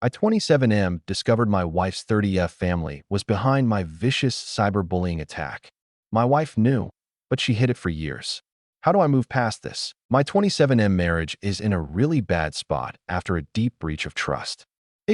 I 27M discovered my wife's 30F family was behind my vicious cyberbullying attack. My wife knew, but she hid it for years. How do I move past this? My 27M marriage is in a really bad spot after a deep breach of trust.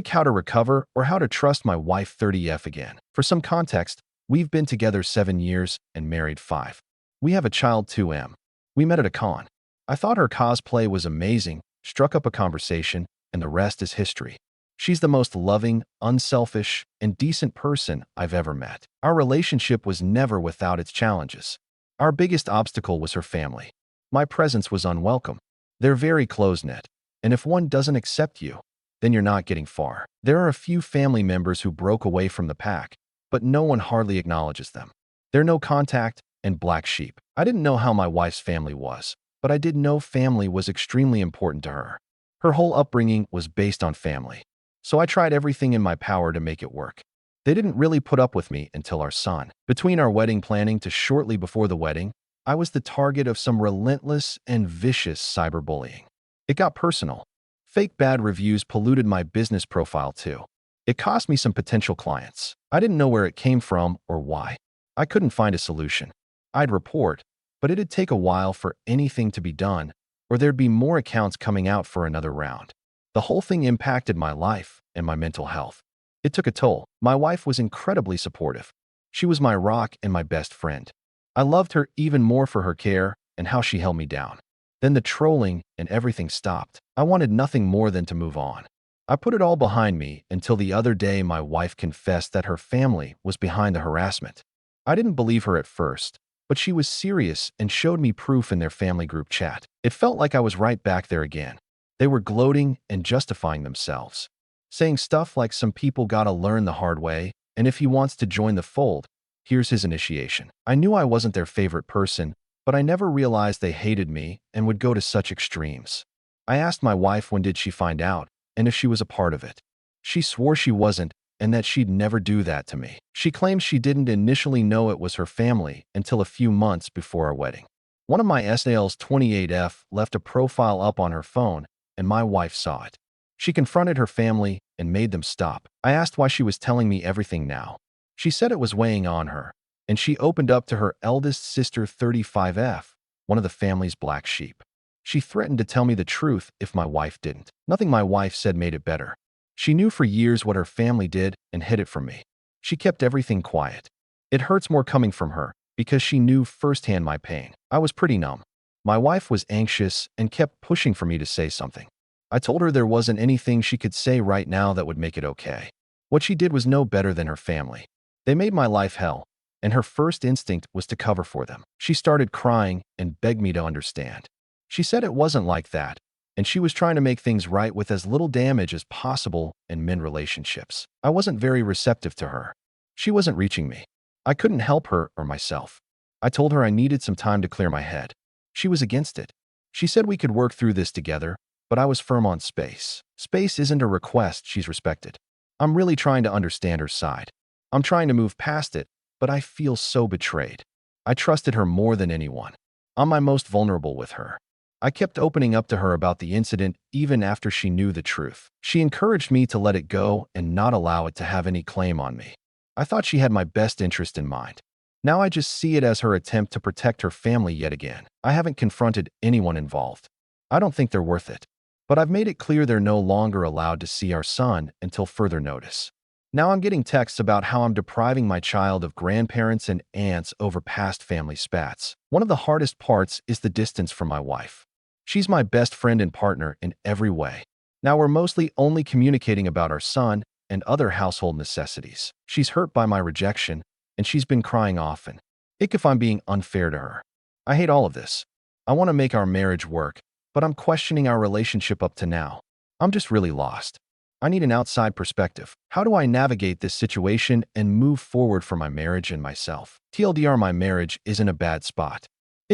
How to recover or how to trust my wife 30F again. For some context, we've been together 7 years and married 5. We have a child 2M. We met at a con. I thought her cosplay was amazing, struck up a conversation, and the rest is history. She's the most loving, unselfish, and decent person I've ever met. Our relationship was never without its challenges. Our biggest obstacle was her family. My presence was unwelcome. They're very close-knit, and if one doesn't accept you, then you're not getting far. There are a few family members who broke away from the pack, but no one hardly acknowledges them. They're no contact and black sheep. I didn't know how my wife's family was, but I did know family was extremely important to her. Her whole upbringing was based on family. So I tried everything in my power to make it work. They didn't really put up with me until our son. Between our wedding planning to shortly before the wedding, I was the target of some relentless and vicious cyberbullying. It got personal. Fake bad reviews polluted my business profile too. It cost me some potential clients. I didn't know where it came from or why. I couldn't find a solution. I'd report, but it'd take a while for anything to be done, or there'd be more accounts coming out for another round. The whole thing impacted my life and my mental health. It took a toll. My wife was incredibly supportive. She was my rock and my best friend. I loved her even more for her care and how she held me down. Then the trolling and everything stopped. I wanted nothing more than to move on. I put it all behind me until the other day my wife confessed that her family was behind the harassment. I didn't believe her at first, but she was serious and showed me proof in their family group chat. It felt like I was right back there again. They were gloating and justifying themselves, saying stuff like some people gotta learn the hard way, and if he wants to join the fold, here's his initiation. I knew I wasn't their favorite person, but I never realized they hated me and would go to such extremes. I asked my wife when did she find out, and if she was a part of it. She swore she wasn't, and that she'd never do that to me. She claims she didn't initially know it was her family until a few months before our wedding. One of my SAL's 28F left a profile up on her phone, and my wife saw it. She confronted her family and made them stop. I asked why she was telling me everything now. She said it was weighing on her, and she opened up to her eldest sister 35F, one of the family's black sheep. She threatened to tell me the truth if my wife didn't. Nothing my wife said made it better. She knew for years what her family did and hid it from me. She kept everything quiet. It hurts more coming from her because she knew firsthand my pain. I was pretty numb. My wife was anxious and kept pushing for me to say something. I told her there wasn't anything she could say right now that would make it okay. What she did was no better than her family. They made my life hell, and her first instinct was to cover for them. She started crying and begged me to understand. She said it wasn't like that, and she was trying to make things right with as little damage as possible in mend relationships. I wasn't very receptive to her. She wasn't reaching me. I couldn't help her or myself. I told her I needed some time to clear my head. She was against it. She said we could work through this together, but I was firm on space. Space isn't a request she's respected. I'm really trying to understand her side. I'm trying to move past it, but I feel so betrayed. I trusted her more than anyone. I'm my most vulnerable with her. I kept opening up to her about the incident even after she knew the truth. She encouraged me to let it go and not allow it to have any claim on me. I thought she had my best interest in mind. Now I just see it as her attempt to protect her family yet again. I haven't confronted anyone involved. I don't think they're worth it. But I've made it clear they're no longer allowed to see our son until further notice. Now I'm getting texts about how I'm depriving my child of grandparents and aunts over past family spats. One of the hardest parts is the distance from my wife. She's my best friend and partner in every way. Now we're mostly only communicating about our son and other household necessities. She's hurt by my rejection, and she's been crying often. If I'm being unfair to her. I hate all of this. I want to make our marriage work, but I'm questioning our relationship up to now. I'm just really lost. I need an outside perspective. How do I navigate this situation and move forward for my marriage and myself? TLDR, my marriage is in a bad spot.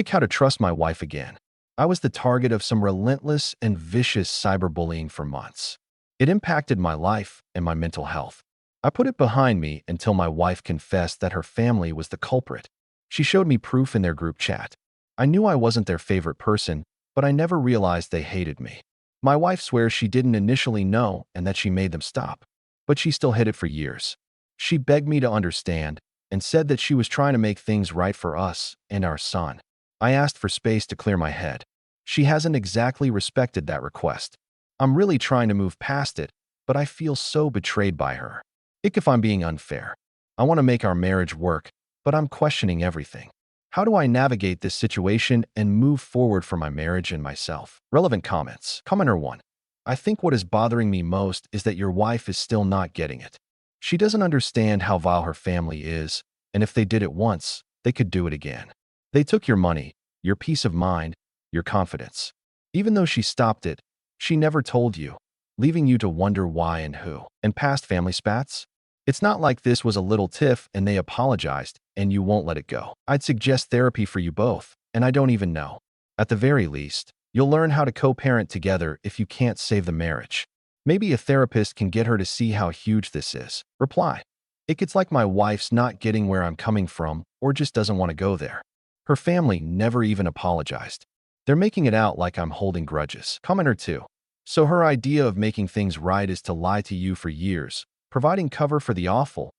How to trust my wife again. I was the target of some relentless and vicious cyberbullying for months. It impacted my life and my mental health. I put it behind me until my wife confessed that her family was the culprit. She showed me proof in their group chat. I knew I wasn't their favorite person, but I never realized they hated me. My wife swears she didn't initially know and that she made them stop, but she still hid it for years. She begged me to understand and said that she was trying to make things right for us and our son. I asked for space to clear my head. She hasn't exactly respected that request. I'm really trying to move past it, but I feel so betrayed by her. If I'm being unfair. I want to make our marriage work, but I'm questioning everything. How do I navigate this situation and move forward for my marriage and myself? Relevant comments. Commenter 1. I think what is bothering me most is that your wife is still not getting it. She doesn't understand how vile her family is, and if they did it once, they could do it again. They took your money, your peace of mind, your confidence. Even though she stopped it, she never told you, leaving you to wonder why and who. And past family spats? It's not like this was a little tiff and they apologized and you won't let it go. I'd suggest therapy for you both, and I don't even know. At the very least, you'll learn how to co-parent together if you can't save the marriage. Maybe a therapist can get her to see how huge this is. Reply. It's like my wife's not getting where I'm coming from or just doesn't want to go there. Her family never even apologized. They're making it out like I'm holding grudges. Commenter 2. So her idea of making things right is to lie to you for years, providing cover for the awful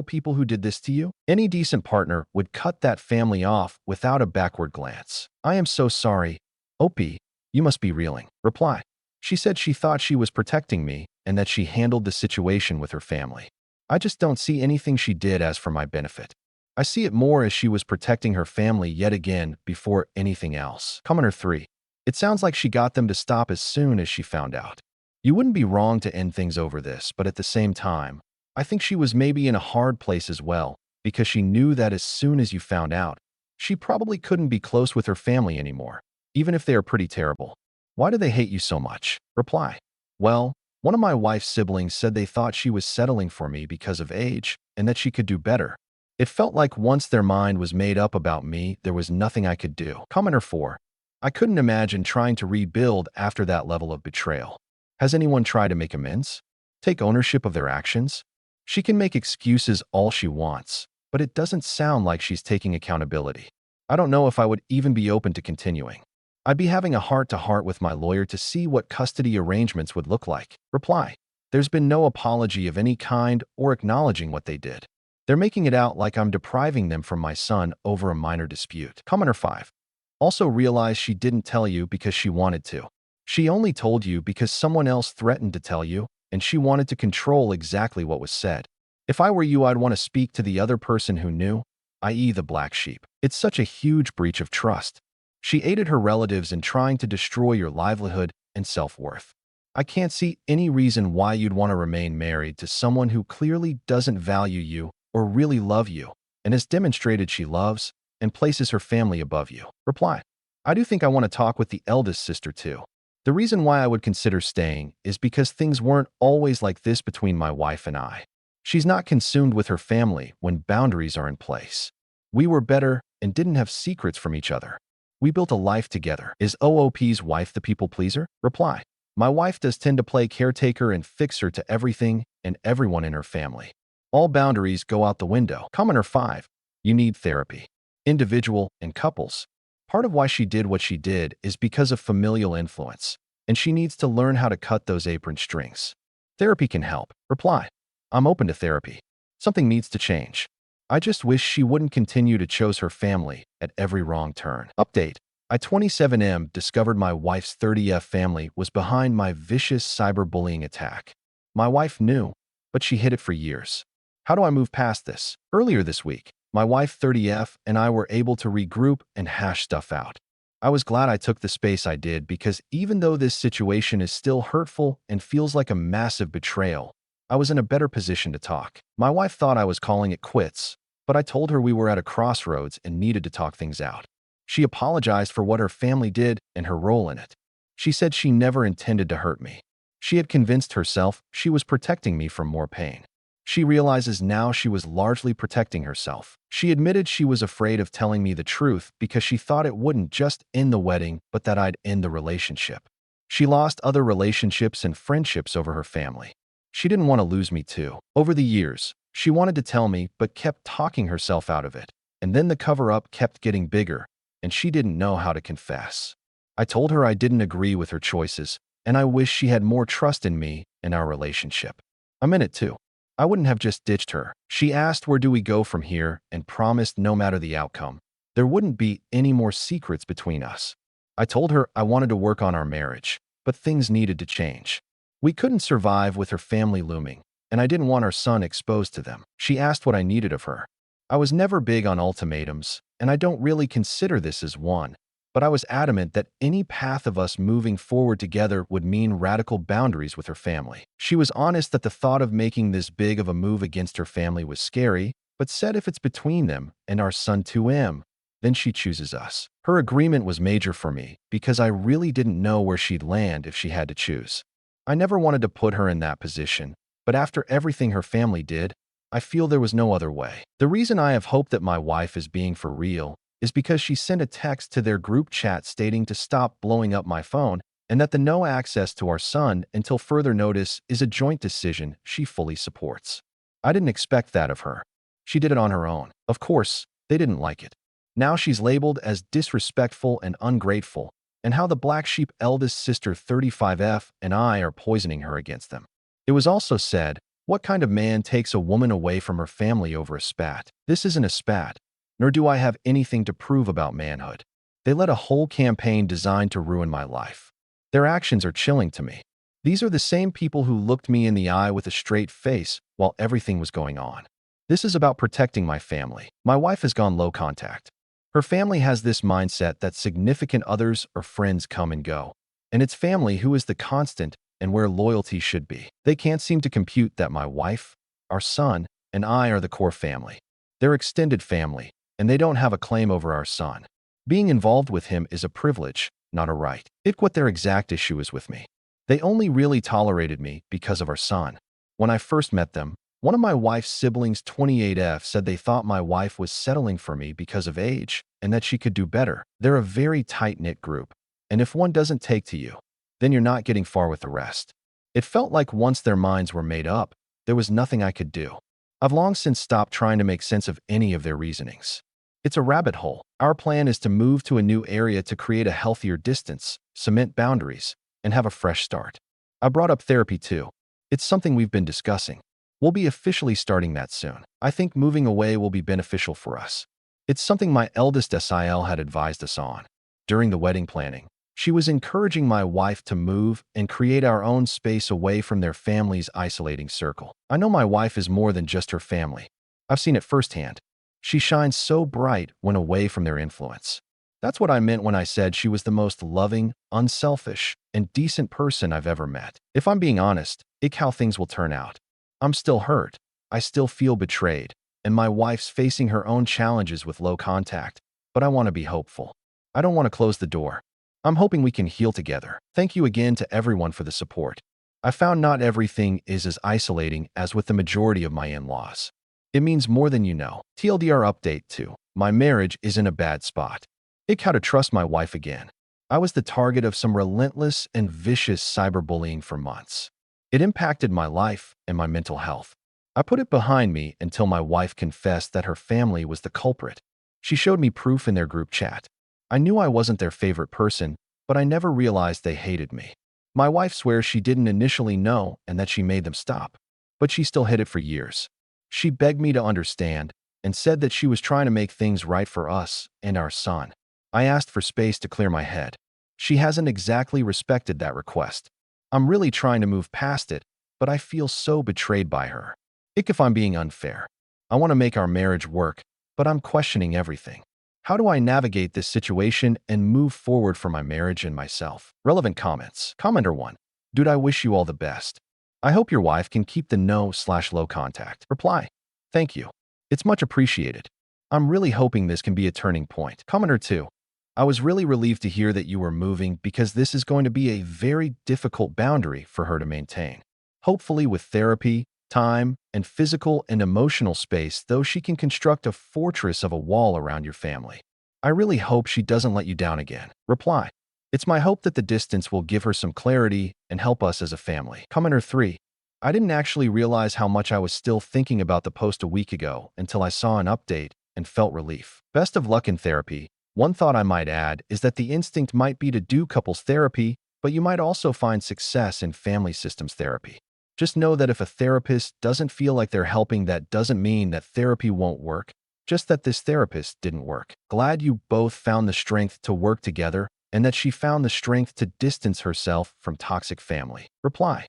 people who did this to you? Any decent partner would cut that family off without a backward glance. I am so sorry. OP, you must be reeling. Reply. She said she thought she was protecting me and that she handled the situation with her family. I just don't see anything she did as for my benefit. I see it more as she was protecting her family yet again before anything else. Commenter 3. It sounds like she got them to stop as soon as she found out. You wouldn't be wrong to end things over this, but at the same time, I think she was maybe in a hard place as well, because she knew that as soon as you found out, she probably couldn't be close with her family anymore, even if they are pretty terrible. Why do they hate you so much? Reply. Well, one of my wife's siblings said they thought she was settling for me because of age and that she could do better. It felt like once their mind was made up about me, there was nothing I could do. Commenter 4. I couldn't imagine trying to rebuild after that level of betrayal. Has anyone tried to make amends? Take ownership of their actions? She can make excuses all she wants, but it doesn't sound like she's taking accountability. I don't know if I would even be open to continuing. I'd be having a heart-to-heart with my lawyer to see what custody arrangements would look like. Reply. There's been no apology of any kind or acknowledging what they did. They're making it out like I'm depriving them from my son over a minor dispute. Commenter 5. Also realize she didn't tell you because she wanted to. She only told you because someone else threatened to tell you, and she wanted to control exactly what was said. If I were you, I'd want to speak to the other person who knew, i.e. the black sheep. It's such a huge breach of trust. She aided her relatives in trying to destroy your livelihood and self-worth. I can't see any reason why you'd want to remain married to someone who clearly doesn't value you or really love you, and has demonstrated she loves and places her family above you. Reply. I do think I want to talk with the eldest sister too. The reason why I would consider staying is because things weren't always like this between my wife and I. She's not consumed with her family when boundaries are in place. We were better and didn't have secrets from each other. We built a life together. Is OOP's wife the people pleaser? Reply. My wife does tend to play caretaker and fixer to everything and everyone in her family. All boundaries go out the window. Commenter 5. You need therapy. Individual and couples. Part of why she did what she did is because of familial influence, and she needs to learn how to cut those apron strings. Therapy can help. Reply. I'm open to therapy. Something needs to change. I just wish she wouldn't continue to choose her family at every wrong turn. Update. I 27M discovered my wife's 30F family was behind my vicious cyberbullying attack. My wife knew, but she hid it for years. How do I move past this? Earlier this week, my wife 30F and I were able to regroup and hash stuff out. I was glad I took the space I did because even though this situation is still hurtful and feels like a massive betrayal, I was in a better position to talk. My wife thought I was calling it quits, but I told her we were at a crossroads and needed to talk things out. She apologized for what her family did and her role in it. She said she never intended to hurt me. She had convinced herself she was protecting me from more pain. She realizes now she was largely protecting herself. She admitted she was afraid of telling me the truth because she thought it wouldn't just end the wedding, but that I'd end the relationship. She lost other relationships and friendships over her family. She didn't want to lose me too. Over the years, she wanted to tell me but kept talking herself out of it. And then the cover-up kept getting bigger, and she didn't know how to confess. I told her I didn't agree with her choices and I wish she had more trust in me and our relationship. I meant it too. I wouldn't have just ditched her. She asked where do we go from here and promised no matter the outcome, there wouldn't be any more secrets between us. I told her I wanted to work on our marriage, but things needed to change. We couldn't survive with her family looming, and I didn't want our son exposed to them. She asked what I needed of her. I was never big on ultimatums, and I don't really consider this as one, but I was adamant that any path of us moving forward together would mean radical boundaries with her family. She was honest that the thought of making this big of a move against her family was scary, but said if it's between them and our son 2M, then she chooses us. Her agreement was major for me because I really didn't know where she'd land if she had to choose. I never wanted to put her in that position, but after everything her family did, I feel there was no other way. The reason I have hope that my wife is being for real is because she sent a text to their group chat stating to stop blowing up my phone and that the no access to our son until further notice is a joint decision she fully supports. I didn't expect that of her. She did it on her own. Of course, they didn't like it. Now she's labeled as disrespectful and ungrateful, and how the black sheep eldest sister 35F and I are poisoning her against them. It was also said, what kind of man takes a woman away from her family over a spat? This isn't a spat, nor do I have anything to prove about manhood. They led a whole campaign designed to ruin my life. Their actions are chilling to me. These are the same people who looked me in the eye with a straight face while everything was going on. This is about protecting my family. My wife has gone low contact. Her family has this mindset that significant others or friends come and go, and it's family who is the constant and where loyalty should be. They can't seem to compute that my wife, our son, and I are the core family. They're extended family, and they don't have a claim over our son. Being involved with him is a privilege, not a right. It's what their exact issue is with me. They only really tolerated me because of our son. When I first met them, one of my wife's siblings, 28F, said they thought my wife was settling for me because of age and that she could do better. They're a very tight-knit group, and if one doesn't take to you, then you're not getting far with the rest. It felt like once their minds were made up, there was nothing I could do. I've long since stopped trying to make sense of any of their reasonings. It's a rabbit hole. Our plan is to move to a new area to create a healthier distance, cement boundaries, and have a fresh start. I brought up therapy too. It's something we've been discussing. We'll be officially starting that soon. I think moving away will be beneficial for us. It's something my eldest SIL had advised us on. During the wedding planning, she was encouraging my wife to move and create our own space away from their family's isolating circle. I know my wife is more than just her family. I've seen it firsthand. She shines so bright when away from their influence. That's what I meant when I said she was the most loving, unselfish, and decent person I've ever met. If I'm being honest, it's how things will turn out. I'm still hurt. I still feel betrayed, and my wife's facing her own challenges with low contact, but I want to be hopeful. I don't want to close the door. I'm hoping we can heal together. Thank you again to everyone for the support. I found not everything is as isolating as with the majority of my in-laws. It means more than you know. TLDR update 2. My marriage is in a bad spot. It's how to trust my wife again. I was the target of some relentless and vicious cyberbullying for months. It impacted my life and my mental health. I put it behind me until my wife confessed that her family was the culprit. She showed me proof in their group chat. I knew I wasn't their favorite person, but I never realized they hated me. My wife swears she didn't initially know and that she made them stop, but she still hid it for years. She begged me to understand and said that she was trying to make things right for us and our son. I asked for space to clear my head. She hasn't exactly respected that request. I'm really trying to move past it, but I feel so betrayed by her. If I'm being unfair. I want to make our marriage work, but I'm questioning everything. How do I navigate this situation and move forward for my marriage and myself? Relevant comments. Commenter 1. Dude, I wish you all the best. I hope your wife can keep the no/low contact. Reply. Thank you. It's much appreciated. I'm really hoping this can be a turning point. Commenter 2. I was really relieved to hear that you were moving because this is going to be a very difficult boundary for her to maintain. Hopefully with therapy, time, and physical and emotional space, though, she can construct a fortress of a wall around your family. I really hope she doesn't let you down again. Reply. It's my hope that the distance will give her some clarity and help us as a family. Commenter 3. I didn't actually realize how much I was still thinking about the post a week ago until I saw an update and felt relief. Best of luck in therapy. One thought I might add is that the instinct might be to do couples therapy, but you might also find success in family systems therapy. Just know that if a therapist doesn't feel like they're helping, that doesn't mean that therapy won't work, just that this therapist didn't work. Glad you both found the strength to work together and that she found the strength to distance herself from toxic family. Reply.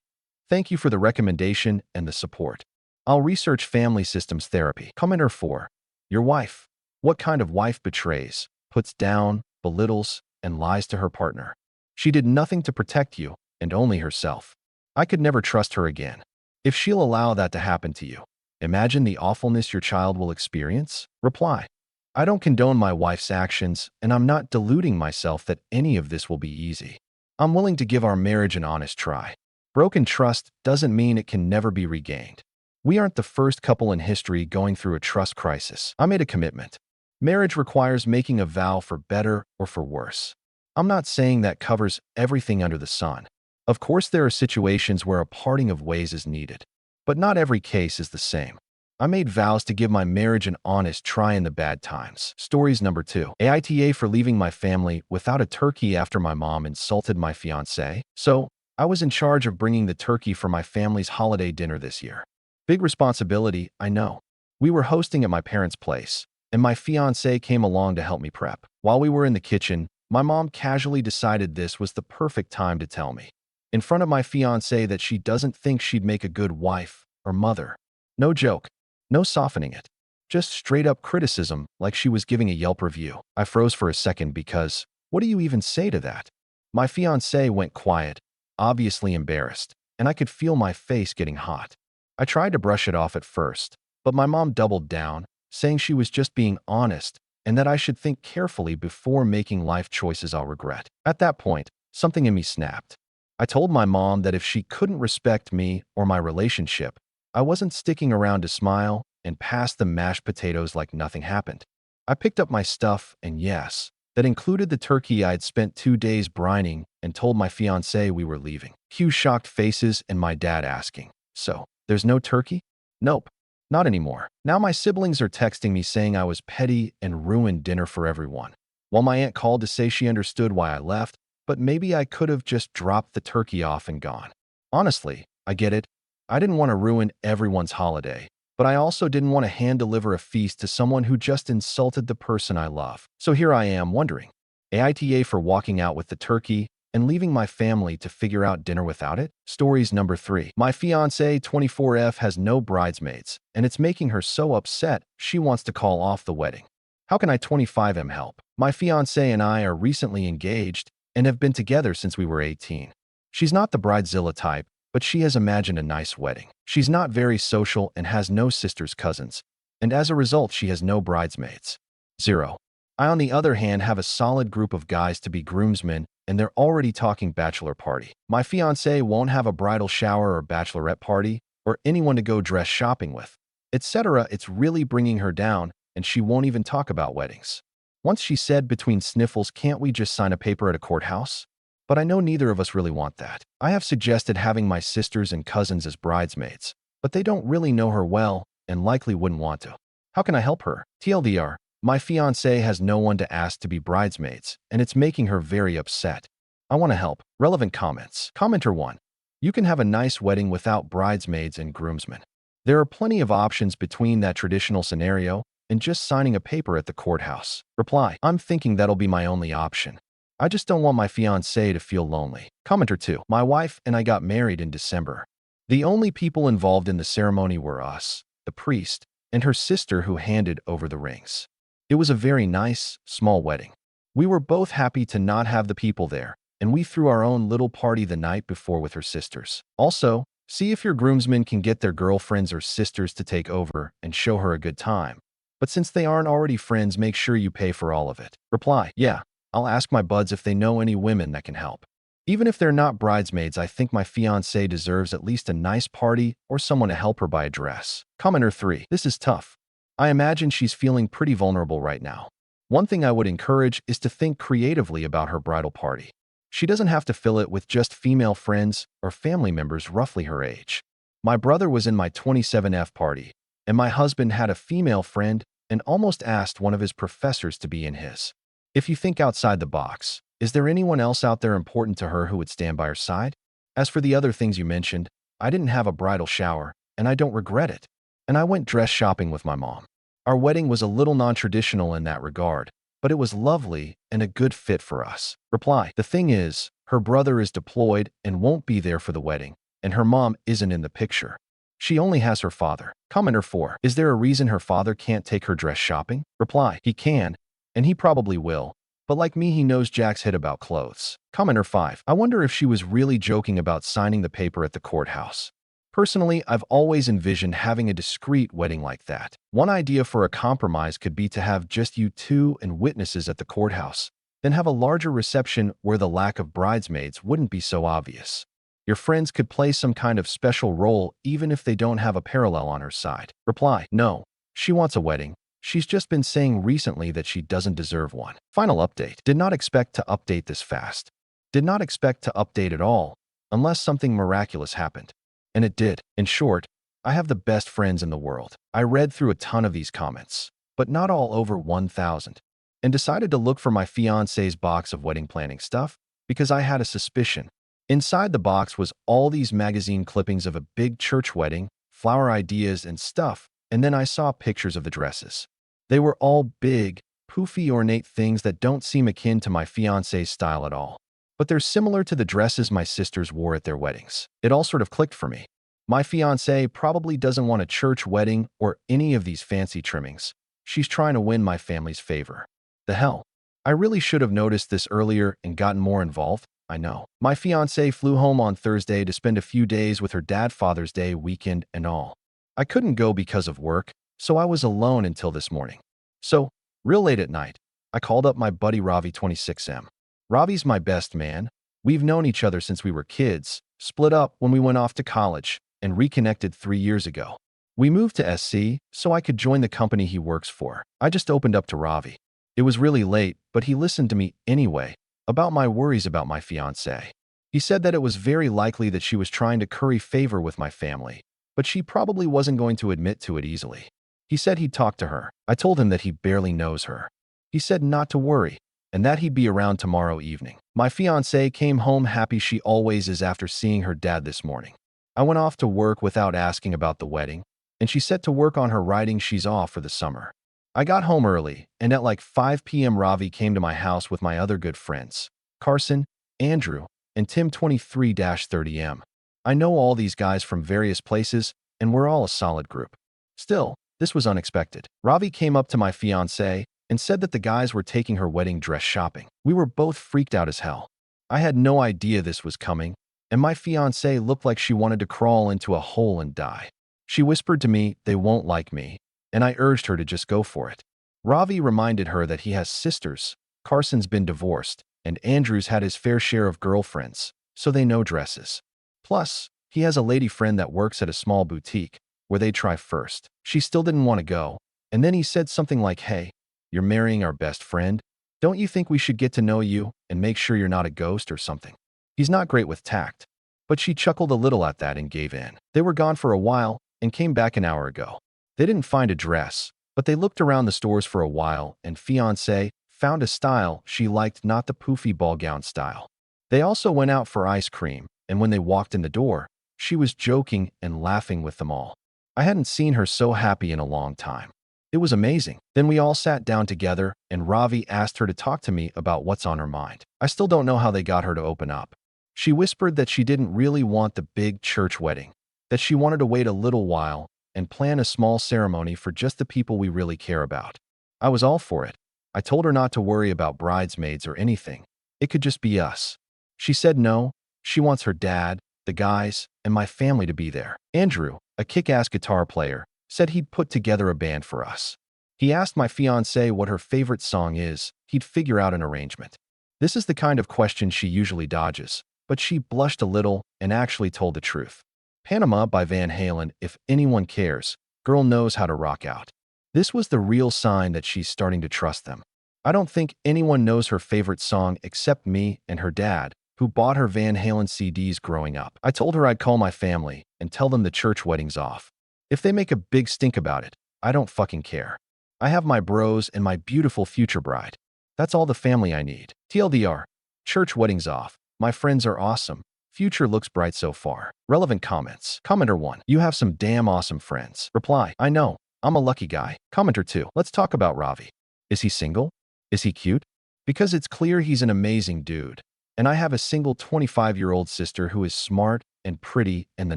Thank you for the recommendation and the support. I'll research family systems therapy. Commenter 4. Your wife. What kind of wife betrays, puts down, belittles, and lies to her partner? She did nothing to protect you, and only herself. I could never trust her again. If she'll allow that to happen to you, imagine the awfulness your child will experience. Reply. I don't condone my wife's actions, and I'm not deluding myself that any of this will be easy. I'm willing to give our marriage an honest try. Broken trust doesn't mean it can never be regained. We aren't the first couple in history going through a trust crisis. I made a commitment. Marriage requires making a vow for better or for worse. I'm not saying that covers everything under the sun. Of course, there are situations where a parting of ways is needed, but not every case is the same. I made vows to give my marriage an honest try in the bad times. Stories number 2. Aita for leaving my family without a turkey after my mom insulted my fiancé. So, I was in charge of bringing the turkey for my family's holiday dinner this year. Big responsibility, I know. We were hosting at my parents' place, and my fiancé came along to help me prep. While we were in the kitchen, my mom casually decided this was the perfect time to tell me, in front of my fiancé, that she doesn't think she'd make a good wife or mother. No joke. No softening it. Just straight up criticism, like she was giving a Yelp review. I froze for a second because, what do you even say to that? My fiancé went quiet, obviously embarrassed, and I could feel my face getting hot. I tried to brush it off at first, but my mom doubled down, saying she was just being honest and that I should think carefully before making life choices I'll regret. At that point, something in me snapped. I told my mom that if she couldn't respect me or my relationship, I wasn't sticking around to smile and pass the mashed potatoes like nothing happened. I picked up my stuff, and yes, that included the turkey I'd spent 2 days brining, and told my fiancé we were leaving. Cue shocked faces and my dad asking, "So, there's no turkey?" Nope, not anymore. Now my siblings are texting me saying I was petty and ruined dinner for everyone. While my aunt called to say she understood why I left, but maybe I could have just dropped the turkey off and gone. Honestly, I get it. I didn't want to ruin everyone's holiday, but I also didn't want to hand-deliver a feast to someone who just insulted the person I love. So here I am wondering, Aita for walking out with the turkey and leaving my family to figure out dinner without it? Stories number 3. My fiancé 24F has no bridesmaids, and it's making her so upset she wants to call off the wedding. How can I 25M help? My fiancé and I are recently engaged and have been together since we were 18. She's not the bridezilla type, but she has imagined a nice wedding. She's not very social and has no sisters, cousins, and as a result, she has no bridesmaids. 0. I, on the other hand, have a solid group of guys to be groomsmen, and they're already talking bachelor party. My fiancé won't have a bridal shower or bachelorette party, or anyone to go dress shopping with, etc. It's really bringing her down, and she won't even talk about weddings. Once she said between sniffles, "Can't we just sign a paper at a courthouse?" But I know neither of us really want that. I have suggested having my sisters and cousins as bridesmaids, but they don't really know her well and likely wouldn't want to. How can I help her? TLDR, my fiancé has no one to ask to be bridesmaids, and it's making her very upset. I want to help. Relevant comments. Commenter 1. You can have a nice wedding without bridesmaids and groomsmen. There are plenty of options between that traditional scenario and just signing a paper at the courthouse. Reply. I'm thinking that'll be my only option. I just don't want my fiancé to feel lonely. Commenter 2. My wife and I got married in December. The only people involved in the ceremony were us, the priest, and her sister who handed over the rings. It was a very nice, small wedding. We were both happy to not have the people there, and we threw our own little party the night before with her sisters. Also, see if your groomsmen can get their girlfriends or sisters to take over and show her a good time. But since they aren't already friends, make sure you pay for all of it. Reply. Yeah. I'll ask my buds if they know any women that can help. Even if they're not bridesmaids, I think my fiancé deserves at least a nice party or someone to help her buy a dress. Commenter 3. This is tough. I imagine she's feeling pretty vulnerable right now. One thing I would encourage is to think creatively about her bridal party. She doesn't have to fill it with just female friends or family members roughly her age. My brother was in my 27F party, and my husband had a female friend and almost asked one of his professors to be in his. If you think outside the box, is there anyone else out there important to her who would stand by her side? As for the other things you mentioned, I didn't have a bridal shower, and I don't regret it. And I went dress shopping with my mom. Our wedding was a little non-traditional in that regard, but it was lovely and a good fit for us. Reply. The thing is, her brother is deployed and won't be there for the wedding, and her mom isn't in the picture. She only has her father. Commenter 4. Is there a reason her father can't take her dress shopping? Reply. He can, and he probably will. But like me, he knows Jack's head about clothes. Commenter 5. I wonder if she was really joking about signing the paper at the courthouse. Personally, I've always envisioned having a discreet wedding like that. One idea for a compromise could be to have just you two and witnesses at the courthouse, then have a larger reception where the lack of bridesmaids wouldn't be so obvious. Your friends could play some kind of special role even if they don't have a parallel on her side. Reply. No, she wants a wedding. She's just been saying recently that she doesn't deserve one. Final update. Did not expect to update this fast. Did not expect to update at all, unless something miraculous happened. And it did. In short, I have the best friends in the world. I read through a ton of these comments, but not all over 1,000, and decided to look for my fiance's box of wedding planning stuff because I had a suspicion. Inside the box was all these magazine clippings of a big church wedding, flower ideas and stuff, and then I saw pictures of the dresses. They were all big, poofy, ornate things that don't seem akin to my fiance's style at all. But they're similar to the dresses my sisters wore at their weddings. It all sort of clicked for me. My fiancé probably doesn't want a church wedding or any of these fancy trimmings. She's trying to win my family's favor. The hell? I really should have noticed this earlier and gotten more involved. I know. My fiancé flew home on Thursday to spend a few days with her dad, Father's Day weekend and all. I couldn't go because of work, so I was alone until this morning. So, real late at night, I called up my buddy Ravi 26M. Ravi's my best man. We've known each other since we were kids, split up when we went off to college, and reconnected 3 years ago. We moved to SC so I could join the company he works for. I just opened up to Ravi. It was really late, but he listened to me anyway about my worries about my fiancée. He said that it was very likely that she was trying to curry favor with my family, but she probably wasn't going to admit to it easily. He said he'd talk to her. I told him that he barely knows her. He said not to worry, and that he'd be around tomorrow evening. My fiancée came home happy she always is after seeing her dad this morning. I went off to work without asking about the wedding, and she set to work on her writing she's off for the summer. I got home early, and at like 5 p.m. Ravi came to my house with my other good friends, Carson, Andrew, and Tim 23-30M. I know all these guys from various places, and we're all a solid group. Still, this was unexpected. Ravi came up to my fiancée and said that the guys were taking her wedding dress shopping. We were both freaked out as hell. I had no idea this was coming, and my fiancée looked like she wanted to crawl into a hole and die. She whispered to me they won't like me, and I urged her to just go for it. Ravi reminded her that he has sisters, Carson's been divorced, and Andrew's had his fair share of girlfriends, so they know dresses. Plus, he has a lady friend that works at a small boutique, where they try first. She still didn't want to go, and then he said something like, "Hey, you're marrying our best friend? Don't you think we should get to know you and make sure you're not a ghost or something?" He's not great with tact, but she chuckled a little at that and gave in. They were gone for a while and came back an hour ago. They didn't find a dress, but they looked around the stores for a while, and fiancé found a style she liked, not the poofy ball gown style. They also went out for ice cream, and when they walked in the door, she was joking and laughing with them all. I hadn't seen her so happy in a long time. It was amazing. Then we all sat down together, and Ravi asked her to talk to me about what's on her mind. I still don't know how they got her to open up. She whispered that she didn't really want the big church wedding, that she wanted to wait a little while and plan a small ceremony for just the people we really care about. I was all for it. I told her not to worry about bridesmaids or anything. It could just be us. She said no, she wants her dad, the guys, and my family to be there. Andrew, a kick-ass guitar player, said he'd put together a band for us. He asked my fiancée what her favorite song is. He'd figure out an arrangement. This is the kind of question she usually dodges, but she blushed a little and actually told the truth. Panama by Van Halen. If anyone cares, girl knows how to rock out. This was the real sign that she's starting to trust them. I don't think anyone knows her favorite song except me and her dad, who bought her Van Halen CDs growing up. I told her I'd call my family and tell them the church wedding's off. If they make a big stink about it, I don't fucking care. I have my bros and my beautiful future bride. That's all the family I need. TLDR. Church weddings off. My friends are awesome. Future looks bright so far. Relevant comments. Commenter 1. You have some damn awesome friends. Reply. I know. I'm a lucky guy. Commenter 2. Let's talk about Ravi. Is he single? Is he cute? Because it's clear he's an amazing dude. And I have a single 25-year-old sister who is smart and pretty and the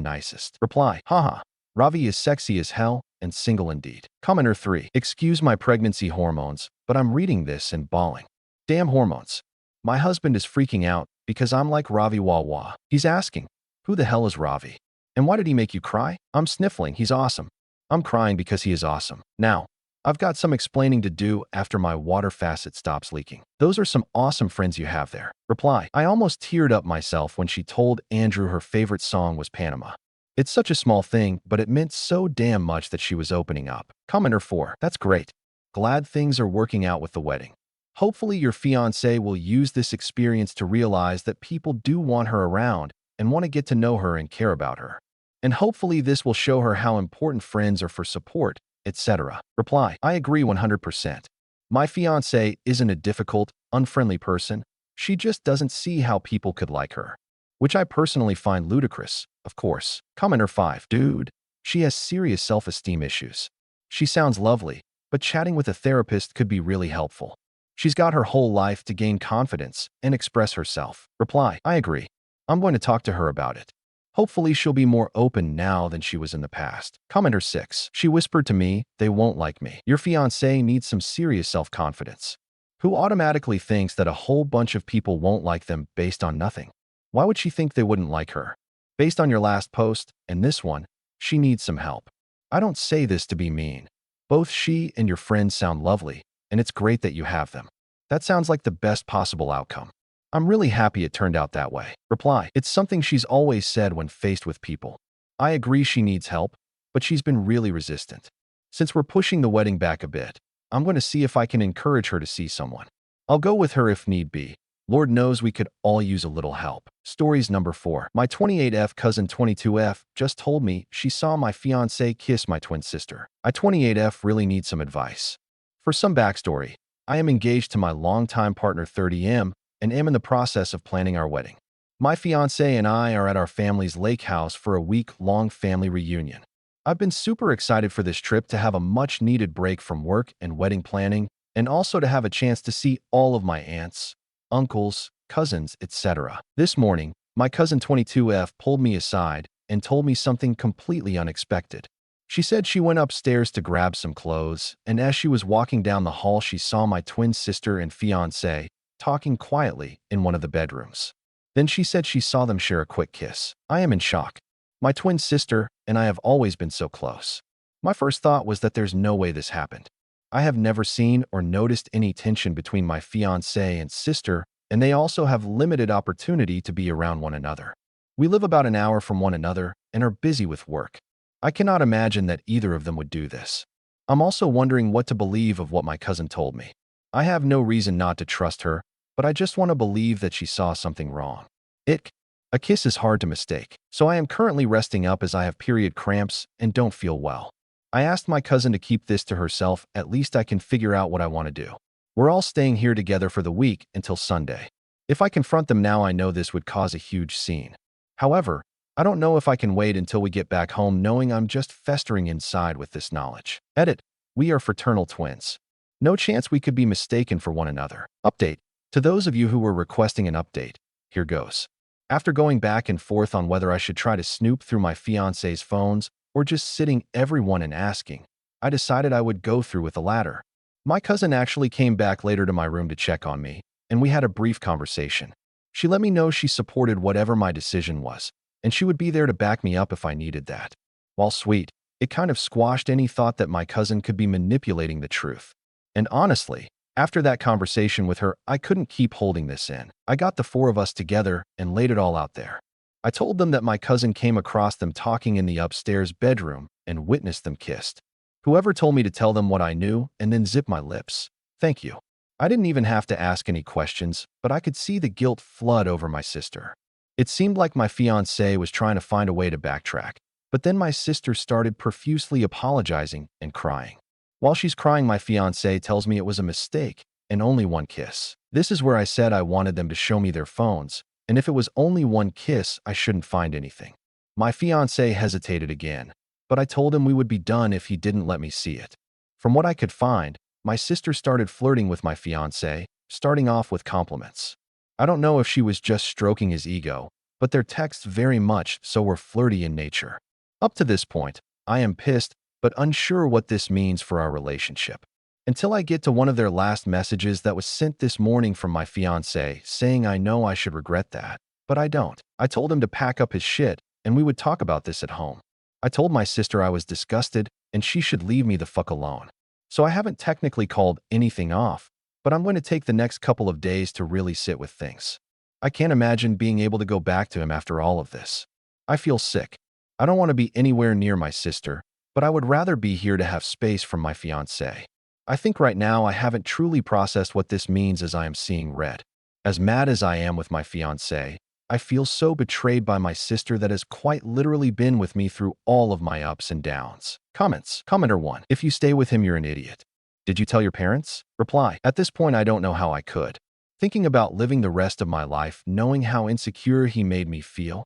nicest. Reply. Haha. Ravi is sexy as hell and single indeed. Commenter 3. Excuse my pregnancy hormones, but I'm reading this and bawling. Damn hormones. My husband is freaking out because I'm like Ravi Wawa. He's asking, who the hell is Ravi? And why did he make you cry? I'm sniffling. He's awesome. I'm crying because he is awesome. Now, I've got some explaining to do after my water faucet stops leaking. Those are some awesome friends you have there. Reply. I almost teared up myself when she told Andrew her favorite song was Panama. It's such a small thing, but it meant so damn much that she was opening up. Commenter 4. That's great. Glad things are working out with the wedding. Hopefully your fiancé will use this experience to realize that people do want her around and want to get to know her and care about her. And hopefully this will show her how important friends are for support, etc. Reply. I agree 100%. My fiancé isn't a difficult, unfriendly person. She just doesn't see how people could like her, which I personally find ludicrous, of course. Commenter 5. Dude, she has serious self-esteem issues. She sounds lovely, but chatting with a therapist could be really helpful. She's got her whole life to gain confidence and express herself. Reply. I agree. I'm going to talk to her about it. Hopefully she'll be more open now than she was in the past. Commenter 6. She whispered to me, they won't like me. Your fiancé needs some serious self-confidence. Who automatically thinks that a whole bunch of people won't like them based on nothing? Why would she think they wouldn't like her? Based on your last post and this one, she needs some help. I don't say this to be mean. Both she and your friends sound lovely, and it's great that you have them. That sounds like the best possible outcome. I'm really happy it turned out that way. Reply. It's something she's always said when faced with people. I agree she needs help, but she's been really resistant. Since we're pushing the wedding back a bit, I'm going to see if I can encourage her to see someone. I'll go with her if need be. Lord knows we could all use a little help. Stories number 4. My 28F cousin 22F just told me she saw my fiancé kiss my twin sister. I 28F really need some advice. For some backstory, I am engaged to my longtime partner 30M and am in the process of planning our wedding. My fiancé and I are at our family's lake house for a week-long family reunion. I've been super excited for this trip to have a much-needed break from work and wedding planning, and also to have a chance to see all of my aunts, uncles, cousins, etc. This morning, my cousin 22F pulled me aside and told me something completely unexpected. She said she went upstairs to grab some clothes, and as she was walking down the hall, she saw my twin sister and fiancé talking quietly in one of the bedrooms. Then she said she saw them share a quick kiss. I am in shock. My twin sister and I have always been so close. My first thought was that there's no way this happened. I have never seen or noticed any tension between my fiancé and sister, and they also have limited opportunity to be around one another. We live about an hour from one another and are busy with work. I cannot imagine that either of them would do this. I'm also wondering what to believe of what my cousin told me. I have no reason not to trust her, but I just want to believe that she saw something wrong. A kiss is hard to mistake, so I am currently resting up as I have period cramps and don't feel well. I asked my cousin to keep this to herself, at least I can figure out what I want to do. We're all staying here together for the week until Sunday. If I confront them now, I know this would cause a huge scene. However, I don't know if I can wait until we get back home knowing I'm just festering inside with this knowledge. Edit. We are fraternal twins. No chance we could be mistaken for one another. Update. To those of you who were requesting an update, here goes. After going back and forth on whether I should try to snoop through my fiancé's phones or just sitting everyone and asking, I decided I would go through with the latter. My cousin actually came back later to my room to check on me, and we had a brief conversation. She let me know she supported whatever my decision was, and she would be there to back me up if I needed that. While sweet, it kind of squashed any thought that my cousin could be manipulating the truth. And honestly, after that conversation with her, I couldn't keep holding this in. I got the 4 of us together and laid it all out there. I told them that my cousin came across them talking in the upstairs bedroom and witnessed them kissed. Whoever told me to tell them what I knew and then zip my lips. Thank you. I didn't even have to ask any questions, but I could see the guilt flood over my sister. It seemed like my fiancé was trying to find a way to backtrack, but then my sister started profusely apologizing and crying. While she's crying, my fiancé tells me it was a mistake and only one kiss. This is where I said I wanted them to show me their phones, and if it was only one kiss, I shouldn't find anything. My fiancé hesitated again, but I told him we would be done if he didn't let me see it. From what I could find, my sister started flirting with my fiancé, starting off with compliments. I don't know if she was just stroking his ego, but their texts very much so were flirty in nature. Up to this point, I am pissed, but unsure what this means for our relationship. Until I get to one of their last messages that was sent this morning from my fiancé saying I know I should regret that, but I don't. I told him to pack up his shit and we would talk about this at home. I told my sister I was disgusted and she should leave me the fuck alone. So I haven't technically called anything off, but I'm going to take the next couple of days to really sit with things. I can't imagine being able to go back to him after all of this. I feel sick. I don't want to be anywhere near my sister, but I would rather be here to have space from my fiancé. I think right now I haven't truly processed what this means as I am seeing red. As mad as I am with my fiancé, I feel so betrayed by my sister that has quite literally been with me through all of my ups and downs. Comments. Commenter 1. If you stay with him, you're an idiot. Did you tell your parents? Reply. At this point, I don't know how I could. Thinking about living the rest of my life knowing how insecure he made me feel.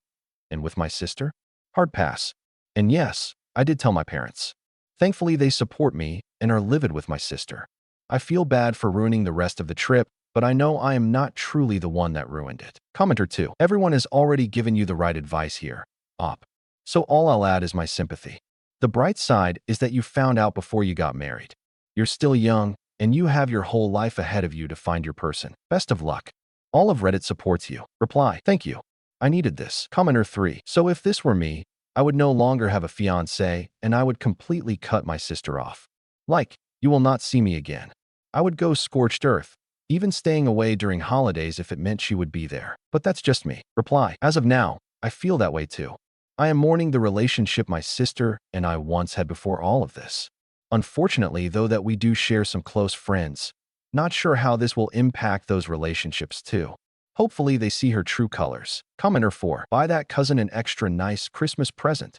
And with my sister? Hard pass. And yes, I did tell my parents. Thankfully, they support me and are livid with my sister. I feel bad for ruining the rest of the trip, but I know I am not truly the one that ruined it. Commenter 2. Everyone has already given you the right advice here. Op. So all I'll add is my sympathy. The bright side is that you found out before you got married. You're still young, and you have your whole life ahead of you to find your person. Best of luck. All of Reddit supports you. Reply. Thank you. I needed this. Commenter 3. So if this were me, I would no longer have a fiancé, and I would completely cut my sister off. Like, you will not see me again. I would go scorched earth, even staying away during holidays if it meant she would be there. But that's just me. Reply. As of now, I feel that way too. I am mourning the relationship my sister and I once had before all of this. Unfortunately, though, that we do share some close friends. Not sure how this will impact those relationships too. Hopefully they see her true colors. Commenter 4. Buy that cousin an extra nice Christmas present.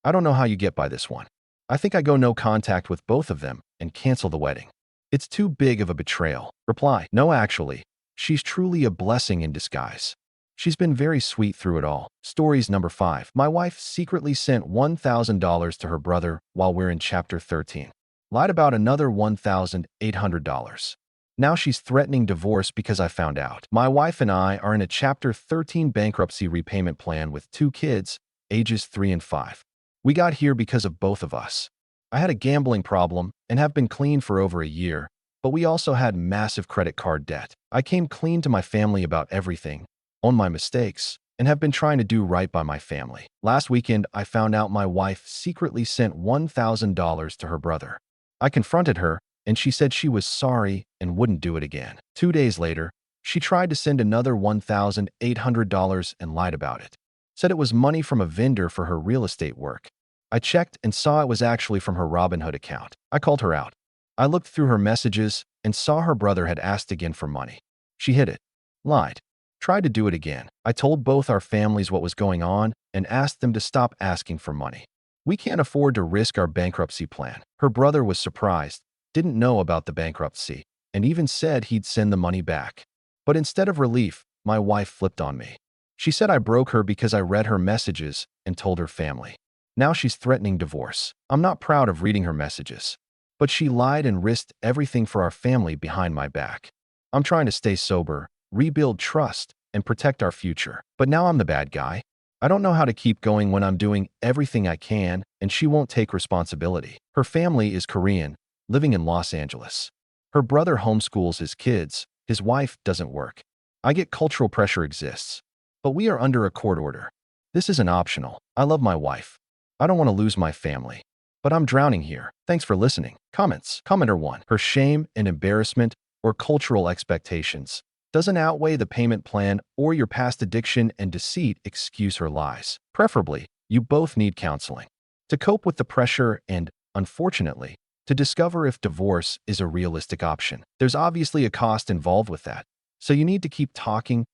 I don't know how you get by this one. I think I go no contact with both of them and cancel the wedding. It's too big of a betrayal. Reply. No, actually, she's truly a blessing in disguise. She's been very sweet through it all. Stories number 5. My wife secretly sent $1,000 to her brother while we're in chapter 13. Lied about another $1,800. Now she's threatening divorce because I found out. My wife and I are in a chapter 13 bankruptcy repayment plan with 2 kids, ages 3 and 5. We got here because of both of us. I had a gambling problem and have been clean for over a year, but we also had massive credit card debt. I came clean to my family about everything, owned my mistakes, and have been trying to do right by my family. Last weekend, I found out my wife secretly sent $1,000 to her brother. I confronted her, and she said she was sorry and wouldn't do it again. 2 days later, she tried to send another $1,800 and lied about it. Said it was money from a vendor for her real estate work. I checked and saw it was actually from her Robinhood account. I called her out. I looked through her messages and saw her brother had asked again for money. She hid it, lied, tried to do it again. I told both our families what was going on and asked them to stop asking for money. We can't afford to risk our bankruptcy plan. Her brother was surprised, didn't know about the bankruptcy, and even said he'd send the money back. But instead of relief, my wife flipped on me. She said I broke her because I read her messages and told her family. Now she's threatening divorce. I'm not proud of reading her messages. But she lied and risked everything for our family behind my back. I'm trying to stay sober, rebuild trust, and protect our future. But now I'm the bad guy. I don't know how to keep going when I'm doing everything I can and she won't take responsibility. Her family is Korean, living in Los Angeles. Her brother homeschools his kids. His wife doesn't work. I get cultural pressure exists. But we are under a court order. This isn't optional. I love my wife. I don't want to lose my family. But I'm drowning here. Thanks for listening. Comments. Commenter 1. Her shame and embarrassment or cultural expectations doesn't outweigh the payment plan or your past addiction and deceit excuse her lies. Preferably, you both need counseling to cope with the pressure and, unfortunately, to discover if divorce is a realistic option. There's obviously a cost involved with that, so you need to keep talking.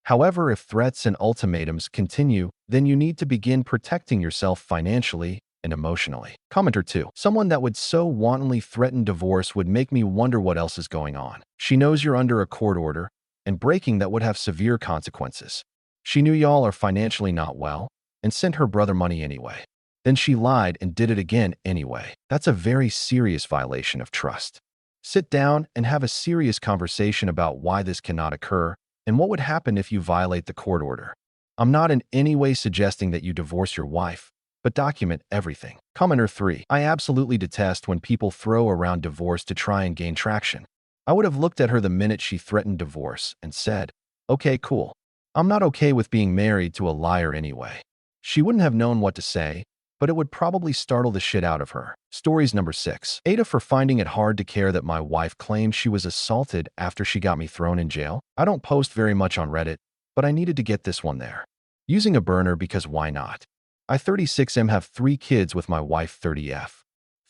However, if threats and ultimatums continue, then you need to begin protecting yourself financially and emotionally. Commenter 2. Someone that would so wantonly threaten divorce would make me wonder what else is going on. She knows you're under a court order, and breaking that would have severe consequences. She knew y'all are financially not well, and sent her brother money anyway. Then she lied and did it again anyway. That's a very serious violation of trust. Sit down and have a serious conversation about why this cannot occur and what would happen if you violate the court order. I'm not in any way suggesting that you divorce your wife, but document everything. Commenter 3. I absolutely detest when people throw around divorce to try and gain traction. I would have looked at her the minute she threatened divorce and said, okay, cool. I'm not okay with being married to a liar anyway. She wouldn't have known what to say, but it would probably startle the shit out of her. Stories number 6. Aita for finding it hard to care that my wife claimed she was assaulted after she got me thrown in jail. I don't post very much on Reddit, but I needed to get this one there. Using a burner because why not? I 36M have 3 kids with my wife 30F.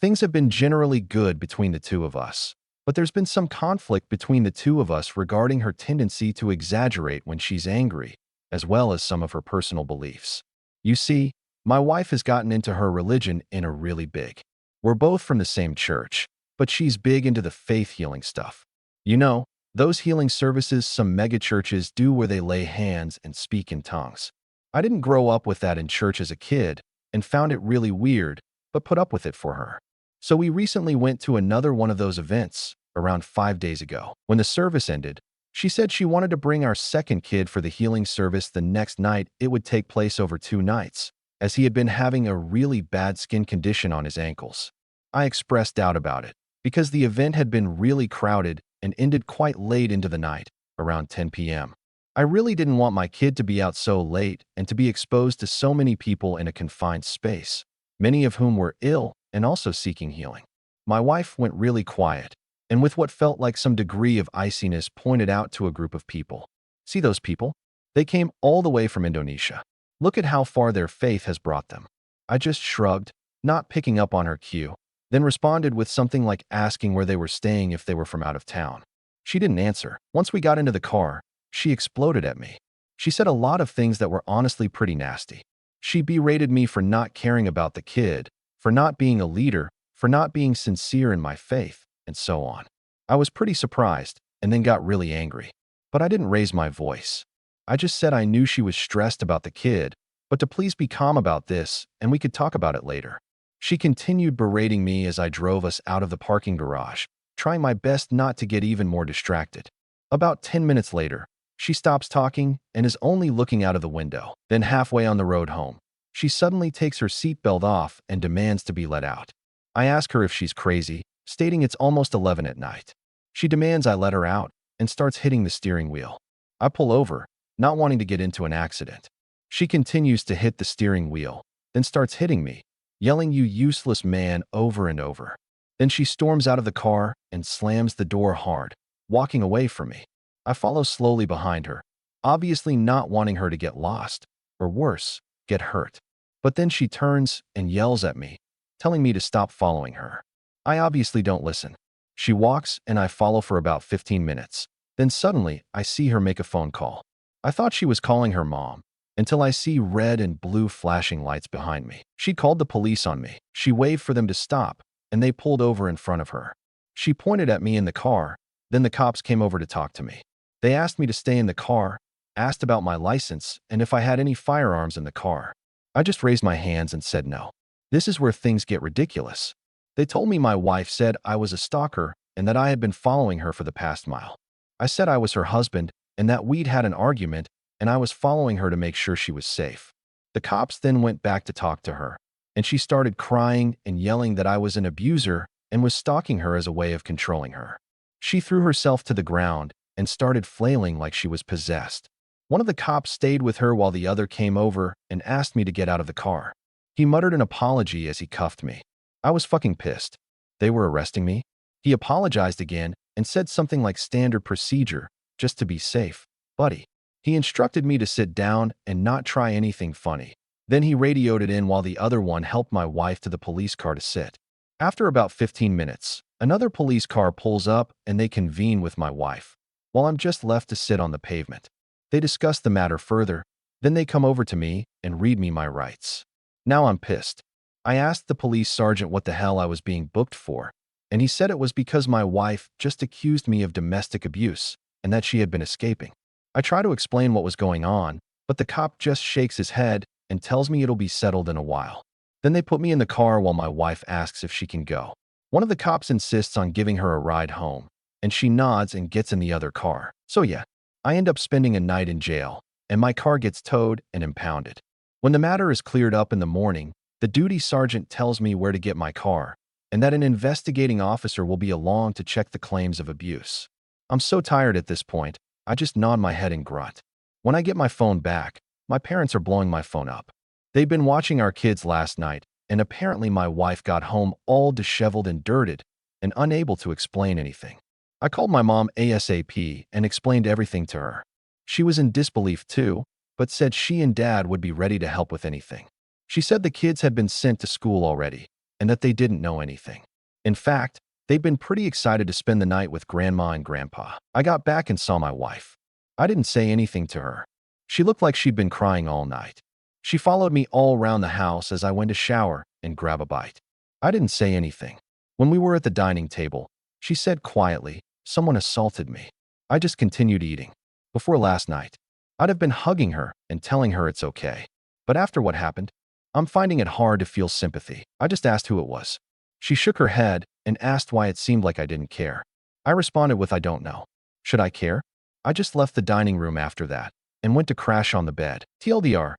Things have been generally good between the two of us, but there's been some conflict between the two of us regarding her tendency to exaggerate when she's angry, as well as some of her personal beliefs. You see, my wife has gotten into her religion in a really big. We're both from the same church, but she's big into the faith healing stuff. You know, those healing services some mega churches do where they lay hands and speak in tongues. I didn't grow up with that in church as a kid and found it really weird, but put up with it for her. So we recently went to another one of those events around 5 days ago. When the service ended, she said she wanted to bring our second kid for the healing service the next night. It would take place over 2 nights, as he had been having a really bad skin condition on his ankles. I expressed doubt about it, because the event had been really crowded and ended quite late into the night, around 10 p.m. I really didn't want my kid to be out so late and to be exposed to so many people in a confined space, many of whom were ill and also seeking healing. My wife went really quiet, and with what felt like some degree of iciness pointed out to a group of people. See those people? They came all the way from Indonesia. Look at how far their faith has brought them. I just shrugged, not picking up on her cue, then responded with something like asking where they were staying if they were from out of town. She didn't answer. Once we got into the car, she exploded at me. She said a lot of things that were honestly pretty nasty. She berated me for not caring about the kid, for not being a leader, for not being sincere in my faith, and so on. I was pretty surprised and then got really angry. But I didn't raise my voice. I just said I knew she was stressed about the kid, but to please be calm about this and we could talk about it later. She continued berating me as I drove us out of the parking garage, trying my best not to get even more distracted. About 10 minutes later, she stops talking and is only looking out of the window. Then halfway on the road home, she suddenly takes her seatbelt off and demands to be let out. I ask her if she's crazy, stating it's almost 11 at night. She demands I let her out and starts hitting the steering wheel. I pull over, not wanting to get into an accident. She continues to hit the steering wheel, then starts hitting me, yelling "you useless man" over and over. Then she storms out of the car and slams the door hard, walking away from me. I follow slowly behind her, obviously not wanting her to get lost, or worse, get hurt. But then she turns and yells at me, telling me to stop following her. I obviously don't listen. She walks and I follow for about 15 minutes. Then suddenly, I see her make a phone call. I thought she was calling her mom, until I see red and blue flashing lights behind me. She called the police on me. She waved for them to stop, and they pulled over in front of her. She pointed at me in the car, then the cops came over to talk to me. They asked me to stay in the car, asked about my license, and if I had any firearms in the car. I just raised my hands and said no. This is where things get ridiculous. They told me my wife said I was a stalker and that I had been following her for the past mile. I said I was her husband and that we'd had an argument and I was following her to make sure she was safe. The cops then went back to talk to her, and she started crying and yelling that I was an abuser and was stalking her as a way of controlling her. She threw herself to the ground and started flailing like she was possessed. One of the cops stayed with her while the other came over and asked me to get out of the car. He muttered an apology as he cuffed me. I was fucking pissed. They were arresting me? He apologized again and said something like standard procedure, just to be safe. Buddy. He instructed me to sit down and not try anything funny. Then he radioed it in while the other one helped my wife to the police car to sit. After about 15 minutes, another police car pulls up and they convene with my wife, while I'm just left to sit on the pavement. They discuss the matter further, then they come over to me and read me my rights. Now I'm pissed. I asked the police sergeant what the hell I was being booked for, and he said it was because my wife just accused me of domestic abuse and that she had been escaping. I try to explain what was going on, but the cop just shakes his head and tells me it'll be settled in a while. Then they put me in the car while my wife asks if she can go. One of the cops insists on giving her a ride home, and she nods and gets in the other car. So yeah, I end up spending a night in jail, and my car gets towed and impounded. When the matter is cleared up in the morning, the duty sergeant tells me where to get my car, and that an investigating officer will be along to check the claims of abuse. I'm so tired at this point, I just nod my head and grunt. When I get my phone back, my parents are blowing my phone up. They'd been watching our kids last night, and apparently my wife got home all disheveled and dirted and unable to explain anything. I called my mom ASAP and explained everything to her. She was in disbelief too, but said she and dad would be ready to help with anything. She said the kids had been sent to school already and that they didn't know anything. In fact, they'd been pretty excited to spend the night with grandma and grandpa. I got back and saw my wife. I didn't say anything to her. She looked like she'd been crying all night. She followed me all around the house as I went to shower and grab a bite. I didn't say anything. When we were at the dining table, she said quietly, "Someone assaulted me." I just continued eating. Before last night, I'd have been hugging her and telling her it's okay. But after what happened, I'm finding it hard to feel sympathy. I just asked who it was. She shook her head and asked why it seemed like I didn't care. I responded with, "I don't know. Should I care?" I just left the dining room after that and went to crash on the bed. TLDR,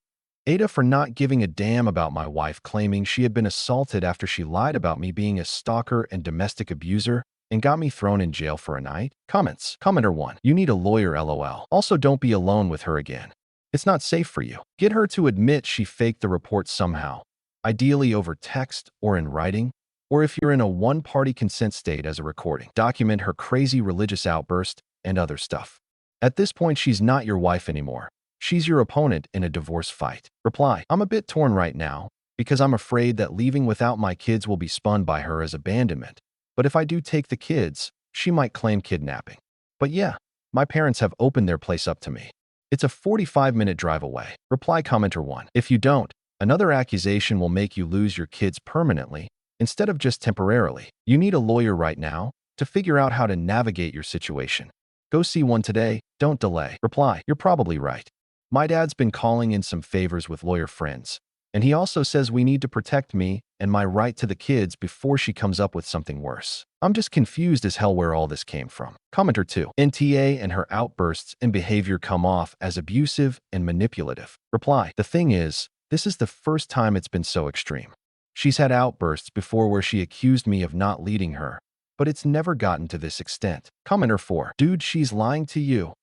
Aita for not giving a damn about my wife claiming she had been assaulted after she lied about me being a stalker and domestic abuser and got me thrown in jail for a night. Comments. Commenter 1. You need a lawyer, LOL. Also, don't be alone with her again. It's not safe for you. Get her to admit she faked the report somehow, ideally over text or in writing, or if you're in a one-party consent state as a recording. Document her crazy religious outburst and other stuff. At this point, she's not your wife anymore. She's your opponent in a divorce fight. Reply. I'm a bit torn right now because I'm afraid that leaving without my kids will be spun by her as abandonment. But if I do take the kids, she might claim kidnapping. But yeah, my parents have opened their place up to me. It's a 45-minute drive away. Reply commenter 1. If you don't, another accusation will make you lose your kids permanently instead of just temporarily. You need a lawyer right now to figure out how to navigate your situation. Go see one today. Don't delay. Reply. You're probably right. My dad's been calling in some favors with lawyer friends, and he also says we need to protect me and my right to the kids before she comes up with something worse. I'm just confused as hell where all this came from. Commenter 2. NTA and her outbursts and behavior come off as abusive and manipulative. Reply. The thing is, this is the first time it's been so extreme. She's had outbursts before where she accused me of not leading her, but it's never gotten to this extent. Commenter 4. Dude, she's lying to you.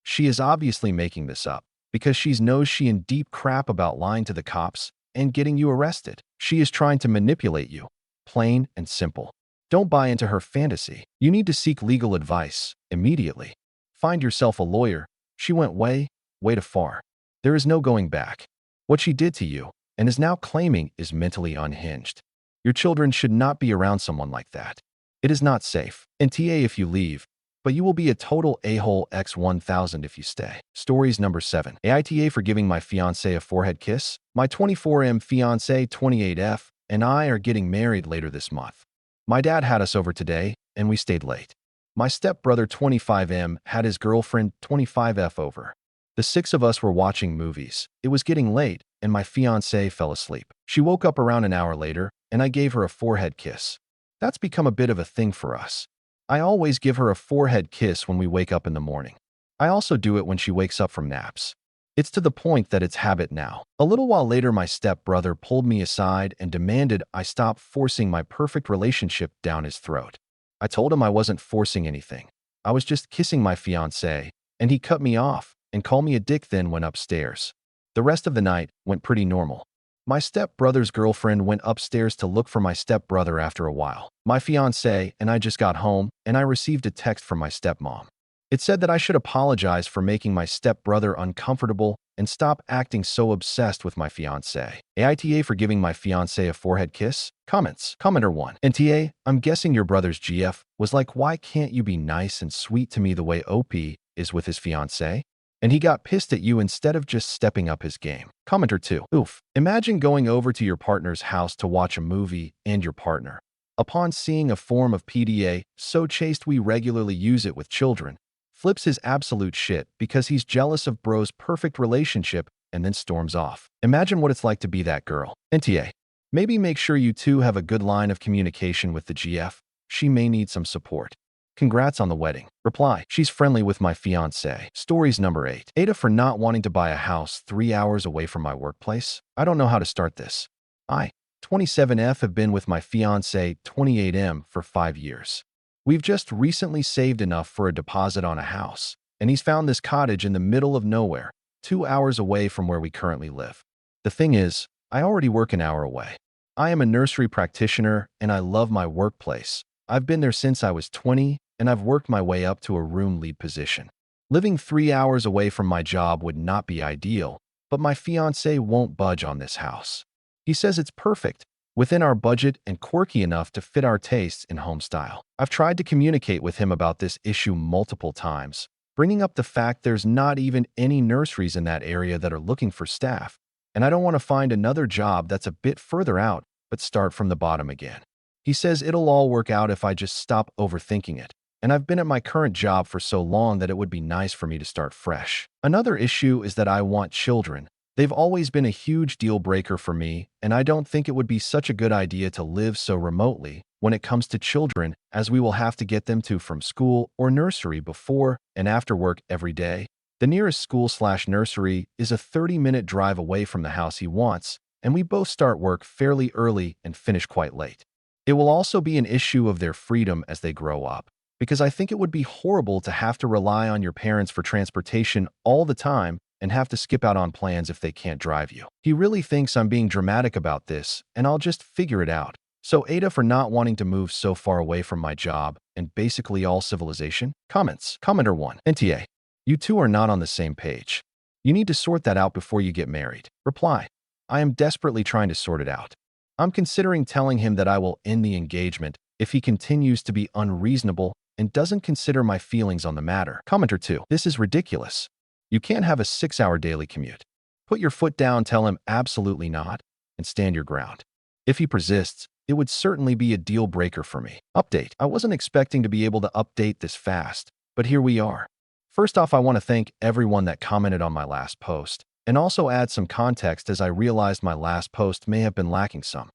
She is obviously making this up because she knows she in deep crap about lying to the cops and getting you arrested. She is trying to manipulate you. Plain and simple. Don't buy into her fantasy. You need to seek legal advice immediately. Find yourself a lawyer. She went way too far. There is no going back. What she did to you and is now claiming is mentally unhinged. Your children should not be around someone like that. It is not safe. NTA if you leave, but you will be a total a-hole x 1000 if you stay. Stories number 7. Aita for giving my fiancé a forehead kiss. My 24M fiancé 28F and I are getting married later this month. My dad had us over today and we stayed late. My stepbrother 25M had his girlfriend 25F over. The 6 of us were watching movies. It was getting late and my fiancé fell asleep. She woke up around an hour later and I gave her a forehead kiss. That's become a bit of a thing for us. I always give her a forehead kiss when we wake up in the morning. I also do it when she wakes up from naps. It's to the point that it's habit now. A little while later, my stepbrother pulled me aside and demanded I stop forcing my perfect relationship down his throat. I told him I wasn't forcing anything. I was just kissing my fiancé, and he cut me off and called me a dick, then went upstairs. The rest of the night went pretty normal. My stepbrother's girlfriend went upstairs to look for my stepbrother after a while. My fiancé and I just got home, and I received a text from my stepmom. It said that I should apologize for making my stepbrother uncomfortable and stop acting so obsessed with my fiancé. Aita for giving my fiancé a forehead kiss. Comments. Commenter 1. NTA, I'm guessing your brother's GF was like, why can't you be nice and sweet to me the way OP is with his fiancé? and he got pissed at you instead of just stepping up his game. Commenter 2. Oof. Imagine going over to your partner's house to watch a movie and your partner, upon seeing a form of PDA so chaste we regularly use it with children, flips his absolute shit because he's jealous of bro's perfect relationship and then storms off. Imagine what it's like to be that girl. NTA. Maybe make sure you two have a good line of communication with the GF. She may need some support. Congrats on the wedding. Reply. She's friendly with my fiancé. Stories number 8. Aita for not wanting to buy a house 3 hours away from my workplace. I don't know how to start this. I, 27F, have been with my fiancé, 28M, for 5 years. We've just recently saved enough for a deposit on a house, and he's found this cottage in the middle of nowhere, 2 hours away from where we currently live. The thing is, I already work an hour away. I am a nursery practitioner, and I love my workplace. I've been there since I was 20, and I've worked my way up to a room lead position. Living 3 hours away from my job would not be ideal, but my fiancé won't budge on this house. He says it's perfect, within our budget and quirky enough to fit our tastes in home style. I've tried to communicate with him about this issue multiple times, bringing up the fact there's not even any nurseries in that area that are looking for staff, and I don't want to find another job that's a bit further out but start from the bottom again. He says it'll all work out if I just stop overthinking it, and I've been at my current job for so long that it would be nice for me to start fresh. Another issue is that I want children. They've always been a huge deal breaker for me, and I don't think it would be such a good idea to live so remotely when it comes to children, as we will have to get them to from school or nursery before and after work every day. The nearest school/nursery is a 30-minute drive away from the house he wants, and we both start work fairly early and finish quite late. It will also be an issue of their freedom as they grow up, because I think it would be horrible to have to rely on your parents for transportation all the time and have to skip out on plans if they can't drive you. He really thinks I'm being dramatic about this, and I'll just figure it out. So Aita for not wanting to move so far away from my job and basically all civilization? Comments. Commenter 1. NTA. You two are not on the same page. You need to sort that out before you get married. Reply. I am desperately trying to sort it out. I'm considering telling him that I will end the engagement if he continues to be unreasonable and doesn't consider my feelings on the matter. Commenter 2. This is ridiculous. You can't have a 6-hour daily commute. Put your foot down, tell him absolutely not, and stand your ground. If he persists, it would certainly be a deal breaker for me. Update. I wasn't expecting to be able to update this fast, but here we are. First off, I want to thank everyone that commented on my last post, and also add some context as I realized my last post may have been lacking some.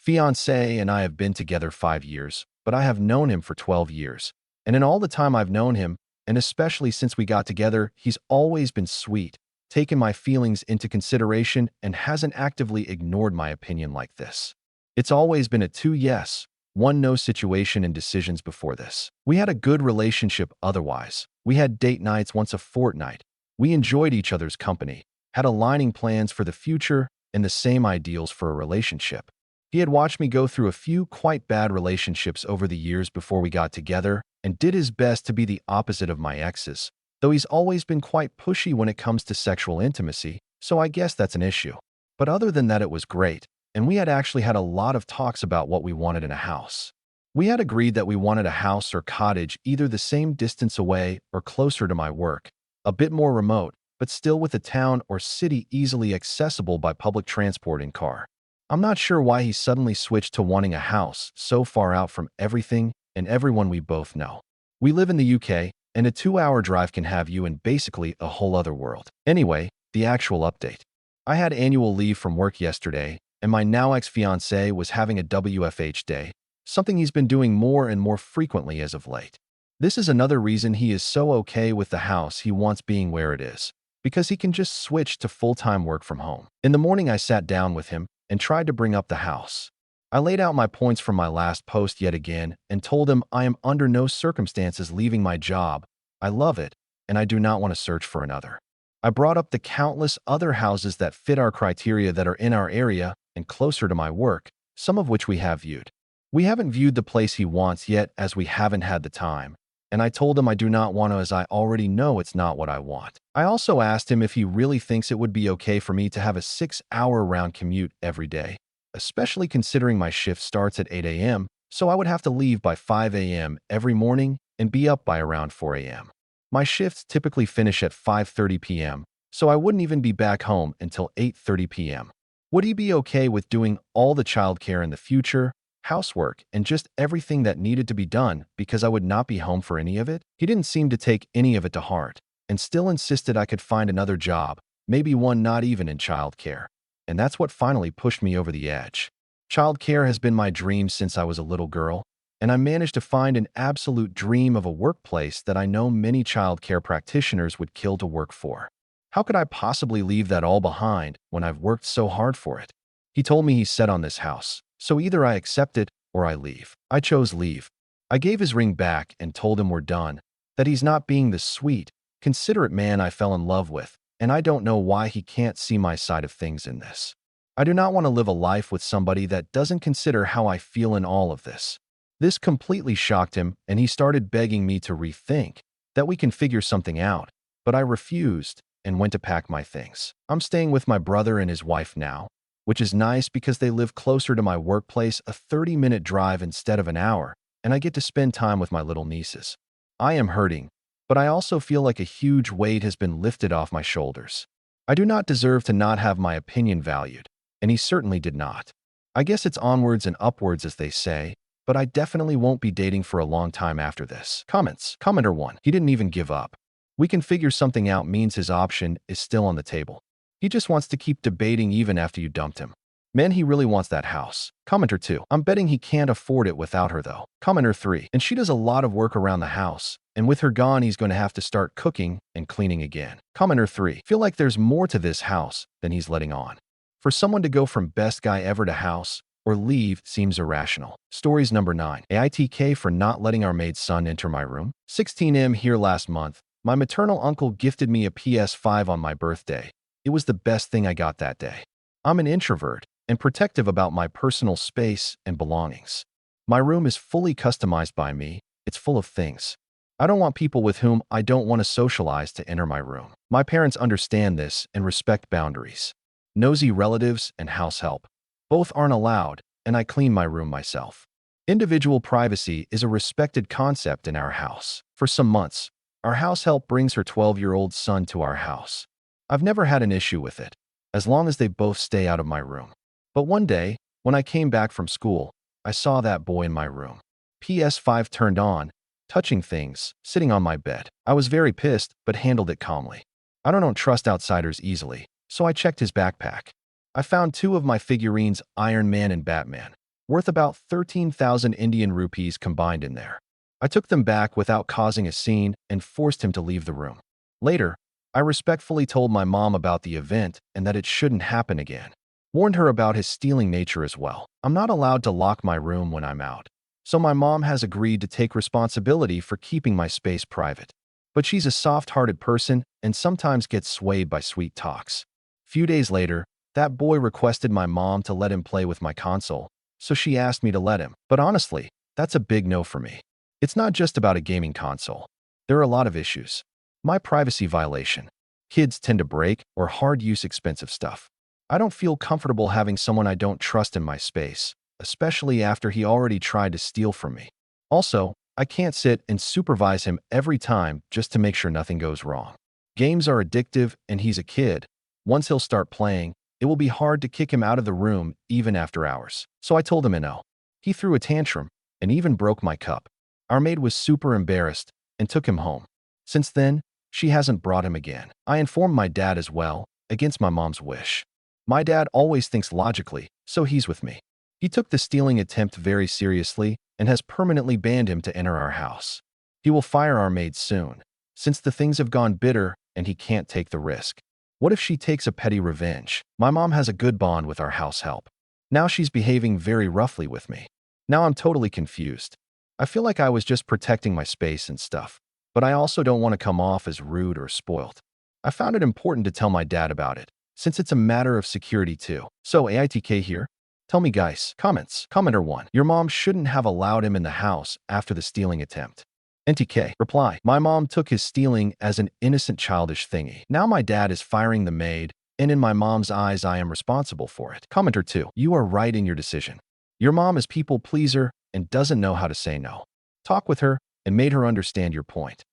Fiancé and I have been together 5 years, but I have known him for 12 years, and in all the time I've known him, and especially since we got together, he's always been sweet, taken my feelings into consideration, and hasn't actively ignored my opinion like this. It's always been a 2 yes, 1 no situation in decisions before this. We had a good relationship otherwise. We had date nights once a fortnight. We enjoyed each other's company, had aligning plans for the future, and the same ideals for a relationship. He had watched me go through a few quite bad relationships over the years before we got together, and did his best to be the opposite of my exes, though he's always been quite pushy when it comes to sexual intimacy, so I guess that's an issue. But other than that, it was great, and we had actually had a lot of talks about what we wanted in a house. We had agreed that we wanted a house or cottage either the same distance away or closer to my work, a bit more remote, but still with a town or city easily accessible by public transport and car. I'm not sure why he suddenly switched to wanting a house so far out from everything and everyone we both know. We live in the UK, and a 2-hour drive can have you in basically a whole other world. Anyway, the actual update. I had annual leave from work yesterday, and my now ex-fiancé was having a WFH day, something he's been doing more and more frequently as of late. This is another reason he is so okay with the house he wants being where it is, because he can just switch to full-time work from home. In the morning, I sat down with him and tried to bring up the house. I laid out my points from my last post yet again and told him I am under no circumstances leaving my job. I love it, and I do not want to search for another. I brought up the countless other houses that fit our criteria that are in our area and closer to my work, some of which we have viewed. We haven't viewed the place he wants yet as we haven't had the time, and I told him I do not want to as I already know it's not what I want. I also asked him if he really thinks it would be okay for me to have a 6-hour round commute every day, especially considering my shift starts at 8 a.m., so I would have to leave by 5 a.m. every morning and be up by around 4 a.m. My shifts typically finish at 5:30 p.m., so I wouldn't even be back home until 8:30 p.m. Would he be okay with doing all the childcare in the future, housework, and just everything that needed to be done because I would not be home for any of it? He didn't seem to take any of it to heart and still insisted I could find another job, maybe one not even in childcare. And that's what finally pushed me over the edge. Childcare has been my dream since I was a little girl, and I managed to find an absolute dream of a workplace that I know many childcare practitioners would kill to work for. How could I possibly leave that all behind when I've worked so hard for it? He told me he's set on this house, so either I accept it or I leave. I chose leave. I gave his ring back and told him we're done, that he's not being the sweet, considerate man I fell in love with, and I don't know why he can't see my side of things in this. I do not want to live a life with somebody that doesn't consider how I feel in all of this. This completely shocked him, and he started begging me to rethink, that we can figure something out, but I refused and went to pack my things. I'm staying with my brother and his wife now, which is nice because they live closer to my workplace, a 30-minute drive instead of an hour, and I get to spend time with my little nieces. I am hurting, but I also feel like a huge weight has been lifted off my shoulders. I do not deserve to not have my opinion valued, and he certainly did not. I guess it's onwards and upwards, as they say, but I definitely won't be dating for a long time after this. Comments. Commenter 1. He didn't even give up. We can figure something out means his option is still on the table. He just wants to keep debating even after you dumped him. Man, he really wants that house. Commenter 2. I'm betting he can't afford it without her though. Commenter 3. And she does a lot of work around the house, and with her gone he's going to have to start cooking and cleaning again. Commenter 3. Feel like there's more to this house than he's letting on. For someone to go from best guy ever to house or leave seems irrational. Stories number 9. AITK for not letting our maid's son enter my room. 16M here last month. My maternal uncle gifted me a PS5 on my birthday. It was the best thing I got that day. I'm an introvert and protective about my personal space and belongings. My room is fully customized by me. It's full of things. I don't want people with whom I don't want to socialize to enter my room. My parents understand this and respect boundaries. Nosy relatives and house help. Both aren't allowed, and I clean my room myself. Individual privacy is a respected concept in our house. For some months, our house help brings her 12-year-old son to our house. I've never had an issue with it, as long as they both stay out of my room. But one day, when I came back from school, I saw that boy in my room. PS5 turned on, touching things, sitting on my bed. I was very pissed, but handled it calmly. I don't trust outsiders easily, so I checked his backpack. I found 2 of my figurines, Iron Man and Batman, worth about 13,000 Indian rupees combined in there. I took them back without causing a scene and forced him to leave the room. Later, I respectfully told my mom about the event and that it shouldn't happen again. Warned her about his stealing nature as well. I'm not allowed to lock my room when I'm out, so my mom has agreed to take responsibility for keeping my space private. But she's a soft-hearted person and sometimes gets swayed by sweet talks. Few days later, that boy requested my mom to let him play with my console, so she asked me to let him. But honestly, that's a big no for me. It's not just about a gaming console. There are a lot of issues. My privacy violation. Kids tend to break or hard use expensive stuff. I don't feel comfortable having someone I don't trust in my space, especially after he already tried to steal from me. Also, I can't sit and supervise him every time just to make sure nothing goes wrong. Games are addictive and he's a kid. Once he'll start playing, it will be hard to kick him out of the room even after hours. So I told him no. He threw a tantrum and even broke my cup. Our maid was super embarrassed and took him home. Since then, she hasn't brought him again. I informed my dad as well, against my mom's wish. My dad always thinks logically, so he's with me. He took the stealing attempt very seriously and has permanently banned him to enter our house. He will fire our maid soon, since the things have gone bitter and he can't take the risk. What if she takes a petty revenge? My mom has a good bond with our house help. Now she's behaving very roughly with me. Now I'm totally confused. I feel like I was just protecting my space and stuff, but I also don't want to come off as rude or spoilt. I found it important to tell my dad about it, since it's a matter of security too. So AITK here. Tell me guys. Comments. Commenter 1. Your mom shouldn't have allowed him in the house after the stealing attempt. NTK. Reply. My mom took his stealing as an innocent childish thingy. Now my dad is firing the maid, and in my mom's eyes I am responsible for it. Commenter 2. You are right in your decision. Your mom is people pleaser and doesn't know how to say no. Talk with her and made her understand your point.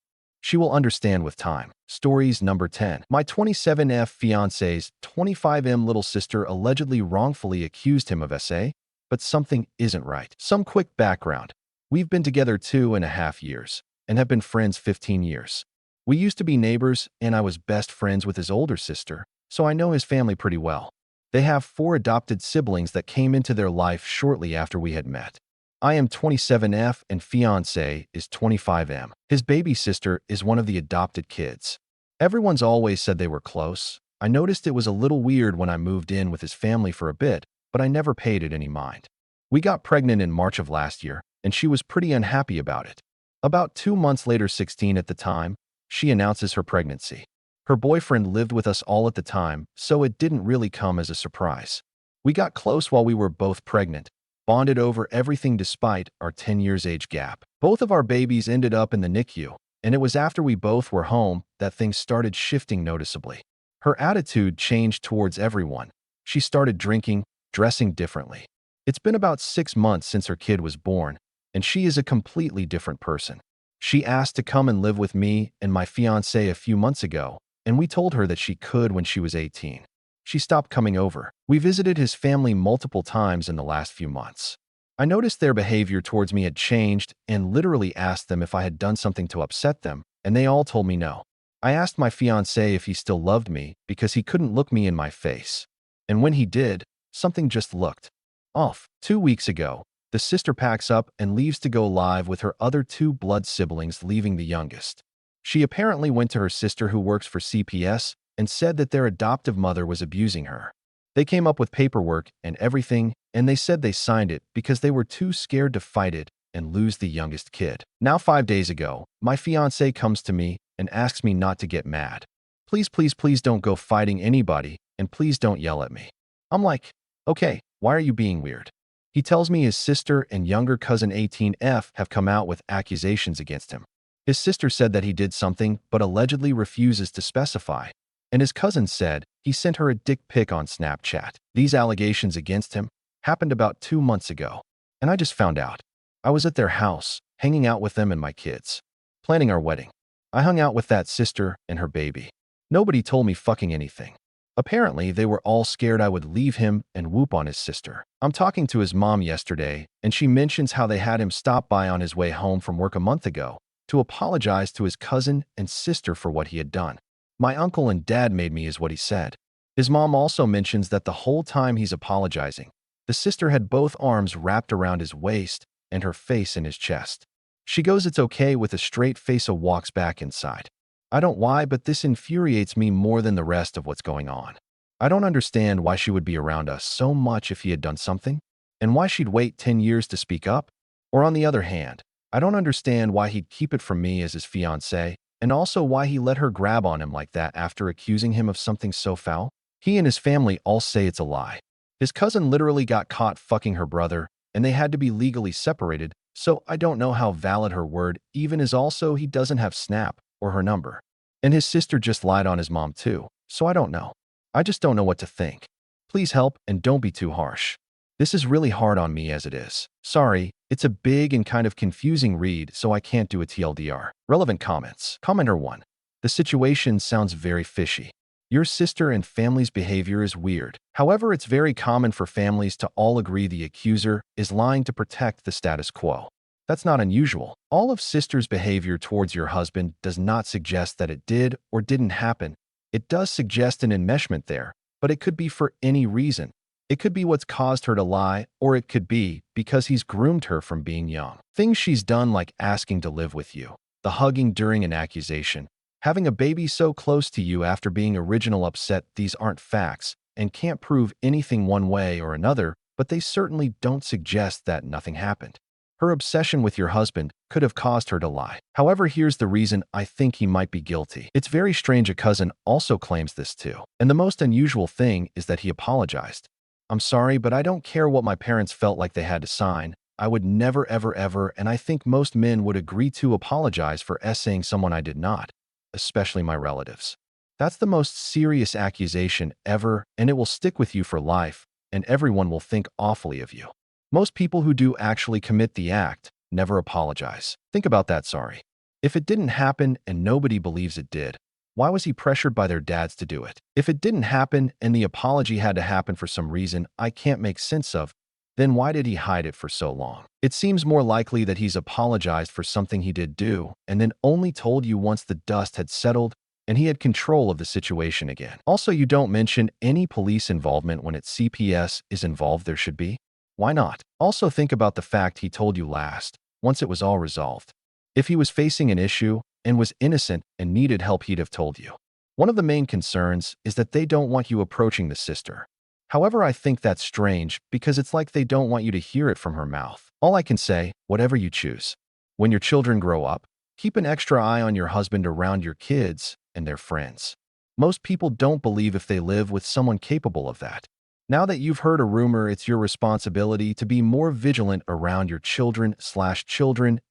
She will understand with time. Stories number 10. My 27F fiance's 25M little sister allegedly wrongfully accused him of SA, but something isn't right. Some quick background. We've been together 2.5 years and have been friends 15 years. We used to be neighbors, and I was best friends with his older sister, so I know his family pretty well. They have 4 adopted siblings that came into their life shortly after we had met. I am 27F and fiancé is 25M. His baby sister is one of the adopted kids. Everyone's always said they were close. I noticed it was a little weird when I moved in with his family for a bit, but I never paid it any mind. We got pregnant in March of last year, and she was pretty unhappy about it. About 2 months later, 16 at the time, she announces her pregnancy. Her boyfriend lived with us all at the time, so it didn't really come as a surprise. We got close while we were both pregnant, bonded over everything despite our 10 years age gap. Both of our babies ended up in the NICU, and it was after we both were home that things started shifting noticeably. Her attitude changed towards everyone. She started drinking, dressing differently. It's been about 6 months since her kid was born, and she is a completely different person. She asked to come and live with me and my fiancé a few months ago, and we told her that she could when she was 18. She stopped coming over. We visited his family multiple times in the last few months. I noticed their behavior towards me had changed and literally asked them if I had done something to upset them, and they all told me no. I asked my fiancé if he still loved me because he couldn't look me in my face. And when he did, something just looked off. 2 weeks ago, the sister packs up and leaves to go live with her other 2 blood siblings, leaving the youngest. She apparently went to her sister who works for CPS and said that their adoptive mother was abusing her. They came up with paperwork and everything, and they said they signed it because they were too scared to fight it and lose the youngest kid. Now 5 days ago, my fiancé comes to me and asks me not to get mad. Please, please, please don't go fighting anybody, and please don't yell at me. I'm like, okay, why are you being weird? He tells me his sister and younger cousin 18F have come out with accusations against him. His sister said that he did something but allegedly refuses to specify, and his cousin said he sent her a dick pic on Snapchat. These allegations against him happened about 2 months ago, and I just found out. I was at their house, hanging out with them and my kids, planning our wedding. I hung out with that sister and her baby. Nobody told me fucking anything. Apparently, they were all scared I would leave him and whoop on his sister. I'm talking to his mom yesterday, and she mentions how they had him stop by on his way home from work a month ago to apologize to his cousin and sister for what he had done. My uncle and dad made me is what he said. His mom also mentions that the whole time he's apologizing, the sister had both arms wrapped around his waist and her face in his chest. She goes it's okay with a straight face and walks back inside. I don't why, but this infuriates me more than the rest of what's going on. I don't understand why she would be around us so much if he had done something, and why she'd wait 10 years to speak up. Or on the other hand, I don't understand why he'd keep it from me as his fiancé, and also why he let her grab on him like that after accusing him of something so foul. He and his family all say it's a lie. His cousin literally got caught fucking her brother, and they had to be legally separated, so I don't know how valid her word even is. Also, he doesn't have Snap or her number. And his sister just lied on his mom too, so I don't know. I just don't know what to think. Please help and don't be too harsh. This is really hard on me as it is. Sorry, it's a big and kind of confusing read, so I can't do a TLDR. Relevant comments. Commenter 1. The situation sounds very fishy. Your sister and family's behavior is weird. However, it's very common for families to all agree the accuser is lying to protect the status quo. That's not unusual. All of sister's behavior towards your husband does not suggest that it did or didn't happen. It does suggest an enmeshment there, but it could be for any reason. It could be what's caused her to lie, or it could be because he's groomed her from being young. Things she's done like asking to live with you, the hugging during an accusation, having a baby so close to you after being original upset. These aren't facts and can't prove anything one way or another, but they certainly don't suggest that nothing happened. Her obsession with your husband could have caused her to lie. However, here's the reason I think he might be guilty. It's very strange a cousin also claims this too. And the most unusual thing is that he apologized. I'm sorry, but I don't care what my parents felt like they had to sign. I would never, ever, ever, and I think most men would agree to apologize for saying someone I did not, especially my relatives. That's the most serious accusation ever, and it will stick with you for life, and everyone will think awfully of you. Most people who do actually commit the act never apologize. Think about that, sorry. If it didn't happen and nobody believes it did, why was he pressured by their dads to do it? If it didn't happen and the apology had to happen for some reason I can't make sense of, then why did he hide it for so long? It seems more likely that he's apologized for something he did do and then only told you once the dust had settled and he had control of the situation again. Also, you don't mention any police involvement when it's CPS is involved. There should be. Why not? Also, think about the fact he told you last, once it was all resolved. If he was facing an issue and was innocent and needed help, he'd have told you. One of the main concerns is that they don't want you approaching the sister. However, I think that's strange because it's like they don't want you to hear it from her mouth. All I can say, whatever you choose. When your children grow up, keep an extra eye on your husband around your kids and their friends. Most people don't believe if they live with someone capable of that. Now that you've heard a rumor, it's your responsibility to be more vigilant around your children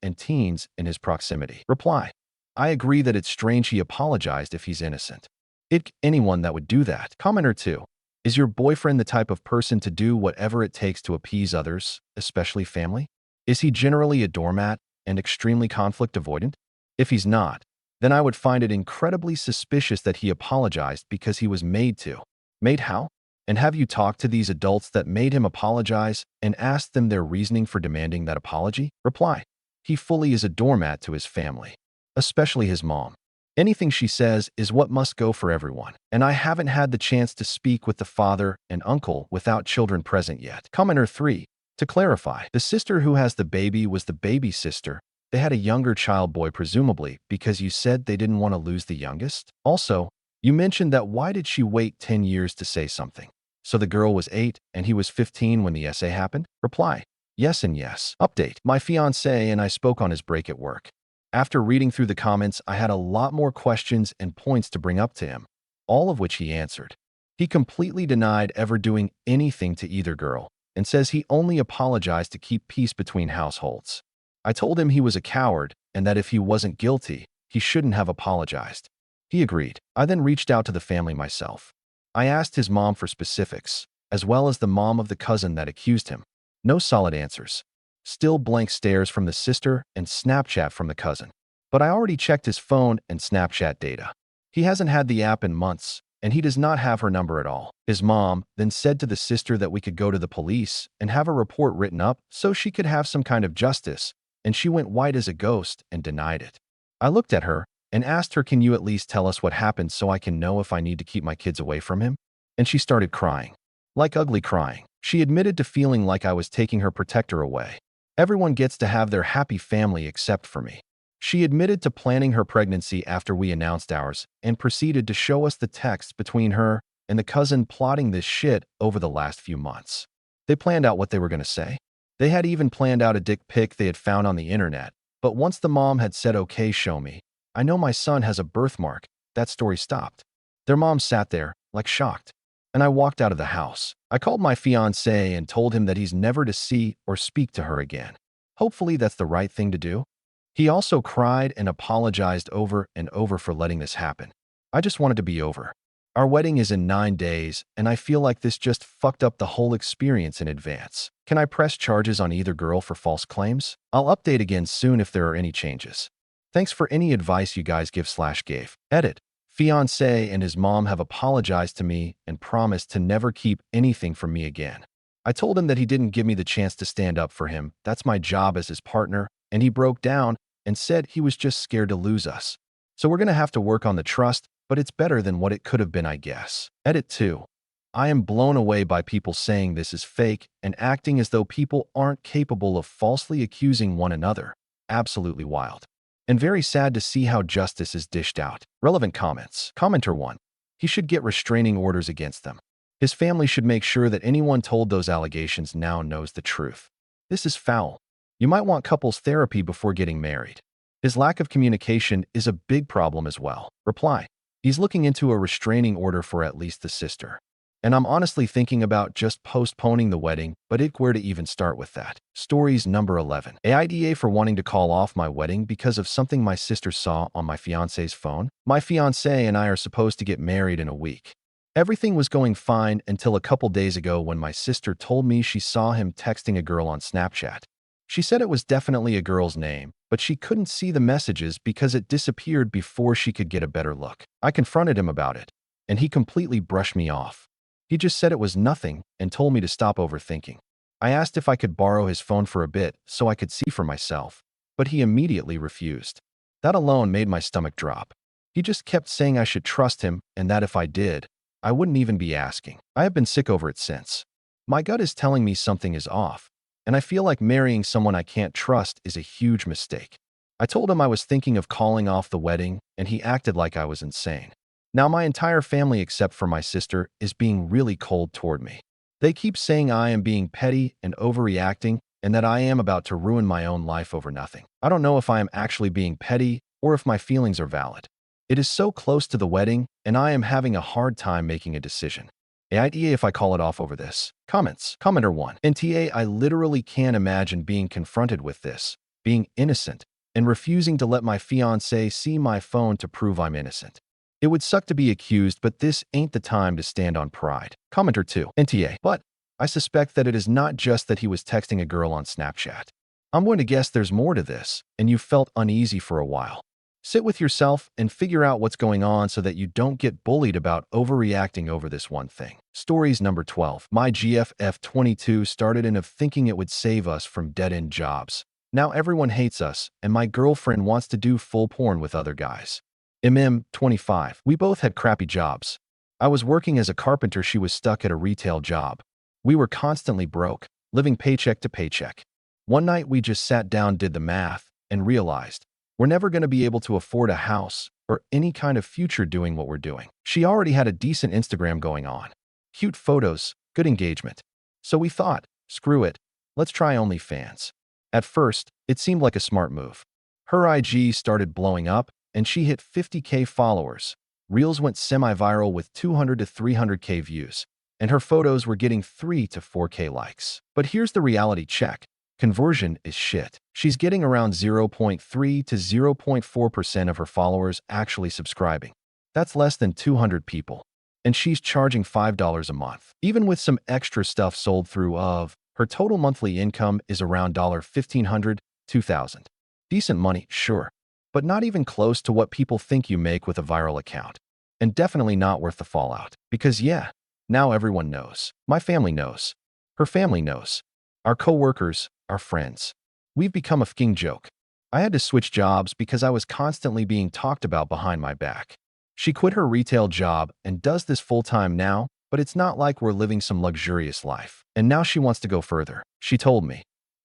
and teens in his proximity. Reply. I agree that it's strange he apologized if he's innocent. Anyone that would do that. Commenter 2. Is your boyfriend the type of person to do whatever it takes to appease others, especially family? Is he generally a doormat and extremely conflict avoidant? If he's not, then I would find it incredibly suspicious that he apologized because he was made to. Made how? And have you talked to these adults that made him apologize and asked them their reasoning for demanding that apology? Reply. He fully is a doormat to his family, especially his mom. Anything she says is what must go for everyone, and I haven't had the chance to speak with the father and uncle without children present yet. Commenter 3. To clarify, the sister who has the baby was the baby sister. They had a younger child boy presumably because you said they didn't want to lose the youngest. Also, you mentioned that why did she wait 10 years to say something? So the girl was 8 and he was 15 when the essay happened? Reply. Yes and yes. Update. My fiancé and I spoke on his break at work. After reading through the comments, I had a lot more questions and points to bring up to him, all of which he answered. He completely denied ever doing anything to either girl and says he only apologized to keep peace between households. I told him he was a coward and that if he wasn't guilty, he shouldn't have apologized. He agreed. I then reached out to the family myself. I asked his mom for specifics, as well as the mom of the cousin that accused him. No solid answers. Still blank stares from the sister and Snapchat from the cousin. But I already checked his phone and Snapchat data. He hasn't had the app in months, and he does not have her number at all. His mom then said to the sister that we could go to the police and have a report written up so she could have some kind of justice, and she went white as a ghost and denied it. I looked at her and asked her, can you at least tell us what happened so I can know if I need to keep my kids away from him? And she started crying. Like ugly crying. She admitted to feeling like I was taking her protector away. Everyone gets to have their happy family except for me. She admitted to planning her pregnancy after we announced ours and proceeded to show us the text between her and the cousin plotting this shit over the last few months. They planned out what they were going to say. They had even planned out a dick pic they had found on the internet, but once the mom had said, okay, show me, I know my son has a birthmark, that story stopped. Their mom sat there, like shocked. And I walked out of the house. I called my fiancé and told him that he's never to see or speak to her again. Hopefully that's the right thing to do. He also cried and apologized over and over for letting this happen. I just wanted to be over. Our wedding is in 9 days, and I feel like this just fucked up the whole experience in advance. Can I press charges on either girl for false claims? I'll update again soon if there are any changes. Thanks for any advice you guys give/gave. Edit. Fiancé and his mom have apologized to me and promised to never keep anything from me again. I told him that he didn't give me the chance to stand up for him. That's my job as his partner, and he broke down and said he was just scared to lose us. So we're going to have to work on the trust, but it's better than what it could have been, I guess. Edit 2. I am blown away by people saying this is fake and acting as though people aren't capable of falsely accusing one another. Absolutely wild. And very sad to see how justice is dished out. Relevant comments. Commenter 1. He should get restraining orders against them. His family should make sure that anyone told those allegations now knows the truth. This is foul. You might want couples therapy before getting married. His lack of communication is a big problem as well. Reply. He's looking into a restraining order for at least the sister. And I'm honestly thinking about just postponing the wedding, but where to even start with that? Stories number 11. AIDA for wanting to call off my wedding because of something my sister saw on my fiancé's phone. My fiancé and I are supposed to get married in a week. Everything was going fine until a couple days ago when my sister told me she saw him texting a girl on Snapchat. She said it was definitely a girl's name, but she couldn't see the messages because it disappeared before she could get a better look. I confronted him about it, and he completely brushed me off. He just said it was nothing and told me to stop overthinking. I asked if I could borrow his phone for a bit so I could see for myself, but he immediately refused. That alone made my stomach drop. He just kept saying I should trust him and that if I did, I wouldn't even be asking. I have been sick over it since. My gut is telling me something is off, and I feel like marrying someone I can't trust is a huge mistake. I told him I was thinking of calling off the wedding, and he acted like I was insane. Now my entire family except for my sister is being really cold toward me. They keep saying I am being petty and overreacting and that I am about to ruin my own life over nothing. I don't know if I am actually being petty or if my feelings are valid. It is so close to the wedding, and I am having a hard time making a decision. Idea if I call it off over this. Comments. Commenter 1. NTA, I literally can't imagine being confronted with this, being innocent, and refusing to let my fiancé see my phone to prove I'm innocent. It would suck to be accused, but this ain't the time to stand on pride. Commenter 2. NTA. But I suspect that it is not just that he was texting a girl on Snapchat. I'm going to guess there's more to this, and you felt uneasy for a while. Sit with yourself and figure out what's going on so that you don't get bullied about overreacting over this one thing. Stories number 12. My GFF22 started in of thinking it would save us from dead-end jobs. Now everyone hates us, and my girlfriend wants to do full porn with other guys. 25. We both had crappy jobs. I was working as a carpenter, she was stuck at a retail job. We were constantly broke, living paycheck to paycheck. One night we just sat down, did the math, and realized we're never going to be able to afford a house or any kind of future doing what we're doing. She already had a decent Instagram going on. Cute photos, good engagement. So we thought, screw it, let's try OnlyFans. At first, it seemed like a smart move. Her IG started blowing up, and she hit 50K followers. Reels went semi-viral with 200 to 300K views, and her photos were getting 3 to 4K likes. But here's the reality check. Conversion is shit. She's getting around 0.3 to 0.4% of her followers actually subscribing. That's less than 200 people. And she's charging $5 a month. Even with some extra stuff sold through her total monthly income is around $1,500, $2,000. Decent money, sure, but not even close to what people think you make with a viral account. And definitely not worth the fallout. Because yeah, now everyone knows. My family knows. Her family knows. Our coworkers, our friends. We've become a fucking joke. I had to switch jobs because I was constantly being talked about behind my back. She quit her retail job and does this full-time now, but it's not like we're living some luxurious life. And now she wants to go further. She told me,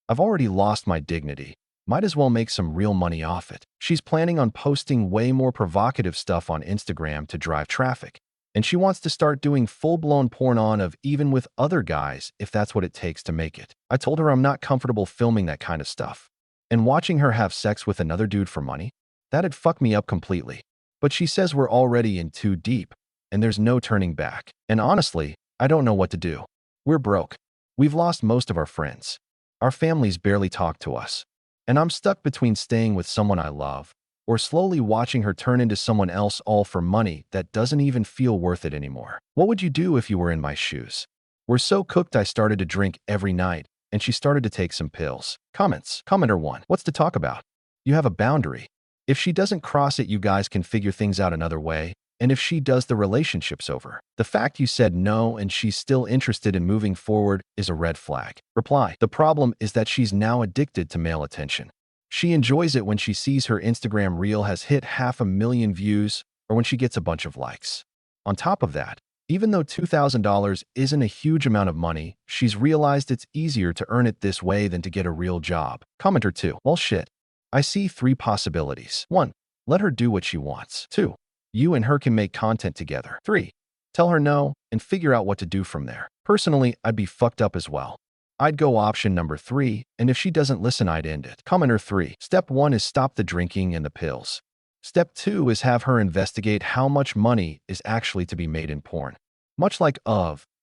I've already lost my dignity. Might as well make some real money off it. She's planning on posting way more provocative stuff on Instagram to drive traffic. And she wants to start doing full-blown porn on of even with other guys if that's what it takes to make it. I told her I'm not comfortable filming that kind of stuff. And watching her have sex with another dude for money? That'd fuck me up completely. But she says we're already in too deep, and there's no turning back. And honestly, I don't know what to do. We're broke. We've lost most of our friends. Our families barely talk to us. And I'm stuck between staying with someone I love or slowly watching her turn into someone else all for money that doesn't even feel worth it anymore. What would you do if you were in my shoes? We're so cooked I started to drink every night, and she started to take some pills. Comments. Commenter 1. What's to talk about? You have a boundary. If she doesn't cross it, you guys can figure things out another way. And if she does, the relationship's over. The fact you said no and she's still interested in moving forward is a red flag. Reply. The problem is that she's now addicted to male attention. She enjoys it when she sees her Instagram reel has hit 500,000 views or when she gets a bunch of likes. On top of that, even though $2,000 isn't a huge amount of money, she's realized it's easier to earn it this way than to get a real job. Commenter 2. Well, shit. I see 3 possibilities. 1. Let her do what she wants. 2. You and her can make content together. 3. Tell her no and figure out what to do from there. Personally, I'd be fucked up as well. I'd go option number 3, and if she doesn't listen, I'd end it. Commenter 3. Step 1 is stop the drinking and the pills. Step 2 is have her investigate how much money is actually to be made in porn. Much like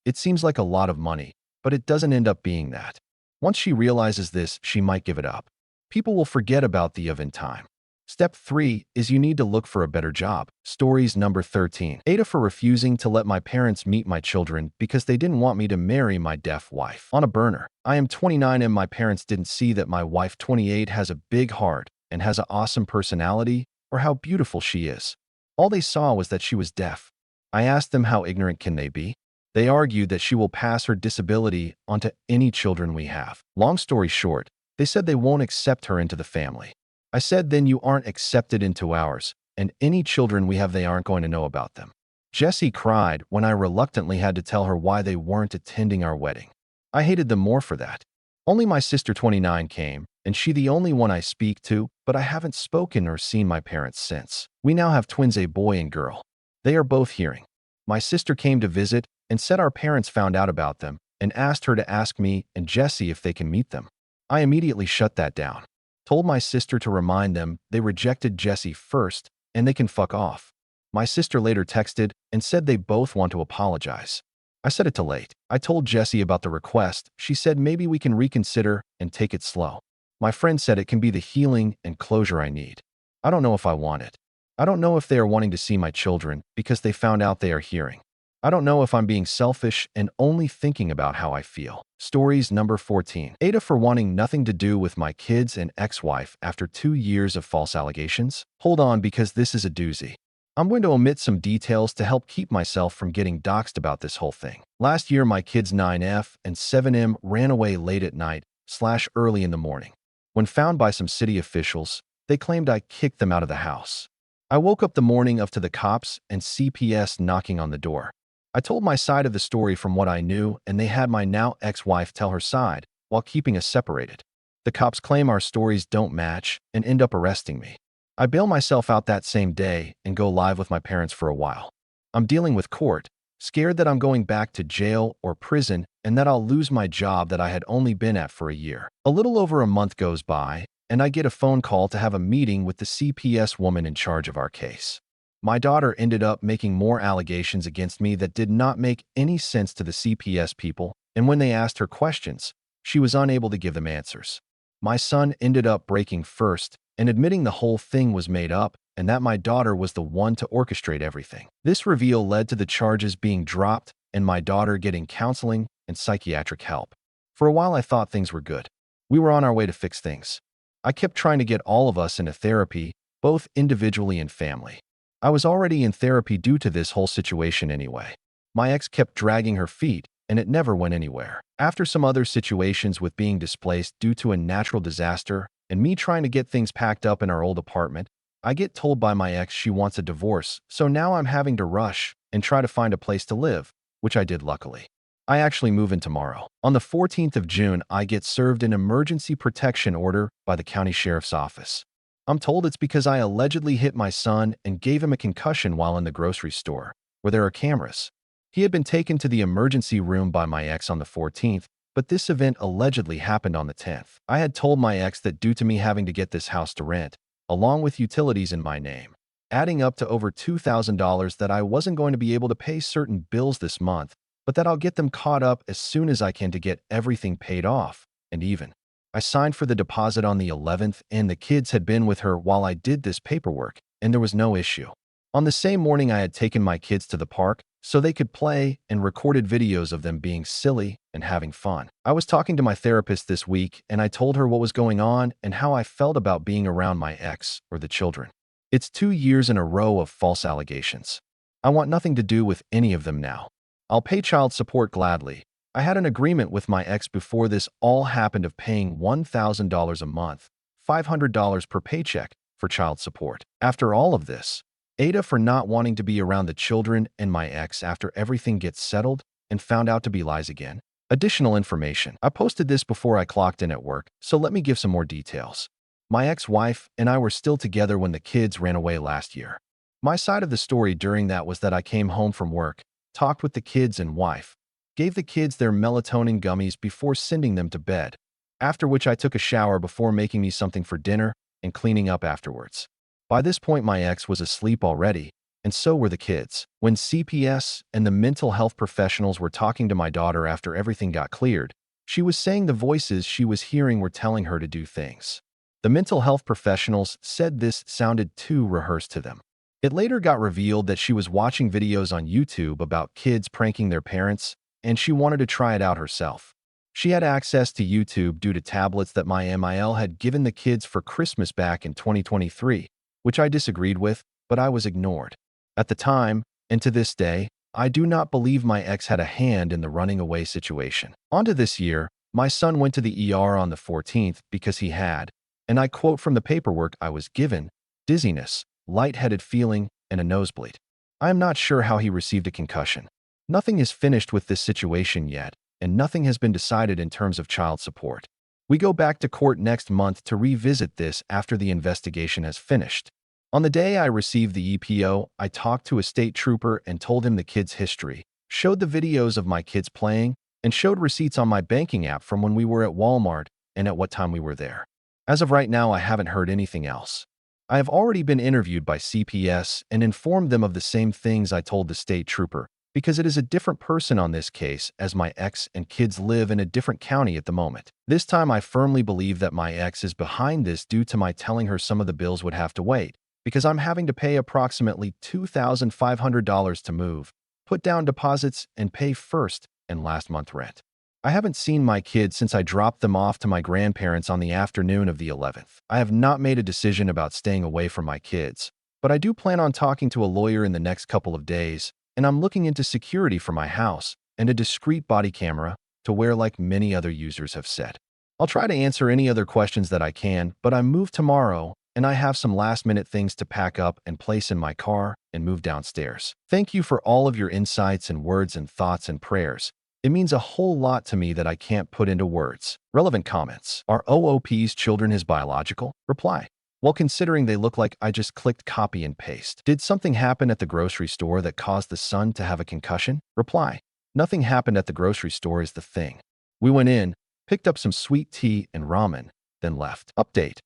it seems like a lot of money, but it doesn't end up being that. Once she realizes this, she might give it up. People will forget about the in time. Step 3 is you need to look for a better job. Stories number 13. Aita for refusing to let my parents meet my children because they didn't want me to marry my deaf wife. On a burner. I am 29 and my parents didn't see that my wife 28 has a big heart and has an awesome personality or how beautiful she is. All they saw was that she was deaf. I asked them how ignorant can they be? They argued that she will pass her disability onto any children we have. Long story short, they said they won't accept her into the family. I said, then you aren't accepted into ours, and any children we have, they aren't going to know about them. Jessie cried when I reluctantly had to tell her why they weren't attending our wedding. I hated them more for that. Only my sister 29 came, and she the only one I speak to, but I haven't spoken or seen my parents since. We now have twins, a boy and girl. They are both hearing. My sister came to visit and said our parents found out about them and asked her to ask me and Jessie if they can meet them. I immediately shut that down. Told my sister to remind them they rejected Jessie first and they can fuck off. My sister later texted and said they both want to apologize. I said it too late. I told Jessie about the request. She said maybe we can reconsider and take it slow. My friend said it can be the healing and closure I need. I don't know if I want it. I don't know if they are wanting to see my children because they found out they are hearing. I don't know if I'm being selfish and only thinking about how I feel. Stories number 14. Aita for wanting nothing to do with my kids and ex-wife after 2 years of false allegations. Hold on, because this is a doozy. I'm going to omit some details to help keep myself from getting doxxed about this whole thing. Last year, my kids 9F and 7M ran away late at night / early in the morning. When found by some city officials, they claimed I kicked them out of the house. I woke up the morning of to the cops and CPS knocking on the door. I told my side of the story from what I knew, and they had my now ex-wife tell her side while keeping us separated. The cops claim our stories don't match and end up arresting me. I bail myself out that same day and go live with my parents for a while. I'm dealing with court, scared that I'm going back to jail or prison and that I'll lose my job that I had only been at for a year. A little over a month goes by, and I get a phone call to have a meeting with the CPS woman in charge of our case. My daughter ended up making more allegations against me that did not make any sense to the CPS people, and when they asked her questions, she was unable to give them answers. My son ended up breaking first and admitting the whole thing was made up and that my daughter was the one to orchestrate everything. This reveal led to the charges being dropped and my daughter getting counseling and psychiatric help. For a while, I thought things were good. We were on our way to fix things. I kept trying to get all of us into therapy, both individually and family. I was already in therapy due to this whole situation anyway. My ex kept dragging her feet, and it never went anywhere. After some other situations with being displaced due to a natural disaster and me trying to get things packed up in our old apartment, I get told by my ex she wants a divorce, so now I'm having to rush and try to find a place to live, which I did luckily. I actually move in tomorrow. On the 14th of June, I get served an emergency protection order by the county sheriff's office. I'm told it's because I allegedly hit my son and gave him a concussion while in the grocery store, where there are cameras. He had been taken to the emergency room by my ex on the 14th, but this event allegedly happened on the 10th. I had told my ex that due to me having to get this house to rent, along with utilities in my name, adding up to over $2,000, that I wasn't going to be able to pay certain bills this month, but that I'll get them caught up as soon as I can to get everything paid off, and even. I signed for the deposit on the 11th, and the kids had been with her while I did this paperwork, and there was no issue. On the same morning, I had taken my kids to the park so they could play and recorded videos of them being silly and having fun. I was talking to my therapist this week, and I told her what was going on and how I felt about being around my ex or the children. It's 2 years in a row of false allegations. I want nothing to do with any of them now. I'll pay child support gladly. I had an agreement with my ex before this all happened of paying $1,000 a month, $500 per paycheck, for child support. After all of this, Aita for not wanting to be around the children and my ex after everything gets settled and found out to be lies again. Additional information. I posted this before I clocked in at work, so let me give some more details. My ex-wife and I were still together when the kids ran away last year. My side of the story during that was that I came home from work, talked with the kids and wife, gave the kids their melatonin gummies before sending them to bed, after which I took a shower before making me something for dinner and cleaning up afterwards. By this point, my ex was asleep already, and so were the kids. When CPS and the mental health professionals were talking to my daughter after everything got cleared, she was saying the voices she was hearing were telling her to do things. The mental health professionals said this sounded too rehearsed to them. It later got revealed that she was watching videos on YouTube about kids pranking their parents, and she wanted to try it out herself. She had access to YouTube due to tablets that my MIL had given the kids for Christmas back in 2023, which I disagreed with, but I was ignored. At the time, and to this day, I do not believe my ex had a hand in the running away situation. On to this year, my son went to the ER on the 14th because he had, and I quote from the paperwork I was given, dizziness, lightheaded feeling, and a nosebleed. I am not sure how he received a concussion. Nothing is finished with this situation yet, and nothing has been decided in terms of child support. We go back to court next month to revisit this after the investigation has finished. On the day I received the EPO, I talked to a state trooper and told him the kid's history, showed the videos of my kids playing, and showed receipts on my banking app from when we were at Walmart and at what time we were there. As of right now, I haven't heard anything else. I have already been interviewed by CPS and informed them of the same things I told the state trooper, because it is a different person on this case as my ex and kids live in a different county at the moment. This time I firmly believe that my ex is behind this due to my telling her some of the bills would have to wait, because I'm having to pay approximately $2,500 to move, put down deposits, and pay first and last month rent. I haven't seen my kids since I dropped them off to my grandparents on the afternoon of the 11th. I have not made a decision about staying away from my kids, but I do plan on talking to a lawyer in the next couple of days, and I'm looking into security for my house and a discreet body camera to wear like many other users have said. I'll try to answer any other questions that I can, but I move tomorrow and I have some last-minute things to pack up and place in my car and move downstairs. Thank you for all of your insights and words and thoughts and prayers. It means a whole lot to me that I can't put into words. Relevant comments. Are OOP's children his biological? Reply. Well, considering they look like I just clicked copy and paste. Did something happen at the grocery store that caused the son to have a concussion? Reply. Nothing happened at the grocery store is the thing. We went in, picked up some sweet tea and ramen, then left. Update.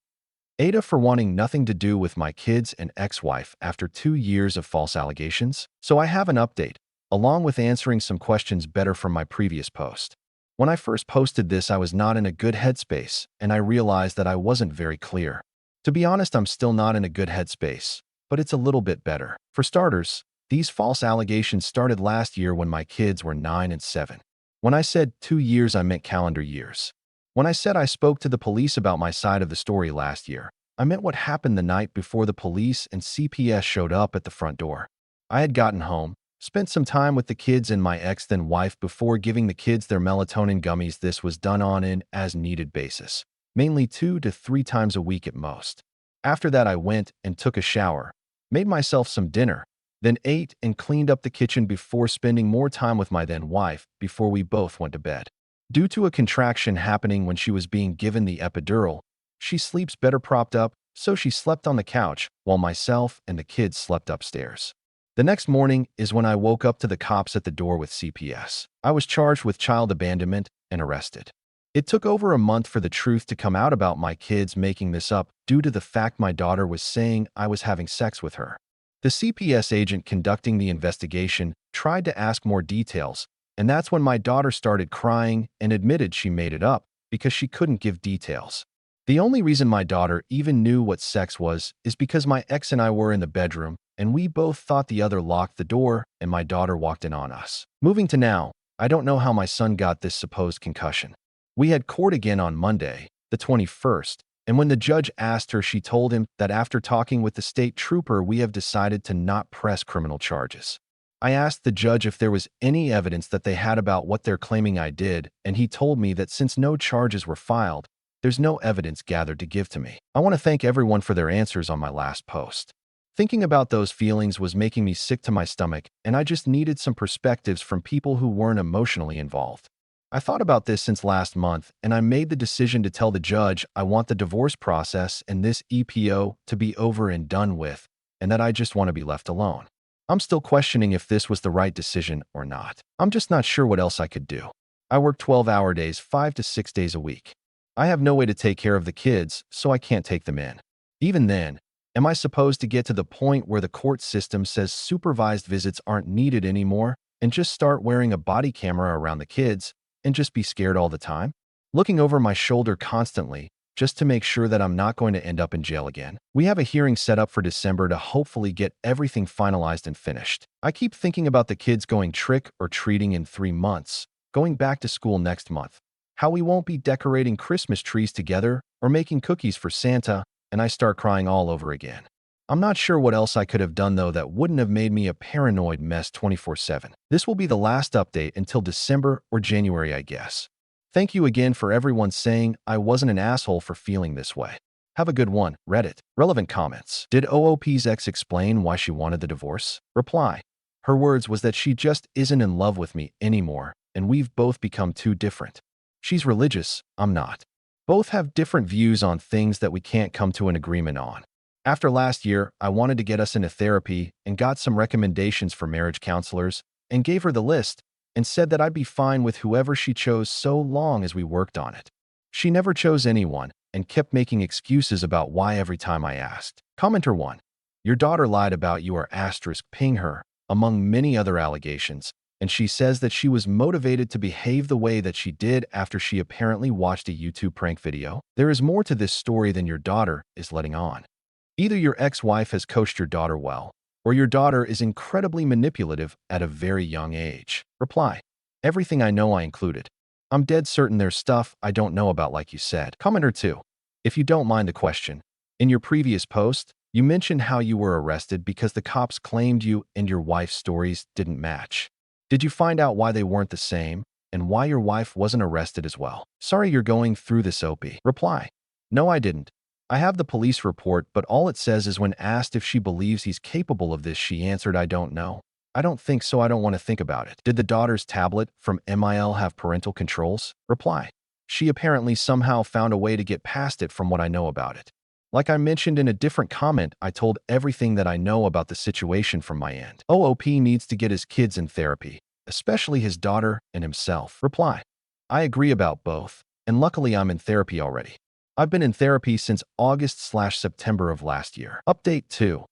Aita for wanting nothing to do with my kids and ex-wife after 2 years of false allegations. So I have an update, along with answering some questions better from my previous post. When I first posted this, I was not in a good headspace, and I realized that I wasn't very clear. To be honest, I'm still not in a good headspace, but it's a little bit better. For starters, these false allegations started last year when my kids were 9 and 7. When I said 2 years, I meant calendar years. When I said I spoke to the police about my side of the story last year, I meant what happened the night before the police and CPS showed up at the front door. I had gotten home, spent some time with the kids and my ex-then wife before giving the kids their melatonin gummies. This was done on an as-needed basis, mainly 2 to 3 times a week at most. After that, I went and took a shower, made myself some dinner, then ate and cleaned up the kitchen before spending more time with my then wife before we both went to bed. Due to a contraction happening when she was being given the epidural, she sleeps better propped up, so she slept on the couch while myself and the kids slept upstairs. The next morning is when I woke up to the cops at the door with CPS. I was charged with child abandonment and arrested. It took over a month for the truth to come out about my kids making this up due to the fact my daughter was saying I was having sex with her. The CPS agent conducting the investigation tried to ask more details, and that's when my daughter started crying and admitted she made it up because she couldn't give details. The only reason my daughter even knew what sex was is because my ex and I were in the bedroom, and we both thought the other locked the door and my daughter walked in on us. Moving to now, I don't know how my son got this supposed concussion. We had court again on Monday, the 21st, and when the judge asked her, she told him that after talking with the state trooper, we have decided to not press criminal charges. I asked the judge if there was any evidence that they had about what they're claiming I did, and he told me that since no charges were filed, there's no evidence gathered to give to me. I want to thank everyone for their answers on my last post. Thinking about those feelings was making me sick to my stomach, and I just needed some perspectives from people who weren't emotionally involved. I thought about this since last month, and I made the decision to tell the judge I want the divorce process and this EPO to be over and done with, and that I just want to be left alone. I'm still questioning if this was the right decision or not. I'm just not sure what else I could do. I work 12-hour days 5 to 6 days a week. I have no way to take care of the kids, so I can't take them in. Even then, am I supposed to get to the point where the court system says supervised visits aren't needed anymore and just start wearing a body camera around the kids and just be scared all the time? Looking over my shoulder constantly, just to make sure that I'm not going to end up in jail again. We have a hearing set up for December to hopefully get everything finalized and finished. I keep thinking about the kids going trick or treating in 3 months, going back to school next month, how we won't be decorating Christmas trees together or making cookies for Santa, and I start crying all over again. I'm not sure what else I could have done though that wouldn't have made me a paranoid mess 24/7. This will be the last update until December or January, I guess. Thank you again for everyone saying I wasn't an asshole for feeling this way. Have a good one, Reddit. Relevant comments. Did OOP's ex explain why she wanted the divorce? Reply. Her words was that she just isn't in love with me anymore, and we've both become too different. She's religious, I'm not. Both have different views on things that we can't come to an agreement on. After last year, I wanted to get us into therapy and got some recommendations for marriage counselors and gave her the list and said that I'd be fine with whoever she chose so long as we worked on it. She never chose anyone and kept making excuses about why every time I asked. Commenter 1. Your daughter lied about you or ping her, among many other allegations, and she says that she was motivated to behave the way that she did after she apparently watched a YouTube prank video. There is more to this story than your daughter is letting on. Either your ex-wife has coached your daughter well, or your daughter is incredibly manipulative at a very young age. Reply. Everything I know I included. I'm dead certain there's stuff I don't know about like you said. Commenter 2. If you don't mind the question, in your previous post, you mentioned how you were arrested because the cops claimed you and your wife's stories didn't match. Did you find out why they weren't the same and why your wife wasn't arrested as well? Sorry you're going through this, OP. Reply. No, I didn't. I have the police report, but all it says is when asked if she believes he's capable of this, she answered, I don't know. I don't think so. I don't want to think about it. Did the daughter's tablet from MIL have parental controls? Reply. She apparently somehow found a way to get past it from what I know about it. Like I mentioned in a different comment, I told everything that I know about the situation from my end. OOP needs to get his kids in therapy, especially his daughter and himself. Reply. I agree about both, and luckily I'm in therapy already. I've been in therapy since August/September of last year. Update 2.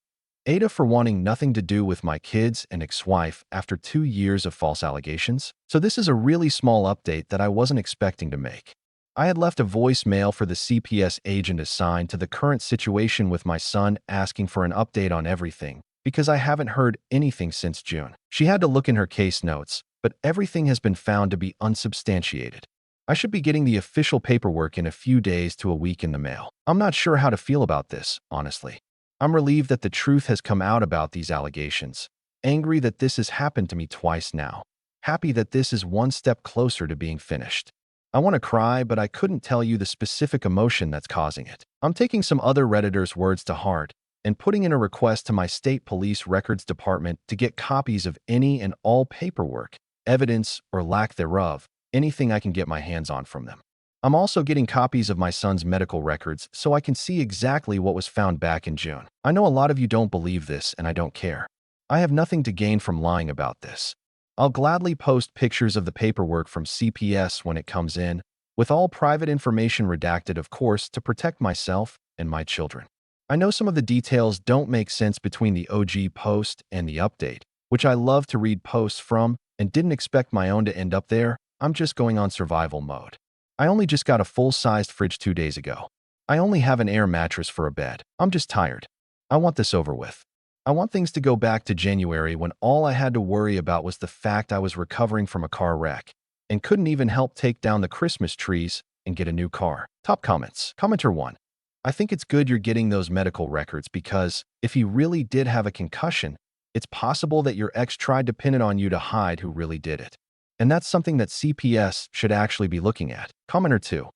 Aita for wanting nothing to do with my kids and ex-wife after 2 years of false allegations. So this is a really small update that I wasn't expecting to make. I had left a voicemail for the CPS agent assigned to the current situation with my son asking for an update on everything because I haven't heard anything since June. She had to look in her case notes, but everything has been found to be unsubstantiated. I should be getting the official paperwork in a few days to a week in the mail. I'm not sure how to feel about this, honestly. I'm relieved that the truth has come out about these allegations. Angry that this has happened to me twice now. Happy that this is one step closer to being finished. I want to cry, but I couldn't tell you the specific emotion that's causing it. I'm taking some other Redditors' words to heart and putting in a request to my state police records department to get copies of any and all paperwork, evidence, or lack thereof, anything I can get my hands on from them. I'm also getting copies of my son's medical records so I can see exactly what was found back in June. I know a lot of you don't believe this, and I don't care. I have nothing to gain from lying about this. I'll gladly post pictures of the paperwork from CPS when it comes in, with all private information redacted, of course, to protect myself and my children. I know some of the details don't make sense between the OG post and the update, which I love to read posts from and didn't expect my own to end up there. I'm just going on survival mode. I only just got a full-sized fridge 2 days ago. I only have an air mattress for a bed. I'm just tired. I want this over with. I want things to go back to January when all I had to worry about was the fact I was recovering from a car wreck and couldn't even help take down the Christmas trees and get a new car. Top comments. Commenter 1. I think it's good you're getting those medical records because if he really did have a concussion, it's possible that your ex tried to pin it on you to hide who really did it. And that's something that CPS should actually be looking at. Commenter 2.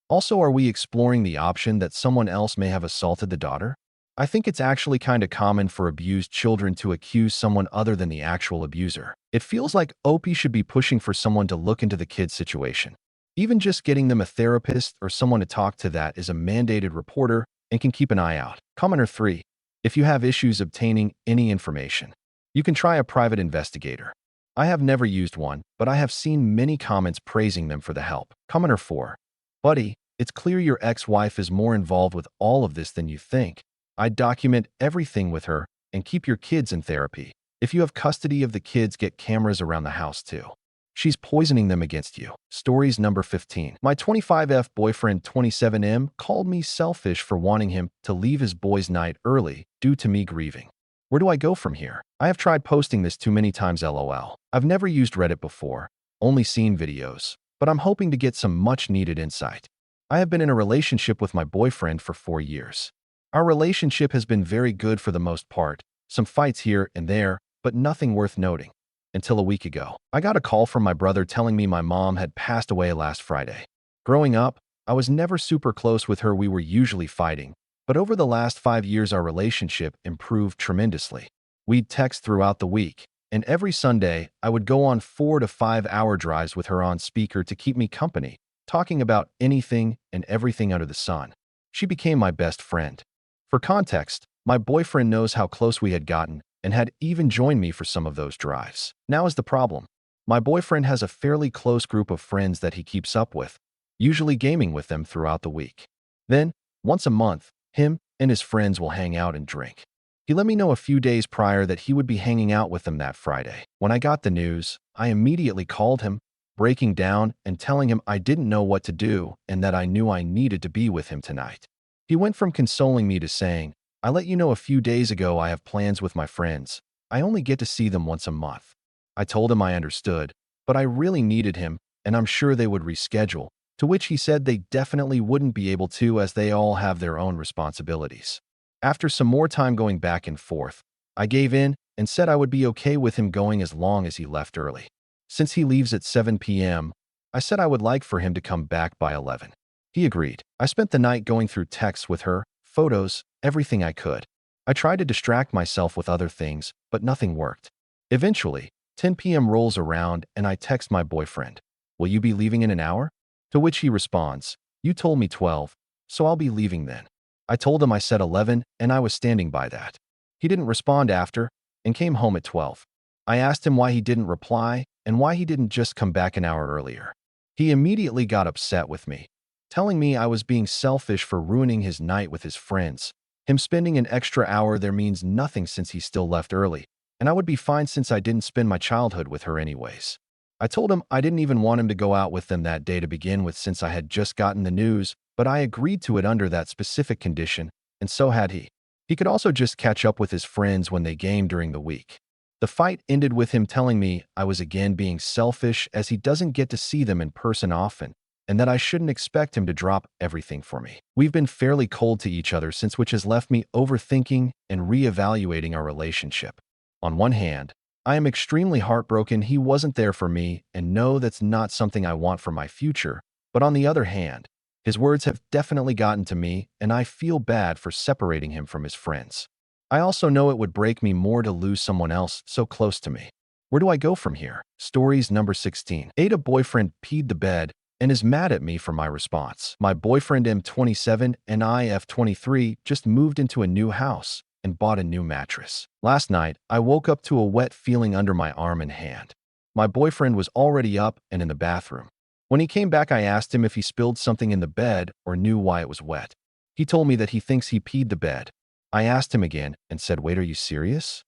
Also, are we exploring the option that someone else may have assaulted the daughter? I think it's actually kind of common for abused children to accuse someone other than the actual abuser. It feels like OP should be pushing for someone to look into the kid's situation. Even just getting them a therapist or someone to talk to that is a mandated reporter and can keep an eye out. Commenter 3. If you have issues obtaining any information, you can try a private investigator. I have never used one, but I have seen many comments praising them for the help. Commenter 4. Buddy, it's clear your ex-wife is more involved with all of this than you think. I'd document everything with her and keep your kids in therapy. If you have custody of the kids, get cameras around the house too. She's poisoning them against you. Stories number 15. My 25F boyfriend 27M called me selfish for wanting him to leave his boys' night early due to me grieving. Where do I go from here? I have tried posting this too many times, LOL. I've never used Reddit before, only seen videos. but I'm hoping to get some much-needed insight. I have been in a relationship with my boyfriend for 4 years. Our relationship has been very good for the most part, some fights here and there, but nothing worth noting. Until a week ago, I got a call from my brother telling me my mom had passed away last Friday. Growing up, I was never super close with her. We were usually fighting, but over the last 5 years our relationship improved tremendously. We'd text throughout the week, and every Sunday I would go on 4 to 5 hour drives with her on speaker to keep me company, talking about anything and everything under the sun. She became my best friend. For context, my boyfriend knows how close we had gotten and had even joined me for some of those drives. Now is the problem. My boyfriend has a fairly close group of friends that he keeps up with, usually gaming with them throughout the week. Then, once a month, him and his friends will hang out and drink. He let me know a few days prior that he would be hanging out with them that Friday. When I got the news, I immediately called him, breaking down and telling him I didn't know what to do and that I knew I needed to be with him tonight. He went from consoling me to saying, "I let you know a few days ago I have plans with my friends. I only get to see them once a month." I told him I understood, but I really needed him, and I'm sure they would reschedule, to which he said they definitely wouldn't be able to as they all have their own responsibilities. After some more time going back and forth, I gave in and said I would be okay with him going as long as he left early. Since he leaves at 7 p.m., I said I would like for him to come back by 11. He agreed. I spent the night going through texts with her, photos, everything I could. I tried to distract myself with other things, but nothing worked. Eventually, 10 p.m. rolls around and I text my boyfriend, "Will you be leaving in an hour?" To which he responds, "You told me 12, so I'll be leaving then." I told him I said 11 and I was standing by that. He didn't respond after and came home at 12. I asked him why he didn't reply and why he didn't just come back an hour earlier. He immediately got upset with me, telling me I was being selfish for ruining his night with his friends. Him spending an extra hour there means nothing since he still left early, and I would be fine since I didn't spend my childhood with her anyways. I told him I didn't even want him to go out with them that day to begin with since I had just gotten the news, but I agreed to it under that specific condition, and so had he. He could also just catch up with his friends when they game during the week. The fight ended with him telling me I was again being selfish as he doesn't get to see them in person often, and that I shouldn't expect him to drop everything for me. We've been fairly cold to each other since, which has left me overthinking and reevaluating our relationship. On one hand, I am extremely heartbroken he wasn't there for me and know that's not something I want for my future, but on the other hand, his words have definitely gotten to me and I feel bad for separating him from his friends. I also know it would break me more to lose someone else so close to me. Where do I go from here? Stories number 16. Aita boyfriend peed the bed and is mad at me for my response. My boyfriend M27 and I F23 just moved into a new house and bought a new mattress. Last night, I woke up to a wet feeling under my arm and hand. My boyfriend was already up and in the bathroom. When he came back, I asked him if he spilled something in the bed or knew why it was wet. He told me that he thinks he peed the bed. I asked him again and said, "Wait, are you serious?"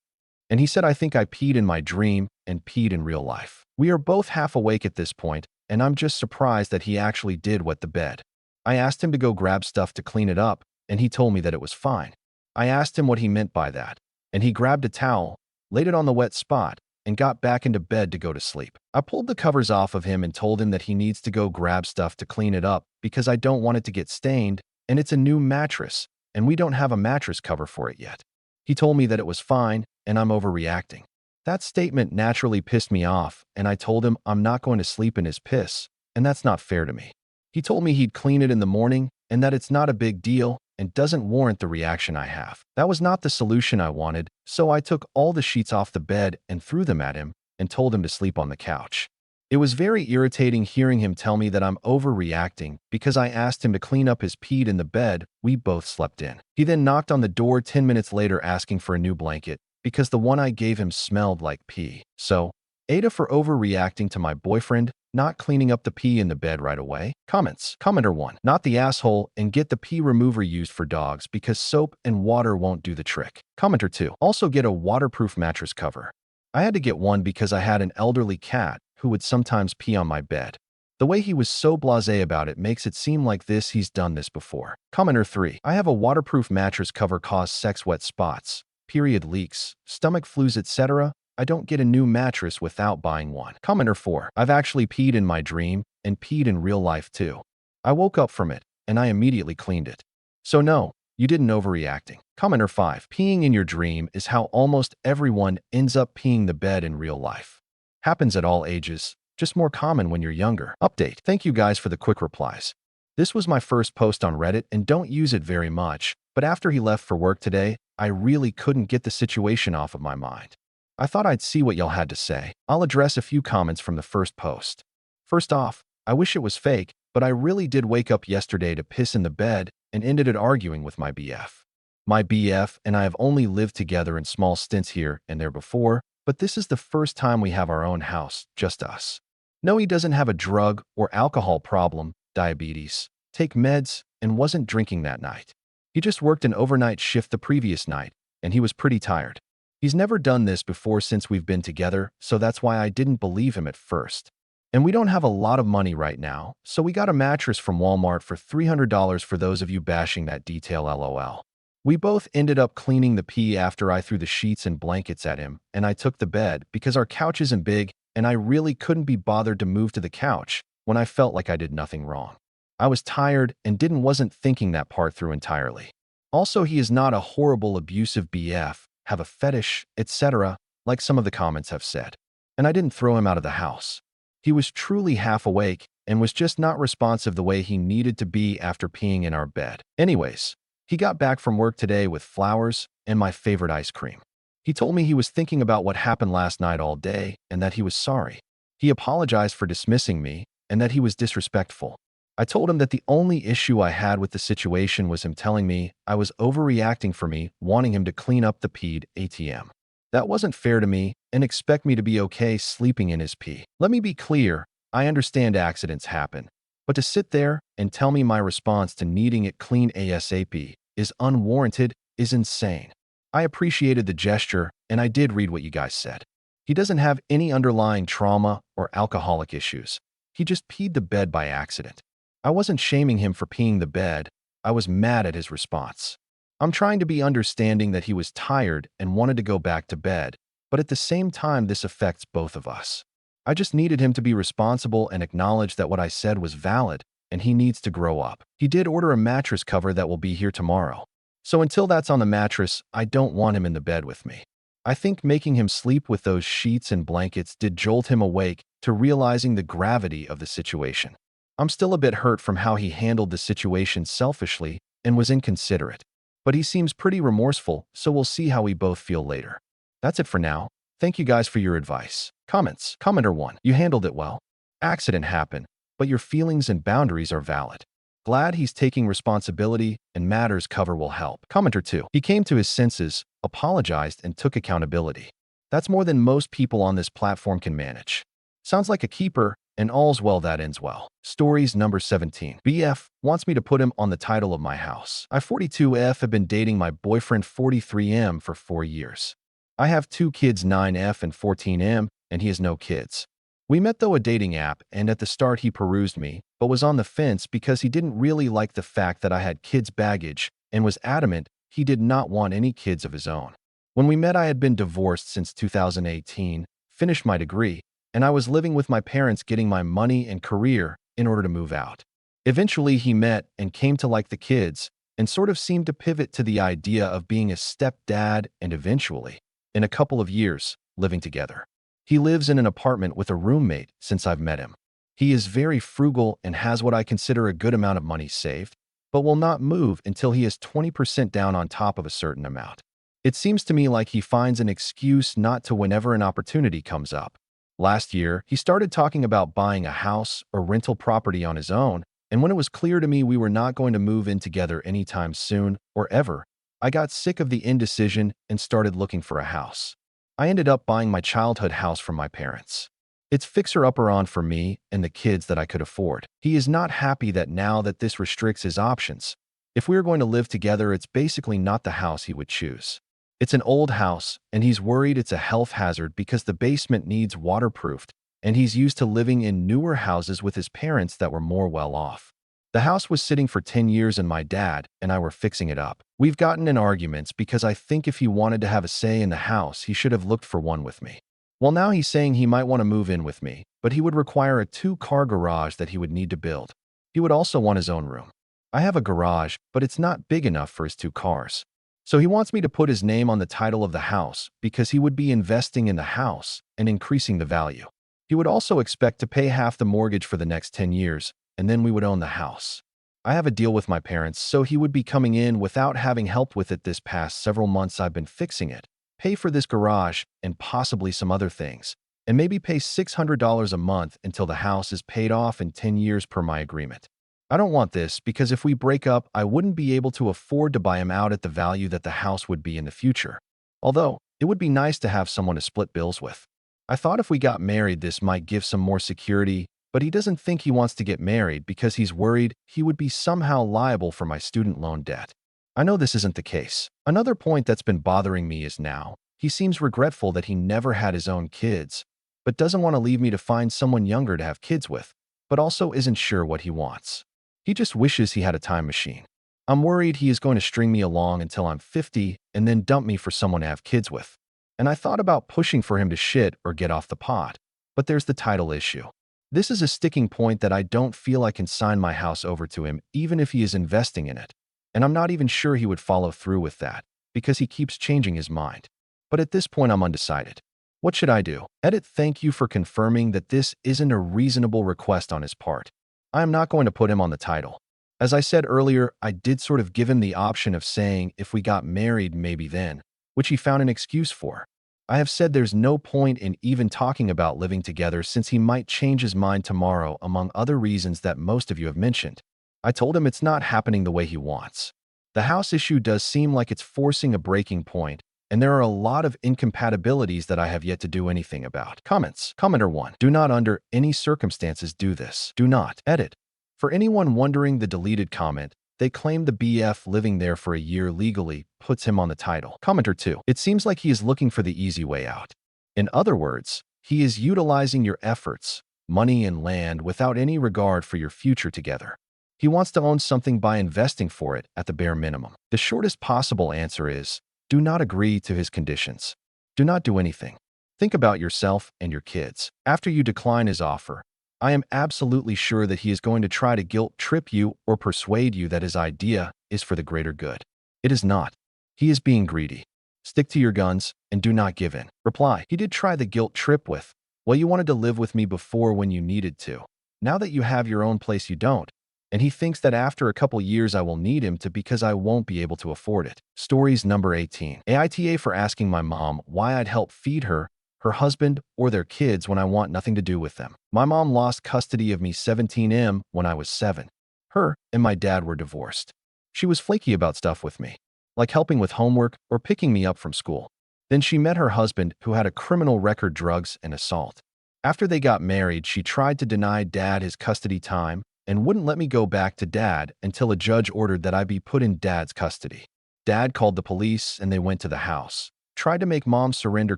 And he said, "I think I peed in my dream and peed in real life." We are both half awake at this point, and I'm just surprised that he actually did wet the bed. I asked him to go grab stuff to clean it up, and he told me that it was fine. I asked him what he meant by that, and he grabbed a towel, laid it on the wet spot, and got back into bed to go to sleep. I pulled the covers off of him and told him that he needs to go grab stuff to clean it up because I don't want it to get stained, and it's a new mattress, and we don't have a mattress cover for it yet. He told me that it was fine, and I'm overreacting. That statement naturally pissed me off, and I told him I'm not going to sleep in his piss, and that's not fair to me. He told me he'd clean it in the morning and that it's not a big deal and doesn't warrant the reaction I have. That was not the solution I wanted, so I took all the sheets off the bed and threw them at him and told him to sleep on the couch. It was very irritating hearing him tell me that I'm overreacting because I asked him to clean up his peed in the bed we both slept in. He then knocked on the door 10 minutes later asking for a new blanket because the one I gave him smelled like pee. So, Ada for overreacting to my boyfriend not cleaning up the pee in the bed right away. Comments. Commenter 1. Not the asshole and get the pee remover used for dogs because soap and water won't do the trick. Commenter 2. Also get a waterproof mattress cover. I had to get one because I had an elderly cat who would sometimes pee on my bed. The way he was so blasé about it makes it seem like he's done this before. Commenter 3. I have a waterproof mattress cover cause sex wet spots, period leaks, stomach flus, etc. I don't get a new mattress without buying one. Commenter 4. I've actually peed in my dream, and peed in real life too. I woke up from it, and I immediately cleaned it. So no, you didn't overreacting. Commenter 5. Peeing in your dream is how almost everyone ends up peeing the bed in real life. Happens at all ages, just more common when you're younger. Update. Thank you guys for the quick replies. This was my first post on Reddit and don't use it very much, but after he left for work today, I really couldn't get the situation off of my mind. I thought I'd see what y'all had to say. I'll address a few comments from the first post. First off, I wish it was fake, but I really did wake up yesterday to piss in the bed and ended it arguing with my BF. My BF and I have only lived together in small stints here and there before, but this is the first time we have our own house, just us. No, he doesn't have a drug or alcohol problem, diabetes, take meds, and wasn't drinking that night. He just worked an overnight shift the previous night, and he was pretty tired. He's never done this before since we've been together, so that's why I didn't believe him at first. And we don't have a lot of money right now, so we got a mattress from Walmart for $300 for those of you bashing that detail LOL. We both ended up cleaning the pee after I threw the sheets and blankets at him, and I took the bed because our couch isn't big and I really couldn't be bothered to move to the couch when I felt like I did nothing wrong. I was tired and wasn't thinking that part through entirely. Also, he is not a horrible abusive BF, have a fetish, etc., like some of the comments have said. And I didn't throw him out of the house. He was truly half awake and was just not responsive the way he needed to be after peeing in our bed. Anyways, he got back from work today with flowers and my favorite ice cream. He told me he was thinking about what happened last night all day and that he was sorry. He apologized for dismissing me and that he was disrespectful. I told him that the only issue I had with the situation was him telling me I was overreacting for me wanting him to clean up the peed ATM. That wasn't fair to me and expect me to be okay sleeping in his pee. Let me be clear, I understand accidents happen, but to sit there and tell me my response to needing it clean ASAP is unwarranted is insane. I appreciated the gesture and I did read what you guys said. He doesn't have any underlying trauma or alcoholic issues. He just peed the bed by accident. I wasn't shaming him for peeing the bed. I was mad at his response. I'm trying to be understanding that he was tired and wanted to go back to bed, but at the same time this affects both of us. I just needed him to be responsible and acknowledge that what I said was valid and he needs to grow up. He did order a mattress cover that will be here tomorrow. So until that's on the mattress, I don't want him in the bed with me. I think making him sleep with those sheets and blankets did jolt him awake to realizing the gravity of the situation. I'm still a bit hurt from how he handled the situation selfishly and was inconsiderate. But he seems pretty remorseful, so we'll see how we both feel later. That's it for now. Thank you guys for your advice. Comments. Commenter 1. You handled it well. Accident happened, but your feelings and boundaries are valid. Glad he's taking responsibility and matters cover will help. Commenter 2. He came to his senses, apologized, and took accountability. That's more than most people on this platform can manage. Sounds like a keeper, and all's well that ends well. Stories number 17. BF wants me to put him on the title of my house. I 42F have been dating my boyfriend 43M for 4 years. I have 2 kids 9F and 14M, and he has no kids. We met through a dating app, and at the start he perused me, but was on the fence because he didn't really like the fact that I had kids baggage and was adamant he did not want any kids of his own. When we met, I had been divorced since 2018, finished my degree, and I was living with my parents getting my money and career in order to move out. Eventually, he met and came to like the kids and sort of seemed to pivot to the idea of being a stepdad and eventually, in a couple of years, living together. He lives in an apartment with a roommate since I've met him. He is very frugal and has what I consider a good amount of money saved, but will not move until he is 20% down on top of a certain amount. It seems to me like he finds an excuse not to whenever an opportunity comes up. Last year, he started talking about buying a house or rental property on his own, and when it was clear to me we were not going to move in together anytime soon or ever, I got sick of the indecision and started looking for a house. I ended up buying my childhood house from my parents. It's fixer-upper on for me and the kids that I could afford. He is not happy that now that this restricts his options. If we are going to live together, it's basically not the house he would choose. It's an old house, and he's worried it's a health hazard because the basement needs waterproofed, and he's used to living in newer houses with his parents that were more well off. The house was sitting for 10 years and my dad and I were fixing it up. We've gotten in arguments because I think if he wanted to have a say in the house, he should have looked for one with me. Well, now he's saying he might want to move in with me, but he would require a 2-car garage that he would need to build. He would also want his own room. I have a garage, but it's not big enough for his 2 cars. So he wants me to put his name on the title of the house because he would be investing in the house and increasing the value. He would also expect to pay half the mortgage for the next 10 years, and then we would own the house. I have a deal with my parents, so he would be coming in without having helped with it this past several months I've been fixing it, pay for this garage and possibly some other things, and maybe pay $600 a month until the house is paid off in 10 years per my agreement. I don't want this because if we break up, I wouldn't be able to afford to buy him out at the value that the house would be in the future. Although, it would be nice to have someone to split bills with. I thought if we got married, this might give some more security, but he doesn't think he wants to get married because he's worried he would be somehow liable for my student loan debt. I know this isn't the case. Another point that's been bothering me is now, he seems regretful that he never had his own kids, but doesn't want to leave me to find someone younger to have kids with, but also isn't sure what he wants. He just wishes he had a time machine. I'm worried he is going to string me along until I'm 50 and then dump me for someone to have kids with. And I thought about pushing for him to shit or get off the pot, but there's the title issue. This is a sticking point that I don't feel I can sign my house over to him even if he is investing in it. And I'm not even sure he would follow through with that because he keeps changing his mind. But at this point, I'm undecided. What should I do? Edit, thank you for confirming that this isn't a reasonable request on his part. I am not going to put him on the title. As I said earlier, I did sort of give him the option of saying if we got married, maybe then, which he found an excuse for. I have said there's no point in even talking about living together since he might change his mind tomorrow, among other reasons that most of you have mentioned. I told him it's not happening the way he wants. The house issue does seem like it's forcing a breaking point, and there are a lot of incompatibilities that I have yet to do anything about. Comments. Commenter 1. Do not under any circumstances do this. Do not. Edit. For anyone wondering the deleted comment, they claim the BF living there for a year legally puts him on the title. Commenter 2. It seems like he is looking for the easy way out. In other words, he is utilizing your efforts, money and land without any regard for your future together. He wants to own something by investing for it at the bare minimum. The shortest possible answer is, do not agree to his conditions. Do not do anything. Think about yourself and your kids. After you decline his offer, I am absolutely sure that he is going to try to guilt trip you or persuade you that his idea is for the greater good. It is not. He is being greedy. Stick to your guns and do not give in. Reply. He did try the guilt trip with, well, you wanted to live with me before when you needed to. Now that you have your own place, you don't. And he thinks that after a couple years I will need him to because I won't be able to afford it. Stories number 18. Aita for asking my mom why I'd help feed her husband, or their kids when I want nothing to do with them. My mom lost custody of me 17M when I was 7. Her and my dad were divorced. She was flaky about stuff with me, like helping with homework or picking me up from school. Then she met her husband who had a criminal record, drugs and assault. After they got married, she tried to deny dad his custody time and wouldn't let me go back to dad until a judge ordered that I be put in dad's custody. Dad called the police and they went to the house. Tried to make mom surrender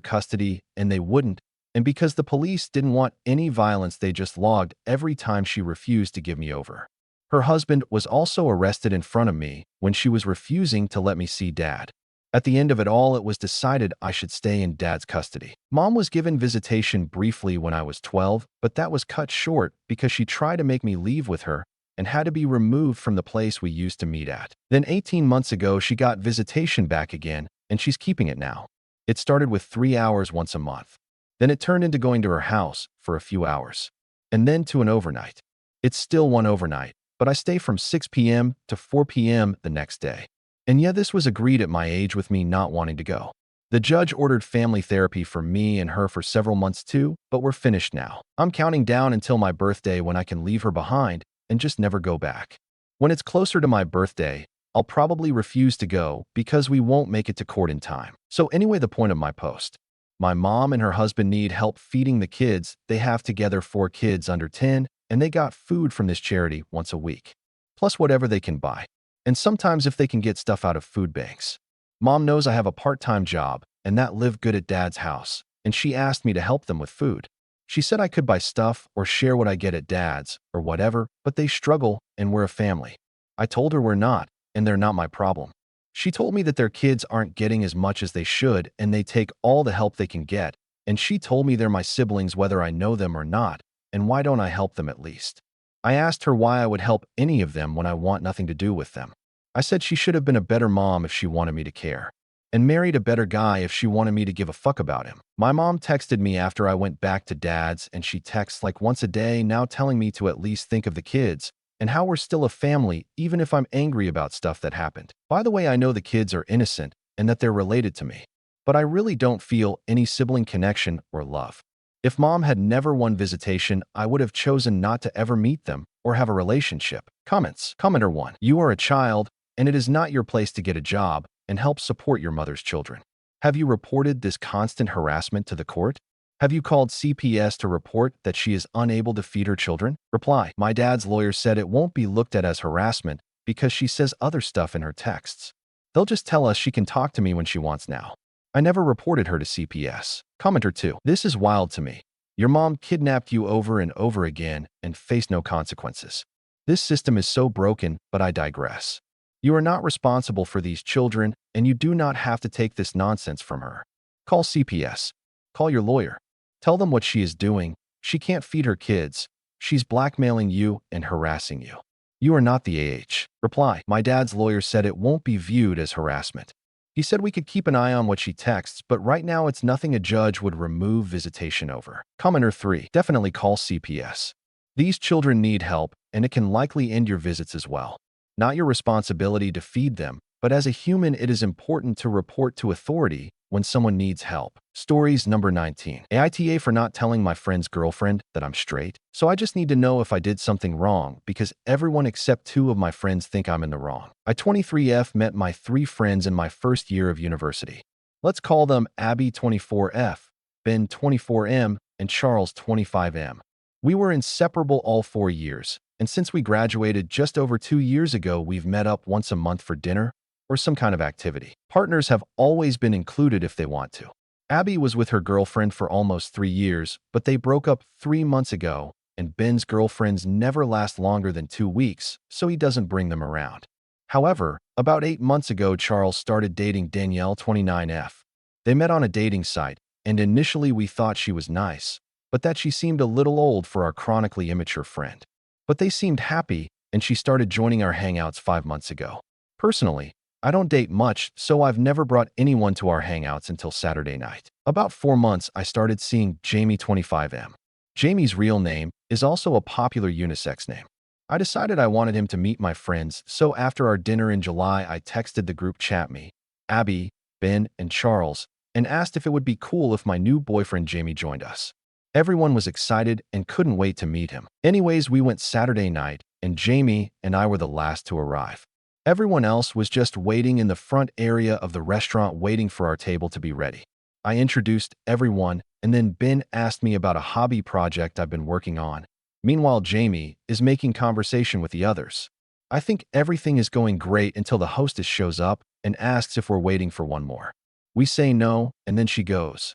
custody and they wouldn't, and because the police didn't want any violence, they just logged every time she refused to give me over. Her husband was also arrested in front of me when she was refusing to let me see dad. At the end of it all, it was decided I should stay in dad's custody. Mom was given visitation briefly when I was 12, but that was cut short because she tried to make me leave with her and had to be removed from the place we used to meet at. Then 18 months ago, she got visitation back again, and she's keeping it now. It started with 3 hours once a month. Then it turned into going to her house for a few hours. And then to an overnight. It's still one overnight, but I stay from 6 p.m. to 4 p.m. the next day. And yeah, this was agreed at my age with me not wanting to go. The judge ordered family therapy for me and her for several months too, but we're finished now. I'm counting down until my birthday when I can leave her behind and just never go back. When it's closer to my birthday, I'll probably refuse to go because we won't make it to court in time. So anyway, the point of my post. My mom and her husband need help feeding the kids. They have together 4 kids under 10, and they got food from this charity once a week, plus whatever they can buy. And sometimes if they can get stuff out of food banks. Mom knows I have a part-time job and that live good at dad's house, and she asked me to help them with food. She said I could buy stuff or share what I get at dad's or whatever, but they struggle and we're a family. I told her we're not, and they're not my problem. She told me that their kids aren't getting as much as they should and they take all the help they can get, and she told me they're my siblings whether I know them or not, and why don't I help them at least? I asked her why I would help any of them when I want nothing to do with them. I said she should have been a better mom if she wanted me to care, and married a better guy if she wanted me to give a fuck about him. My mom texted me after I went back to dad's, and she texts like once a day now telling me to at least think of the kids and how we're still a family even if I'm angry about stuff that happened. By the way, I know the kids are innocent and that they're related to me, but I really don't feel any sibling connection or love. If mom had never won visitation, I would have chosen not to ever meet them or have a relationship. Comments. Commenter 1. You are a child, and it is not your place to get a job and help support your mother's children. Have you reported this constant harassment to the court? Have you called CPS to report that she is unable to feed her children? Reply. My dad's lawyer said it won't be looked at as harassment because she says other stuff in her texts. They'll just tell us she can talk to me when she wants now. I never reported her to CPS. Commenter 2. This is wild to me. Your mom kidnapped you over and over again and faced no consequences. This system is so broken, but I digress. You are not responsible for these children, and you do not have to take this nonsense from her. Call CPS. Call your lawyer. Tell them what she is doing. She can't feed her kids. She's blackmailing you and harassing you. You are not the AH. Reply. My dad's lawyer said it won't be viewed as harassment. He said we could keep an eye on what she texts, but right now it's nothing a judge would remove visitation over. Commenter 3. Definitely call CPS. These children need help, and it can likely end your visits as well. Not your responsibility to feed them, but as a human it is important to report to authority when someone needs help. Stories number 19. Aita for not telling my friend's girlfriend that I'm straight, so I just need to know if I did something wrong because everyone except 2 of my friends think I'm in the wrong. I 23F met my 3 friends in my first year of university. Let's call them Abby 24F, Ben 24M, and Charles 25M. We were inseparable all 4 years, and since we graduated just over 2 years ago, we've met up once a month for dinner or some kind of activity. Partners have always been included if they want to. Abby was with her girlfriend for almost 3 years, but they broke up 3 months ago, and Ben's girlfriends never last longer than 2 weeks, so he doesn't bring them around. However, about 8 months ago, Charles started dating Danielle 29F. They met on a dating site, and initially we thought she was nice, but that she seemed a little old for our chronically immature friend. But they seemed happy, and she started joining our hangouts 5 months ago. Personally, I don't date much, so I've never brought anyone to our hangouts until Saturday night. About 4 months, I started seeing Jamie 25M. Jamie's real name is also a popular unisex name. I decided I wanted him to meet my friends, so after our dinner in July, I texted the group chat me, Abby, Ben, and Charles, and asked if it would be cool if my new boyfriend Jamie joined us. Everyone was excited and couldn't wait to meet him. Anyways, we went Saturday night, and Jamie and I were the last to arrive. Everyone else was just waiting in the front area of the restaurant waiting for our table to be ready. I introduced everyone, and then Ben asked me about a hobby project I've been working on. Meanwhile, Jamie is making conversation with the others. I think everything is going great until the hostess shows up and asks if we're waiting for one more. We say no, and then she goes,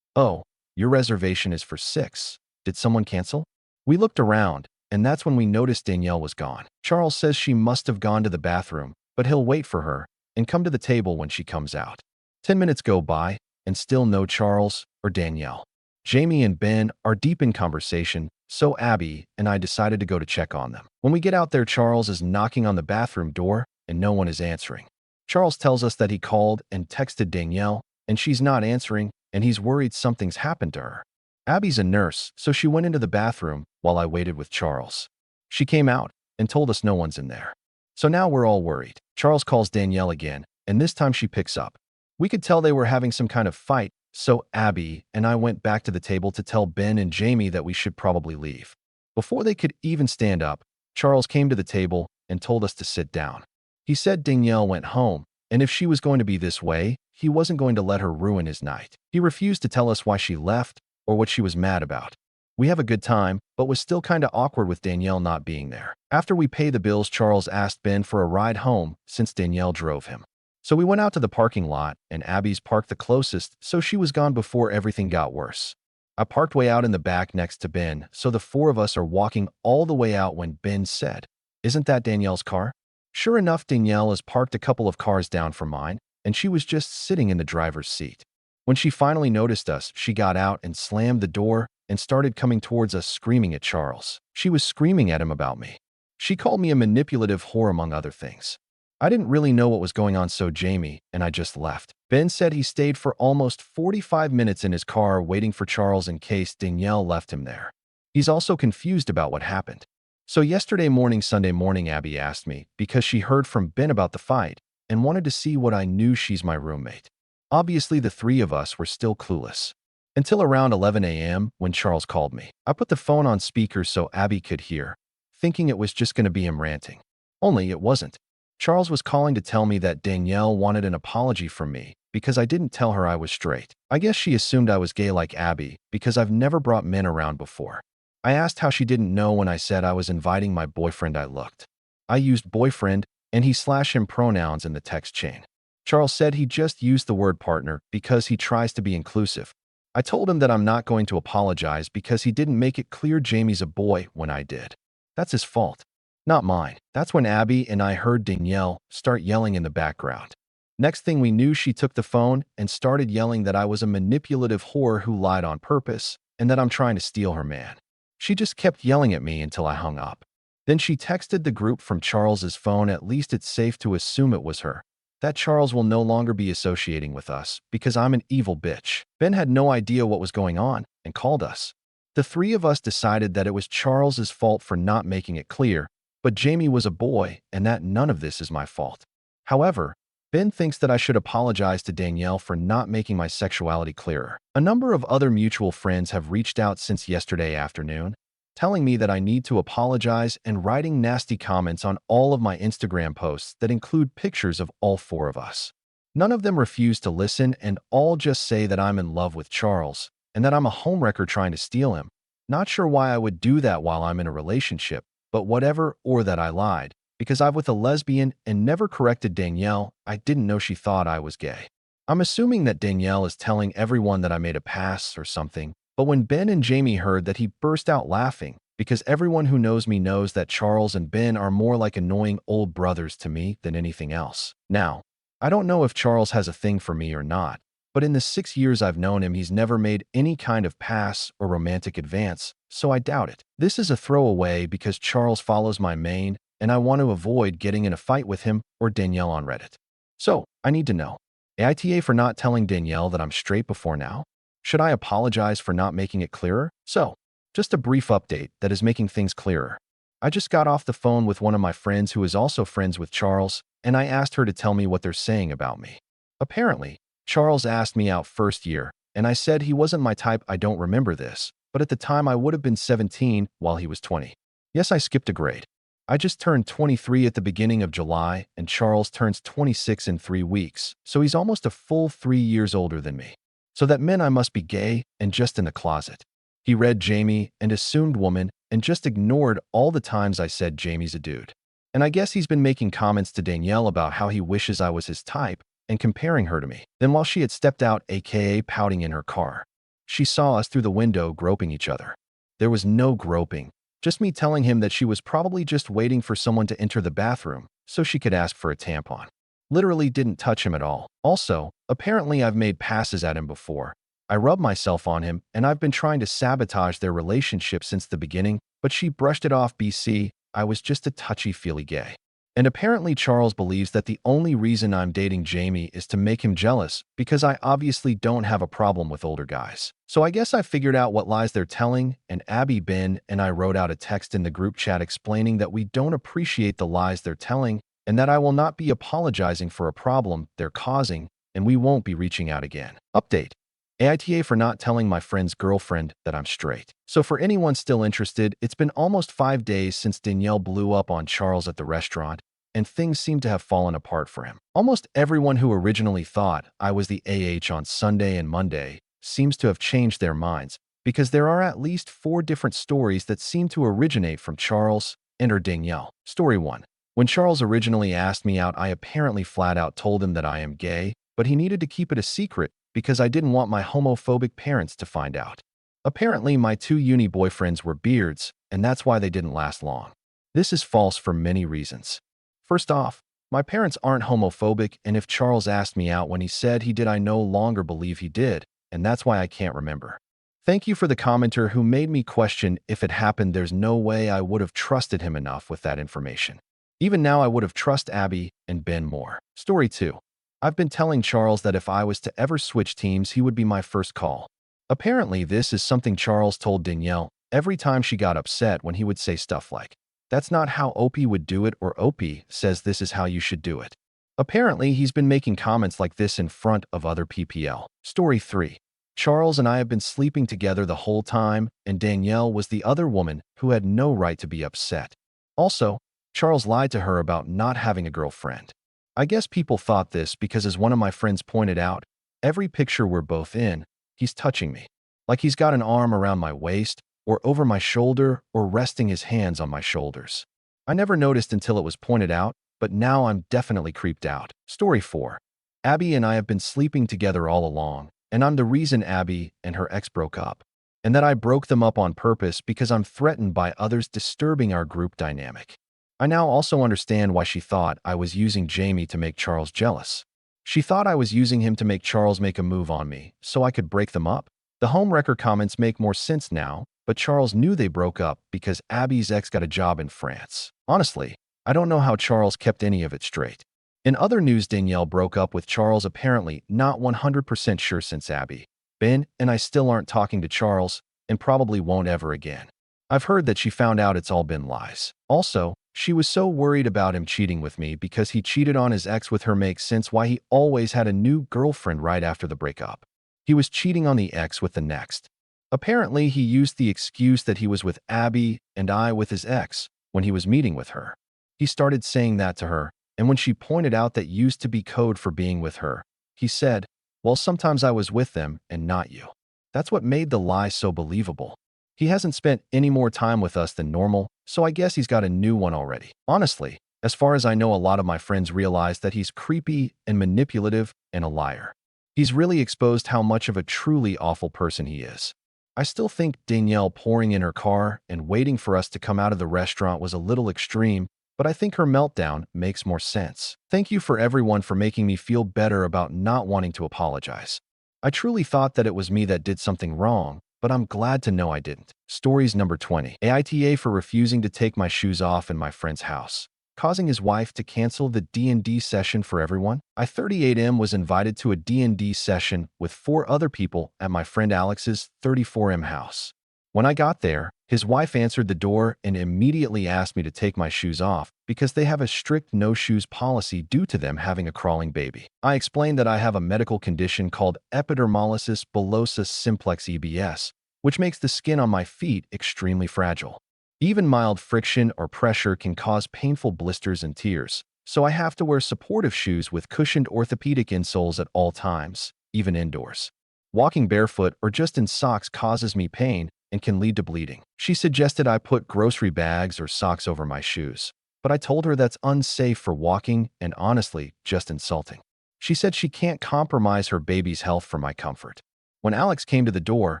"Oh, your reservation is for 6. Did someone cancel?" We looked around, and that's when we noticed Danielle was gone. Charles says she must have gone to the bathroom, but he'll wait for her and come to the table when she comes out. 10 minutes go by, and still no Charles or Danielle. Jamie and Ben are deep in conversation, so Abby and I decided to go to check on them. When we get out there, Charles is knocking on the bathroom door, and no one is answering. Charles tells us that he called and texted Danielle, and she's not answering, and he's worried something's happened to her. Abby's a nurse, so she went into the bathroom while I waited with Charles. She came out and told us no one's in there. So now we're all worried. Charles calls Danielle again, and this time she picks up. We could tell they were having some kind of fight, so Abby and I went back to the table to tell Ben and Jamie that we should probably leave. Before they could even stand up, Charles came to the table and told us to sit down. He said Danielle went home, and if she was going to be this way, he wasn't going to let her ruin his night. He refused to tell us why she left or what she was mad about. We have a good time, but was still kinda awkward with Danielle not being there. After we pay the bills, Charles asked Ben for a ride home since Danielle drove him. So we went out to the parking lot, and Abby's parked the closest, so she was gone before everything got worse. I parked way out in the back next to Ben, so the 4 of us are walking all the way out when Ben said, "Isn't that Danielle's car?" Sure enough, Danielle is parked a couple of cars down from mine, and she was just sitting in the driver's seat. When she finally noticed us, she got out and slammed the door and started coming towards us screaming at Charles. She was screaming at him about me. She called me a manipulative whore among other things. I didn't really know what was going on, so Jamie and I just left. Ben said he stayed for almost 45 minutes in his car waiting for Charles in case Danielle left him there. He's also confused about what happened. So yesterday morning, Sunday morning, Abby asked me because she heard from Ben about the fight and wanted to see what I knew. She's my roommate. Obviously, the three of us were still clueless. Until around 11 a.m. when Charles called me. I put the phone on speaker so Abby could hear, thinking it was just going to be him ranting. Only it wasn't. Charles was calling to tell me that Danielle wanted an apology from me because I didn't tell her I was straight. I guess she assumed I was gay like Abby because I've never brought men around before. I asked how she didn't know when I said I was inviting my boyfriend. I looked. I used boyfriend and he/him pronouns in the text chain. Charles said he just used the word partner because he tries to be inclusive. I told him that I'm not going to apologize because he didn't make it clear Jamie's a boy when I did. That's his fault, not mine. That's when Abby and I heard Danielle start yelling in the background. Next thing we knew, she took the phone and started yelling that I was a manipulative whore who lied on purpose and that I'm trying to steal her man. She just kept yelling at me until I hung up. Then she texted the group from Charles's phone. At least it's safe to assume it was her. That Charles will no longer be associating with us because I'm an evil bitch. Ben had no idea what was going on and called us. The three of us decided that it was Charles's fault for not making it clear, but Jamie was a boy and that none of this is my fault. However, Ben thinks that I should apologize to Danielle for not making my sexuality clearer. A number of other mutual friends have reached out since yesterday afternoon, telling me that I need to apologize and writing nasty comments on all of my Instagram posts that include pictures of all four of us. None of them refuse to listen and all just say that I'm in love with Charles and that I'm a homewrecker trying to steal him. Not sure why I would do that while I'm in a relationship, but whatever, or that I lied. Because I'm with a lesbian and never corrected Danielle, I didn't know she thought I was gay. I'm assuming that Danielle is telling everyone that I made a pass or something, but when Ben and Jamie heard that, he burst out laughing because everyone who knows me knows that Charles and Ben are more like annoying old brothers to me than anything else. Now, I don't know if Charles has a thing for me or not, but in the 6 years I've known him, he's never made any kind of pass or romantic advance, so I doubt it. This is a throwaway because Charles follows my main and I want to avoid getting in a fight with him or Danielle on Reddit. So, I need to know. Aita for not telling Danielle that I'm straight before now? Should I apologize for not making it clearer? So, just a brief update that is making things clearer. I just got off the phone with one of my friends who is also friends with Charles, and I asked her to tell me what they're saying about me. Apparently, Charles asked me out first year, and I said he wasn't my type. I don't remember this, but at the time I would have been 17 while he was 20. Yes, I skipped a grade. I just turned 23 at the beginning of July, and Charles turns 26 in 3 weeks, so he's almost a full 3 years older than me. So that meant I must be gay and just in the closet. He read Jamie and assumed woman and just ignored all the times I said Jamie's a dude. And I guess he's been making comments to Danielle about how he wishes I was his type and comparing her to me. Then while she had stepped out, aka pouting in her car, she saw us through the window groping each other. There was no groping. Just me telling him that she was probably just waiting for someone to enter the bathroom so she could ask for a tampon. Literally didn't touch him at all. Also, apparently I've made passes at him before. I rubbed myself on him and I've been trying to sabotage their relationship since the beginning, but she brushed it off. BC, I was just a touchy-feely gay. And apparently Charles believes that the only reason I'm dating Jamie is to make him jealous because I obviously don't have a problem with older guys. So I guess I figured out what lies they're telling, and Abby, Ben, and I wrote out a text in the group chat explaining that we don't appreciate the lies they're telling and that I will not be apologizing for a problem they're causing and we won't be reaching out again. Update. Aita for not telling my friend's girlfriend that I'm straight. So for anyone still interested, it's been almost 5 days since Danielle blew up on Charles at the restaurant, and things seem to have fallen apart for him. Almost everyone who originally thought I was the on Sunday and Monday seems to have changed their minds, because there are at least 4 different stories that seem to originate from Charles and or Danielle. Story 1. When Charles originally asked me out, I apparently flat out told him that I am gay, but he needed to keep it a secret because I didn't want my homophobic parents to find out. Apparently, my 2 uni boyfriends were beards, and that's why they didn't last long. This is false for many reasons. First off, my parents aren't homophobic, and if Charles asked me out when he said he did, I no longer believe he did, and that's why I can't remember. Thank you for the commenter who made me question if it happened. There's no way I would have trusted him enough with that information. Even now, I would have trusted Abby and Ben more. Story 2. I've been telling Charles that if I was to ever switch teams, he would be my first call. Apparently, this is something Charles told Danielle every time she got upset when he would say stuff like, "That's not how Opie would do it," or "Opie says this is how you should do it." Apparently, he's been making comments like this in front of other PPL. Story 3. Charles and I have been sleeping together the whole time, and Danielle was the other woman who had no right to be upset. Also, Charles lied to her about not having a girlfriend. I guess people thought this because, as one of my friends pointed out, every picture we're both in, he's touching me. Like he's got an arm around my waist, or over my shoulder, or resting his hands on my shoulders. I never noticed until it was pointed out, but now I'm definitely creeped out. Story 4. Abby and I have been sleeping together all along, and I'm the reason Abby and her ex broke up, and that I broke them up on purpose because I'm threatened by others disturbing our group dynamic. I now also understand why she thought I was using Jamie to make Charles jealous. She thought I was using him to make Charles make a move on me, so I could break them up. The homewrecker comments make more sense now, but Charles knew they broke up because Abby's ex got a job in France. Honestly, I don't know how Charles kept any of it straight. In other news, Danielle broke up with Charles, apparently not 100% sure since Abby. Ben and I still aren't talking to Charles and probably won't ever again. I've heard that she found out it's all been lies. Also, she was so worried about him cheating with me because he cheated on his ex with her. Makes sense why he always had a new girlfriend right after the breakup. He was cheating on the ex with the next. Apparently, he used the excuse that he was with Abby and I with his ex when he was meeting with her. He started saying that to her, and when she pointed out that used to be code for being with her, he said, "Well, sometimes I was with them and not you." That's what made the lie so believable. He hasn't spent any more time with us than normal, so I guess he's got a new one already. Honestly, as far as I know, a lot of my friends realize that he's creepy and manipulative and a liar. He's really exposed how much of a truly awful person he is. I still think Danielle pouring in her car and waiting for us to come out of the restaurant was a little extreme, but I think her meltdown makes more sense. Thank you for everyone for making me feel better about not wanting to apologize. I truly thought that it was me that did something wrong, but I'm glad to know I didn't. Stories number 20. Aita for refusing to take my shoes off in my friend's house, causing his wife to cancel the D&D session for everyone. I 38M was invited to a D&D session with 4 other people at my friend Alex's 34M house. When I got there, his wife answered the door and immediately asked me to take my shoes off because they have a strict no-shoes policy due to them having a crawling baby. I explained that I have a medical condition called epidermolysis bullosa simplex EBS, which makes the skin on my feet extremely fragile. Even mild friction or pressure can cause painful blisters and tears, so I have to wear supportive shoes with cushioned orthopedic insoles at all times, even indoors. Walking barefoot or just in socks causes me pain and can lead to bleeding. She suggested I put grocery bags or socks over my shoes, but I told her that's unsafe for walking and honestly just insulting. She said she can't compromise her baby's health for my comfort. When Alex came to the door,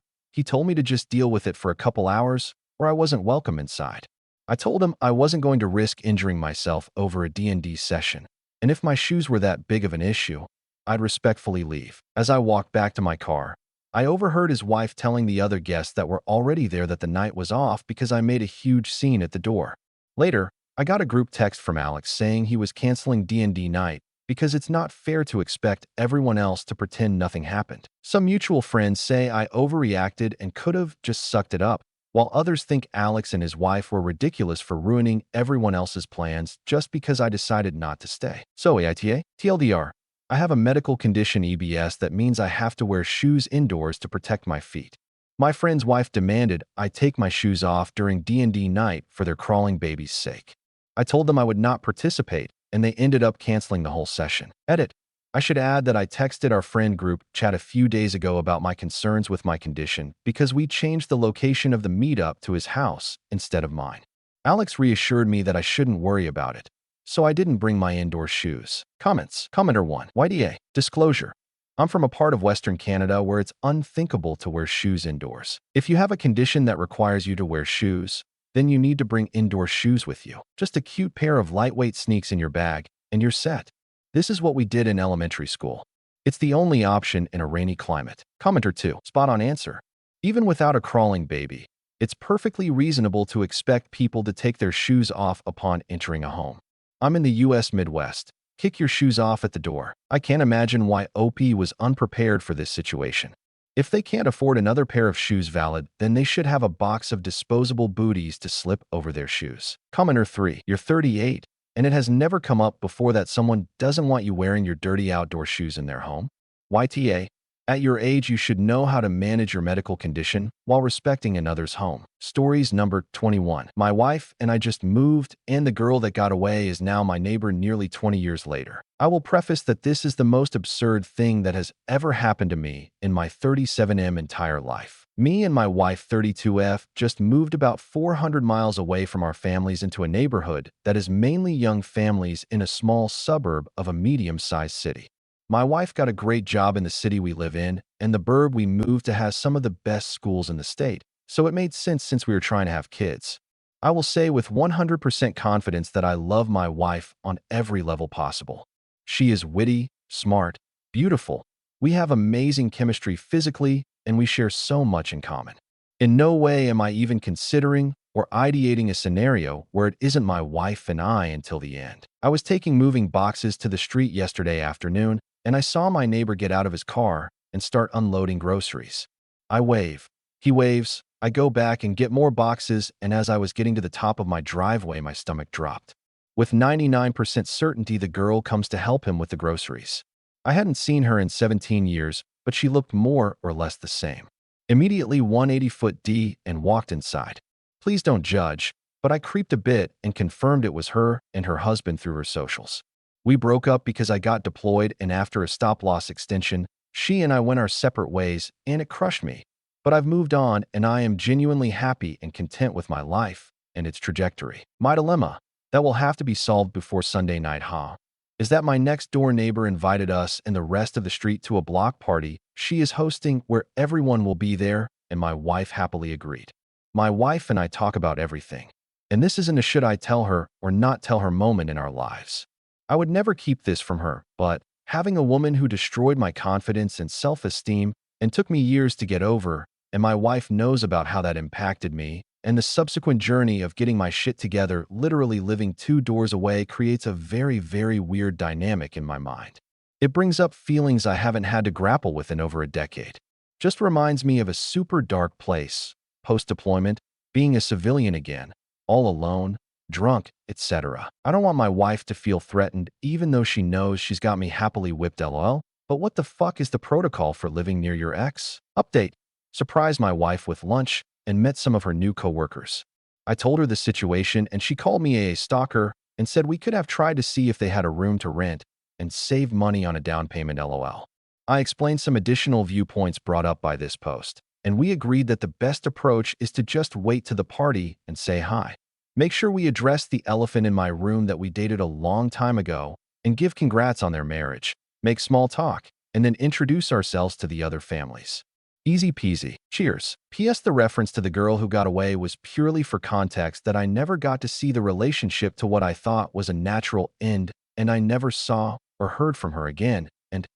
he told me to just deal with it for a couple hours or I wasn't welcome inside. I told him I wasn't going to risk injuring myself over a D&D session, and if my shoes were that big of an issue, I'd respectfully leave. As I walked back to my car, I overheard his wife telling the other guests that were already there that the night was off because I made a huge scene at the door. Later, I got a group text from Alex saying he was canceling D&D night because it's not fair to expect everyone else to pretend nothing happened. Some mutual friends say I overreacted and could have just sucked it up, while others think Alex and his wife were ridiculous for ruining everyone else's plans just because I decided not to stay. So, Aita, TLDR, I have a medical condition EBS that means I have to wear shoes indoors to protect my feet. My friend's wife demanded I take my shoes off during D&D night for their crawling baby's sake. I told them I would not participate, and they ended up canceling the whole session. Edit. I should add that I texted our friend group chat a few days ago about my concerns with my condition because we changed the location of the meetup to his house instead of mine. Alex reassured me that I shouldn't worry about it, so I didn't bring my indoor shoes. Comments. Commenter 1. YDA. Disclosure. I'm from a part of Western Canada where it's unthinkable to wear shoes indoors. If you have a condition that requires you to wear shoes, then you need to bring indoor shoes with you. Just a cute pair of lightweight sneaks in your bag, and you're set. This is what we did in elementary school. It's the only option in a rainy climate. Commenter 2. Spot on answer. Even without a crawling baby, it's perfectly reasonable to expect people to take their shoes off upon entering a home. I'm in the US Midwest. Kick your shoes off at the door. I can't imagine why OP was unprepared for this situation. If they can't afford another pair of shoes valid, then they should have a box of disposable booties to slip over their shoes. Commenter 3. You're 38, and it has never come up before that someone doesn't want you wearing your dirty outdoor shoes in their home? YTA. At your age, you should know how to manage your medical condition while respecting another's home. Stories number 21. My wife and I just moved, and the girl that got away is now my neighbor nearly 20 years later. I will preface that this is the most absurd thing that has ever happened to me in my 37M entire life. Me and my wife 32F just moved about 400 miles away from our families into a neighborhood that is mainly young families in a small suburb of a medium-sized city. My wife got a great job in the city we live in, and the burb we moved to has some of the best schools in the state, so it made sense since we were trying to have kids. I will say with 100% confidence that I love my wife on every level possible. She is witty, smart, beautiful. We have amazing chemistry physically, and we share so much in common. In no way am I even considering or ideating a scenario where it isn't my wife and I until the end. I was taking moving boxes to the street yesterday afternoon, and I saw my neighbor get out of his car and start unloading groceries. I wave. He waves. I go back and get more boxes, and as I was getting to the top of my driveway, my stomach dropped. With 99% certainty, the girl comes to help him with the groceries. I hadn't seen her in 17 years, but she looked more or less the same. Immediately 180-foot D and walked inside. Please don't judge, but I creeped a bit and confirmed it was her and her husband through her socials. We broke up because I got deployed, and after a stop-loss extension, she and I went our separate ways, and it crushed me. But I've moved on, and I am genuinely happy and content with my life and its trajectory. My dilemma, that will have to be solved before Sunday night, huh? Is that my next-door neighbor invited us and the rest of the street to a block party she is hosting where everyone will be there, and my wife happily agreed. My wife and I talk about everything, and this isn't a should I tell her or not tell her moment in our lives. I would never keep this from her, but having a woman who destroyed my confidence and self-esteem and took me years to get over, and my wife knows about how that impacted me, and the subsequent journey of getting my shit together, literally living 2 doors away, creates a very, very weird dynamic in my mind. It brings up feelings I haven't had to grapple with in over a decade. Just reminds me of a super dark place, post-deployment, being a civilian again, all alone, drunk, etc. I don't want my wife to feel threatened even though she knows she's got me happily whipped LOL, but what the fuck is the protocol for living near your ex? Update. Surprised my wife with lunch and met some of her new coworkers. I told her the situation and she called me a stalker and said we could have tried to see if they had a room to rent and save money on a down payment LOL. I explained some additional viewpoints brought up by this post, and we agreed that the best approach is to just wait to the party and say hi. Make sure we address the elephant in my room that we dated a long time ago and give congrats on their marriage, make small talk, and then introduce ourselves to the other families. Easy peasy. Cheers. P.S. The reference to the girl who got away was purely for context that I never got to see the relationship to what I thought was a natural end, and I never saw or heard from her again, and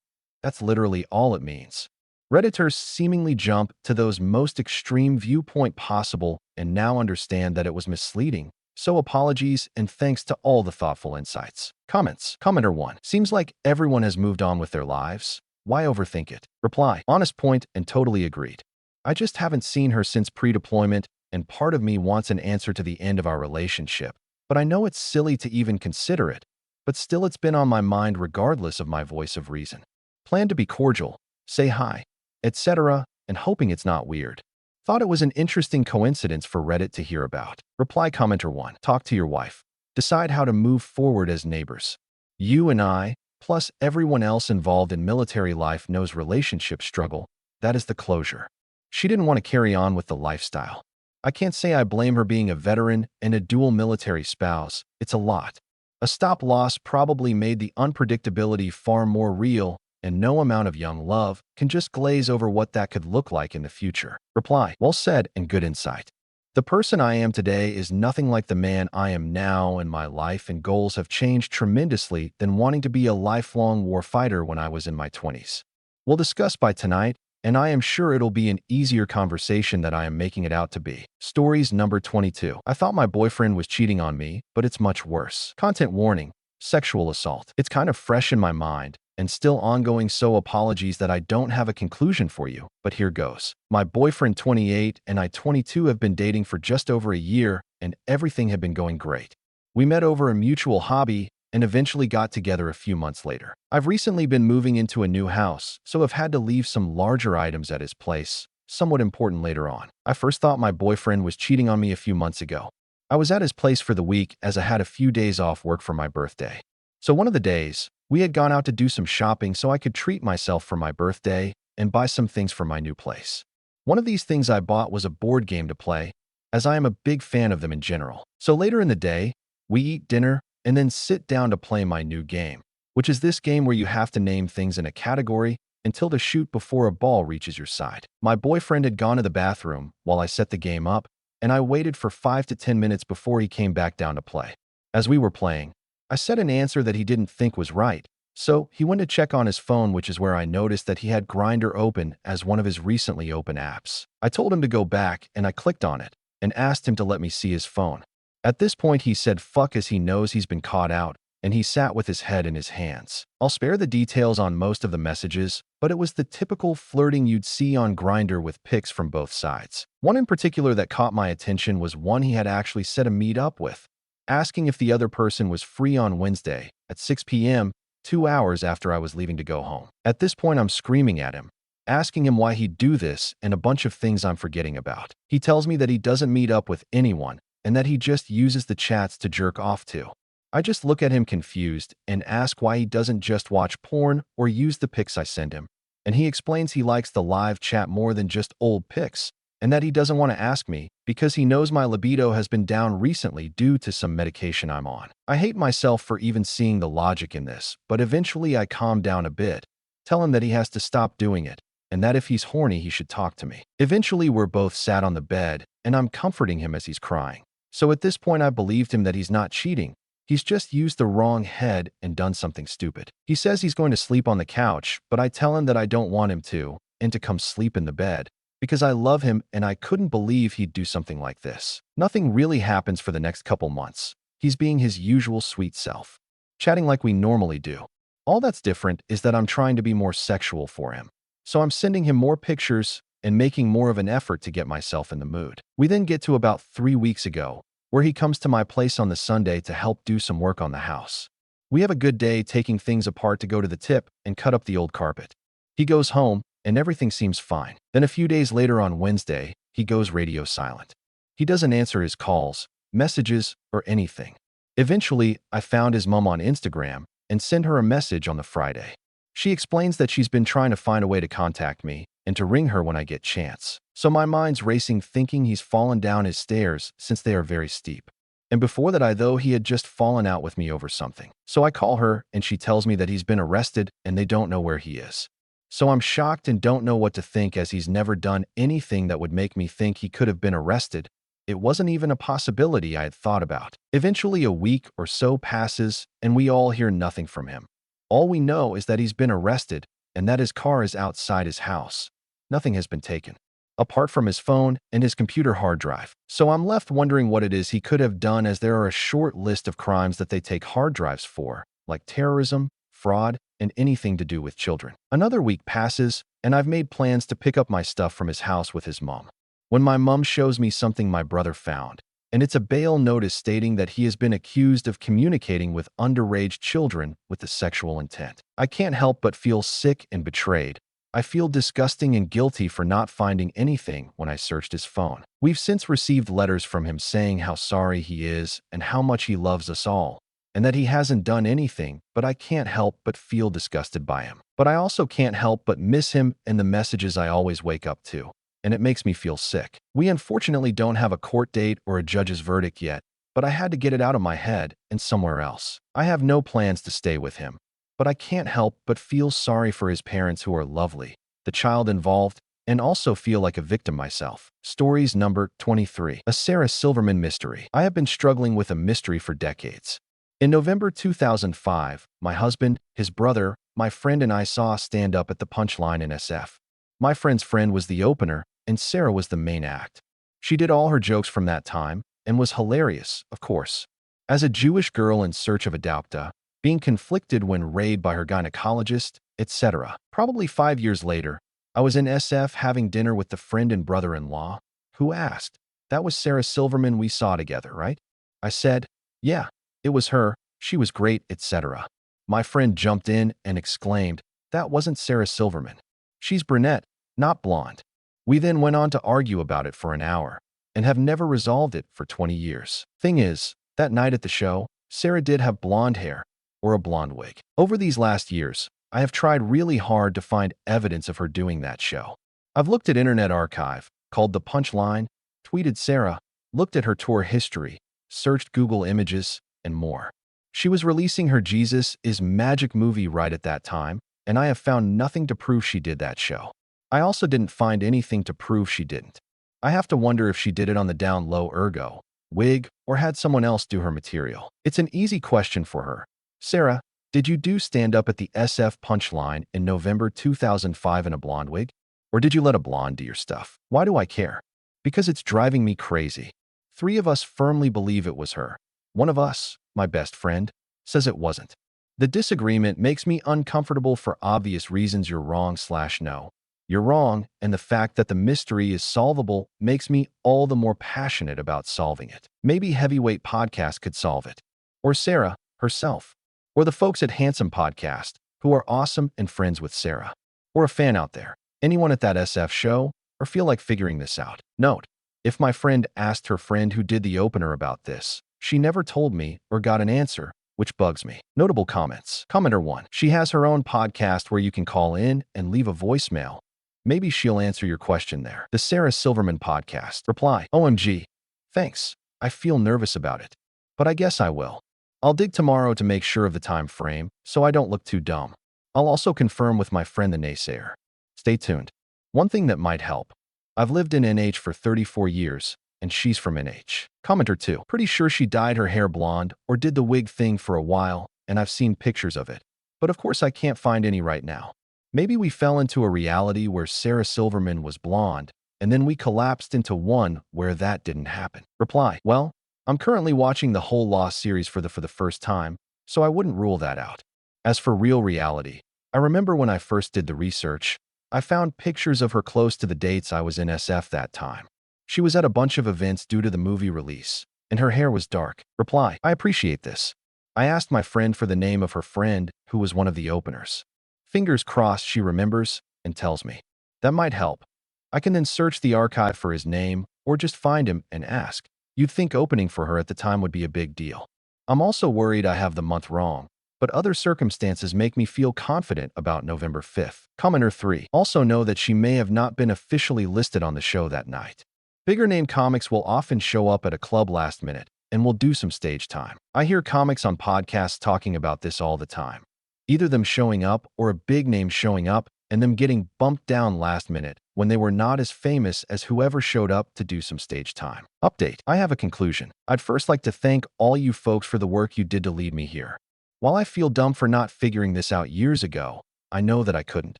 that's literally all it means. Redditors seemingly jump to those most extreme viewpoint possible and now understand that it was misleading. So apologies and thanks to all the thoughtful insights. Comments. Commenter 1. Seems like everyone has moved on with their lives. Why overthink it? Reply. Honest point and totally agreed. I just haven't seen her since pre-deployment, and part of me wants an answer to the end of our relationship. But I know it's silly to even consider it. But still, it's been on my mind regardless of my voice of reason. Plan to be cordial, say hi, etc., and hoping it's not weird. Thought it was an interesting coincidence for Reddit to hear about. Reply. Commenter 1. Talk to your wife. Decide how to move forward as neighbors. You and I, plus everyone else involved in military life, knows relationship struggle. That is the closure. She didn't want to carry on with the lifestyle. I can't say I blame her being a veteran and a dual military spouse. It's a lot. A stop-loss probably made the unpredictability far more real, and no amount of young love can just glaze over what that could look like in the future. Reply. Well said and good insight. The person I am today is nothing like the man I am now, and my life and goals have changed tremendously than wanting to be a lifelong war fighter when I was in my 20s. We'll discuss by tonight, and I am sure it'll be an easier conversation than I am making it out to be. Stories number 22. I thought my boyfriend was cheating on me, but it's much worse. Content warning: sexual assault. It's kind of fresh in my mind and still ongoing, so apologies that I don't have a conclusion for you, but here goes. My boyfriend, 28, and I, 22, have been dating for just over a year, and everything had been going great. We met over a mutual hobby and eventually got together a few months later. I've recently been moving into a new house, so have had to leave some larger items at his place, somewhat important later on. I first thought my boyfriend was cheating on me a few months ago. I was at his place for the week as I had a few days off work for my birthday. So one of the days, we had gone out to do some shopping so I could treat myself for my birthday and buy some things for my new place. One of these things I bought was a board game to play, as I am a big fan of them in general. So later in the day, we eat dinner and then sit down to play my new game, which is this game where you have to name things in a category until the shoot before a ball reaches your side. My boyfriend had gone to the bathroom while I set the game up, and I waited for 5 to 10 minutes before he came back down to play. As we were playing, I said an answer that he didn't think was right, so he went to check on his phone, which is where I noticed that he had Grindr open as one of his recently open apps. I told him to go back, and I clicked on it and asked him to let me see his phone. At this point, he said fuck, as he knows he's been caught out, and he sat with his head in his hands. I'll spare the details on most of the messages, but it was the typical flirting you'd see on Grindr with pics from both sides. One in particular that caught my attention was one he had actually set a meet up with, asking if the other person was free on Wednesday at 6 p.m., 2 hours after I was leaving to go home. At this point, I'm screaming at him, asking him why he'd do this and a bunch of things I'm forgetting about. He tells me that he doesn't meet up with anyone and that he just uses the chats to jerk off to. I just look at him confused and ask why he doesn't just watch porn or use the pics I send him. And he explains he likes the live chat more than just old pics, and that he doesn't want to ask me because he knows my libido has been down recently due to some medication I'm on. I hate myself for even seeing the logic in this, but eventually I calm down a bit, tell him that he has to stop doing it, and that if he's horny he should talk to me. Eventually we're both sat on the bed, and I'm comforting him as he's crying. So at this point I believed him that he's not cheating. He's just used the wrong head and done something stupid. He says he's going to sleep on the couch, but I tell him that I don't want him to, and to come sleep in the bed, because I love him and I couldn't believe he'd do something like this. Nothing really happens for the next couple months. He's being his usual sweet self, chatting like we normally do. All that's different is that I'm trying to be more sexual for him. So I'm sending him more pictures and making more of an effort to get myself in the mood. We then get to about 3 weeks ago, where he comes to my place on the Sunday to help do some work on the house. We have a good day taking things apart to go to the tip and cut up the old carpet. He goes home, and everything seems fine. Then a few days later on Wednesday, he goes radio silent. He doesn't answer his calls, messages, or anything. Eventually, I found his mom on Instagram and sent her a message on the Friday. She explains that she's been trying to find a way to contact me and to ring her when I get chance. So my mind's racing, thinking he's fallen down his stairs since they are very steep. And before that, he had just fallen out with me over something. So I call her and she tells me that he's been arrested and they don't know where he is. So I'm shocked and don't know what to think, as he's never done anything that would make me think he could have been arrested. It wasn't even a possibility I had thought about. Eventually a week or so passes and we all hear nothing from him. All we know is that he's been arrested and that his car is outside his house. Nothing has been taken, apart from his phone and his computer hard drive. So I'm left wondering what it is he could have done, as there are a short list of crimes that they take hard drives for, like terrorism, fraud, and anything to do with children. Another week passes, and I've made plans to pick up my stuff from his house with his mom, when my mom shows me something my brother found, and it's a bail notice stating that he has been accused of communicating with underage children with the sexual intent. I can't help but feel sick and betrayed. I feel disgusting and guilty for not finding anything when I searched his phone. We've since received letters from him saying how sorry he is and how much he loves us all, and that he hasn't done anything, but I can't help but feel disgusted by him. But I also can't help but miss him and the messages I always wake up to, and it makes me feel sick. We unfortunately don't have a court date or a judge's verdict yet, but I had to get it out of my head and somewhere else. I have no plans to stay with him, but I can't help but feel sorry for his parents, who are lovely, the child involved, and also feel like a victim myself. Stories number 23. A Sarah Silverman mystery. I have been struggling with a mystery for decades. In November 2005, my husband, his brother, my friend, and I saw a stand-up at the Punchline in SF. My friend's friend was the opener, and Sarah was the main act. She did all her jokes from that time, and was hilarious, of course. As a Jewish girl in search of a doctor, being conflicted when raped by her gynecologist, etc. Probably 5 years later, I was in SF having dinner with the friend and brother-in-law, who asked, "That was Sarah Silverman we saw together, right?" I said, "Yeah, it was her, she was great, etc." My friend jumped in and exclaimed, "That wasn't Sarah Silverman. She's brunette, not blonde." We then went on to argue about it for an hour, and have never resolved it for 20 years. Thing is, that night at the show, Sarah did have blonde hair, or a blonde wig. Over these last years, I have tried really hard to find evidence of her doing that show. I've looked at Internet Archive, called The Punchline, tweeted Sarah, looked at her tour history, searched Google Images, and more. She was releasing her Jesus is Magic movie right at that time, and I have found nothing to prove she did that show. I also didn't find anything to prove she didn't. I have to wonder if she did it on the down low ergo, wig, or had someone else do her material. It's an easy question for her. Sarah, did you do stand-up at the SF Punchline in November 2005 in a blonde wig? Or did you let a blonde do your stuff? Why do I care? Because it's driving me crazy. 3 of us firmly believe it was her. One of us, my best friend, says it wasn't. The disagreement makes me uncomfortable for obvious reasons. You're wrong/no. You're wrong, and the fact that the mystery is solvable makes me all the more passionate about solving it. Maybe Heavyweight Podcast could solve it. Or Sarah herself. Or the folks at Handsome Podcast, who are awesome and friends with Sarah. Or a fan out there. Anyone at that SF show, or feel like figuring this out. Note, if my friend asked her friend who did the opener about this, she never told me or got an answer, which bugs me. Notable comments. Commenter 1. She has her own podcast where you can call in and leave a voicemail. Maybe she'll answer your question there. The Sarah Silverman Podcast. Reply. OMG. Thanks. I feel nervous about it. But I guess I will. I'll dig tomorrow to make sure of the time frame, so I don't look too dumb. I'll also confirm with my friend the naysayer. Stay tuned. One thing that might help. I've lived in NH for 34 years, and she's from NH. Commenter 2. Pretty sure she dyed her hair blonde or did the wig thing for a while, and I've seen pictures of it. But of course I can't find any right now. Maybe we fell into a reality where Sarah Silverman was blonde, and then we collapsed into one where that didn't happen. Reply. Well, I'm currently watching the whole Lost series for the first time, so I wouldn't rule that out. As for real reality, I remember when I first did the research, I found pictures of her close to the dates I was in SF that time. She was at a bunch of events due to the movie release, and her hair was dark. Reply. I appreciate this. I asked my friend for the name of her friend, who was one of the openers. Fingers crossed she remembers and tells me. That might help. I can then search the archive for his name, or just find him and ask. You'd think opening for her at the time would be a big deal. I'm also worried I have the month wrong, but other circumstances make me feel confident about November 5th. Commenter 3. Also know that she may have not been officially listed on the show that night. Bigger name comics will often show up at a club last minute, and will do some stage time. I hear comics on podcasts talking about this all the time. Either them showing up or a big name showing up and them getting bumped down last minute when they were not as famous as whoever showed up to do some stage time. Update. I have a conclusion. I'd first like to thank all you folks for the work you did to lead me here. While I feel dumb for not figuring this out years ago, I know that I couldn't.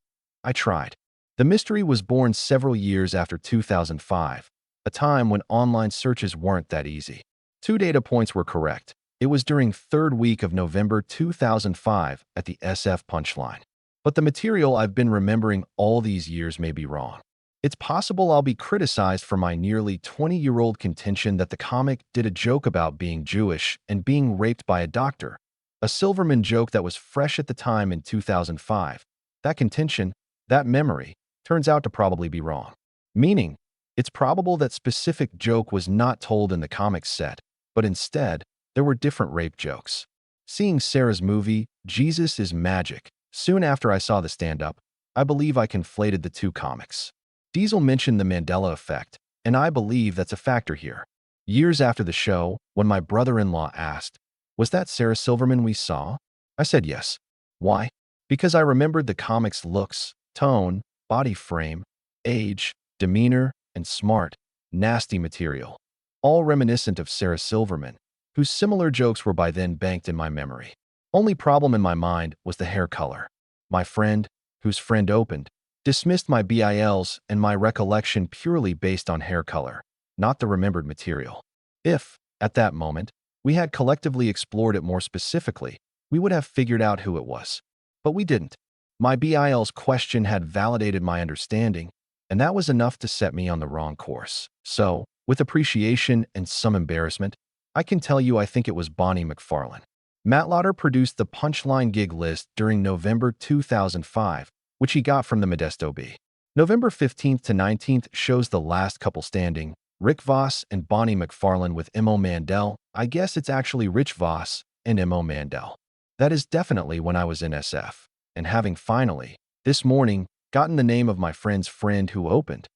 I tried. The mystery was born several years after 2005, a time when online searches weren't that easy. 2 data points were correct. It was during 3rd week of November 2005 at the SF Punchline. But the material I've been remembering all these years may be wrong. It's possible I'll be criticized for my nearly 20-year-old contention that the comic did a joke about being Jewish and being raped by a doctor, a Silverman joke that was fresh at the time in 2005. That contention, that memory, turns out to probably be wrong. Meaning, it's probable that specific joke was not told in the comic set, but instead, there were different rape jokes. Seeing Sarah's movie, Jesus is Magic, soon after I saw the stand-up, I believe I conflated the 2 comics. Diesel mentioned the Mandela effect, and I believe that's a factor here. Years after the show, when my brother-in-law asked, "Was that Sarah Silverman we saw?" I said yes. Why? Because I remembered the comic's looks, tone, body frame, age, demeanor, and smart, nasty material, all reminiscent of Sarah Silverman, whose similar jokes were by then banked in my memory. Only problem in my mind was the hair color. My friend, whose friend opened, dismissed my BILs and my recollection purely based on hair color, not the remembered material. If, at that moment, we had collectively explored it more specifically, we would have figured out who it was. But we didn't. My BIL's question had validated my understanding, and that was enough to set me on the wrong course. So, with appreciation and some embarrassment, I can tell you I think it was Bonnie McFarlane. Matt Lauder produced the Punchline gig list during November 2005, which he got from the Modesto Bee. November 15th to 19th shows the last couple standing, Rick Voss and Bonnie McFarlane with Mo Mandel. I guess it's actually Rich Voss and Mo Mandel. That is definitely when I was in SF, and having finally, this morning, gotten the name of my friend's friend who opened,